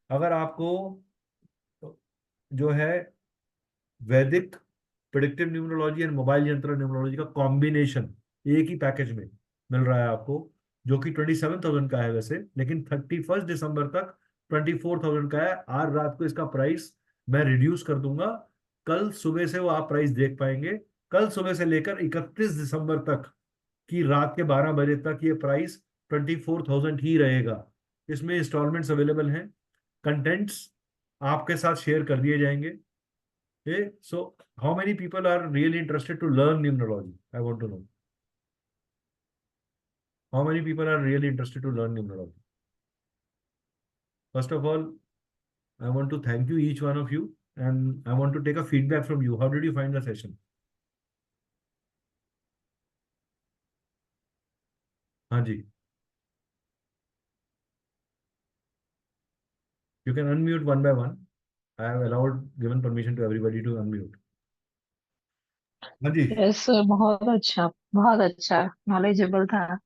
अगर आपको जो है वैदिक, प्रेडिक्टिव न्यूमरोलॉजी एंड मोबाइल यंत्र न्यूमरोलॉजी का कॉम्बिनेशन एक ही पैकेज में मिल रहा है आपको, जो कि 27,000 का है वैसे, लेकिन 31 दिसंबर तक 24,000 का है। आज रात को इसका प्राइस मैं रिड्यूस कर दूंगा, कल सुबह से वो आप प्राइस देख पाएंगे। कल सुबह से लेकर 31 दिसंबर तक की रात के 12 बजे तक ये प्राइस 24,000 ही रहेगा। इसमें इंस्टॉलमेंट्स अवेलेबल हैं, कंटेंट्स आपके साथ शेयर कर दिए जाएंगे। So how many people are really interested to learn numerology? I want to know. How many people are really interested to learn numerology? First of all, I want to thank you, each one of you, and I want to take a feedback from you. How did you find the session? हाँ जी, you can unmute one by one. I have given permission to everybody to unmute. हाँ जी, yes sir, बहुत अच्छा knowledgeable था,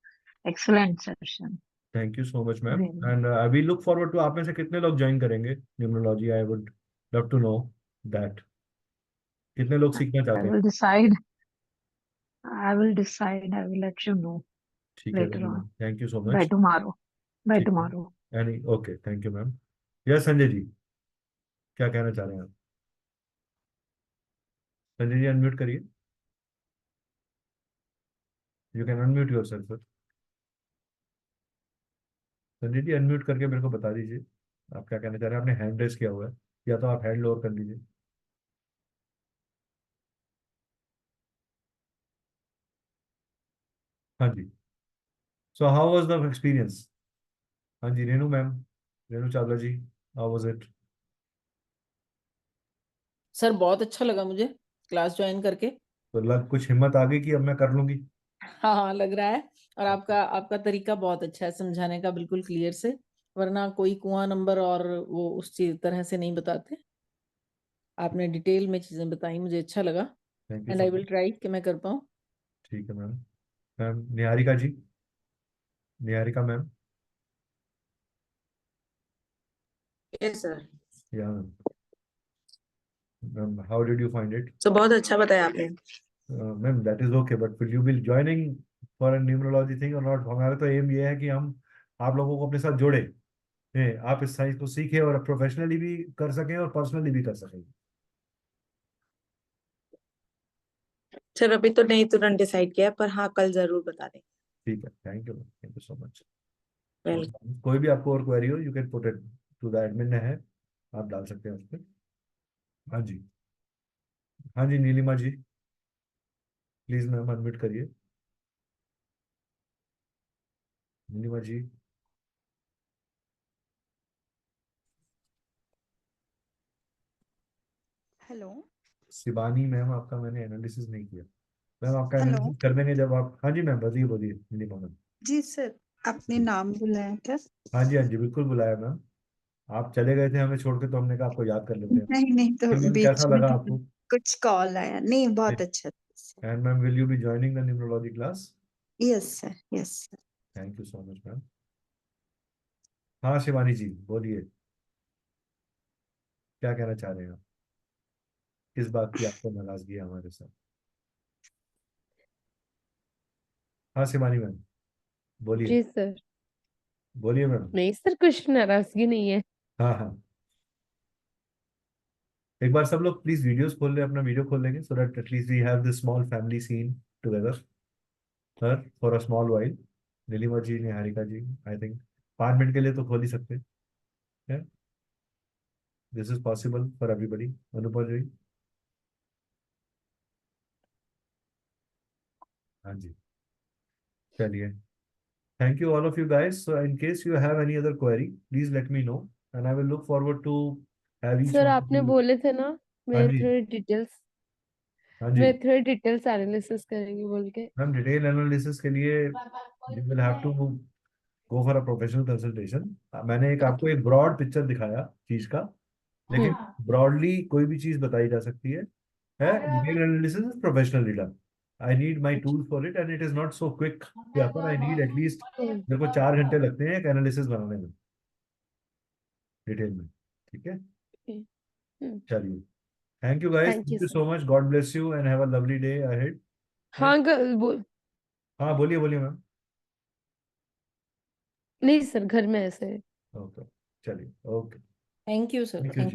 excellent session. Thank you so much ma'am, and we look forward to, आप में से कितने लोग ज्वाइन करेंगे numerology? I would love to know that. कितने लोग सीखना चाहते हैं? I will decide, I will let you know ठीक है, later on, thank you so by much. tomorrow, by ठीक है, tomorrow. Okay, thank you ma'am. Yes Sanjay ji, क्या कहना चाह रहे हैं आप? संजय जी अनम्यूट करिए, you can unmute yourself sir. Sanjay ji unmute करके मेरे को बता दीजिए आप क्या कहना चाह रहे हैं। आपने हैंड रेस किया हुआ है, या तो आप हैंड लोअर कर लीजिए। हाँ जी, so how was the experience? हाँ जी, Renu ma'am, Renu Chawla ji, how was it? Sir बहुत अच्छा लगा मुझे क्लास ज्वाइन करके। तो कुछ हिम्मत आ गई कि अब मैं कर लूंगी? हाँ हाँ, लग रहा है। और आपका तरीका बहुत अच्छा है समझाने का, बिल्कुल क्लियर से, वरना कोई कुआं नंबर और वो उस चीज तरह से नहीं बताते। आपने डिटेल में चीजें बताई, मुझे अच्छा लगा, thank you and so I much. Will try कि मैं कर पाऊँ। ठीक है मैम। मैम निहारिका जी, निहारिका मैम, यस सर। या ma'am, how did you find it? तो बहुत अच्छा बताया आपने। Ma'am that is okay, but will you be joining for a numerology thing और नॉट? हमारा तो एम ये है कि हम आप लोगों को अपने साथ जोड़े, आप इस साइंस को सीखें और प्रोफेशनली भी कर सकें और पर्सनली भी कर सकें। सर अभी तो नहीं तुरंत डिसाइड किया, पर हाँ कल जरूर बता दें। ठीक है, thank you so much. Welcome. कोई भी आपको और क्वेरी हो, you can put it to the admin, है आप डाल सकते हैं उस पर। हाँ जी, हाँ जी, Neelima ji please ma'am unmute करिए। नीलिमा जी, हेलो शिवानी मैम, आपका मैंने एनालिसिस नहीं किया मैम, आपका हेलो एनालिसिस कर देंगे जब आप। हाँ जी मैम, बोलिए बोलिए नीलिमा मैम। जी सर, आपने जी, नाम बुलाया था? हाँ जी, हाँ जी, बिल्कुल बुलाया मैम। आप चले गए थे हमें छोड़ के, तो हमने कहा आपको याद कर लेते हैं। नहीं नहीं, तो फिर मैम बीच कैसा में लगा किसी आपको? कुछ कॉल आया, नहीं बहुत अच्छा था। And ma'am, will you be joining the numerology class? Yes sir, yes sir. Thank you so much ma'am. हाँ शिवानी जी बोलिए, क्या कहना चाह रहे हैं आप? किस बात की आपको नाराजगी है हमारे साथ? हाँ शिवानी मैम बोलिए, जी सर। बोलिए मैम। नहीं सर, कुछ नाराजगी नहीं है। हाँ हाँ, एक बार सब लोग प्लीज वीडियोस खोल ले, अपना वीडियो खोल लेंगे, so that at least we have this small family scene together sir for a small while. Nilima ji, Niharika ji, I think 5 minute के लिए तो खोल ही सकते हैं। This is possible for everybody. Anupam ji, हाँ जी, चलिए। Thank you all of you guys. So in case you have any other query, please let me know, and I will look forward to have each sir one of आपने you. बोले थे ना हाँ मैं जी, थोड़ी डिटेल्स हाँ जी मैं थोड़ी डिटेल्स एनालिसिस करेंगे बोल के। मैम, डिटेल एनालिसिस के लिए you will have to go for a professional consultation. मैंने आपको एक ब्रॉड पिक्चर दिखाया चीज का, लेकिन ब्रॉडली कोई भी चीज बताई जा सकती है। Detail analysis is professionally done. I need my tool for it, and it is not so quick. I need at least, मेरे को 4 घंटे लगते हैं एक एनालिसिस बनाने में, डिटेल में। ठीक है, चलिए। Thank you guys, thank you thank you sir. So much, God bless you and have a lovely day ahead. हाँ हाँ बोलिए बोलिए मैम। नहीं सर, घर में ऐसे है। ओके, चलिए, okay, thank you sir. Thank you.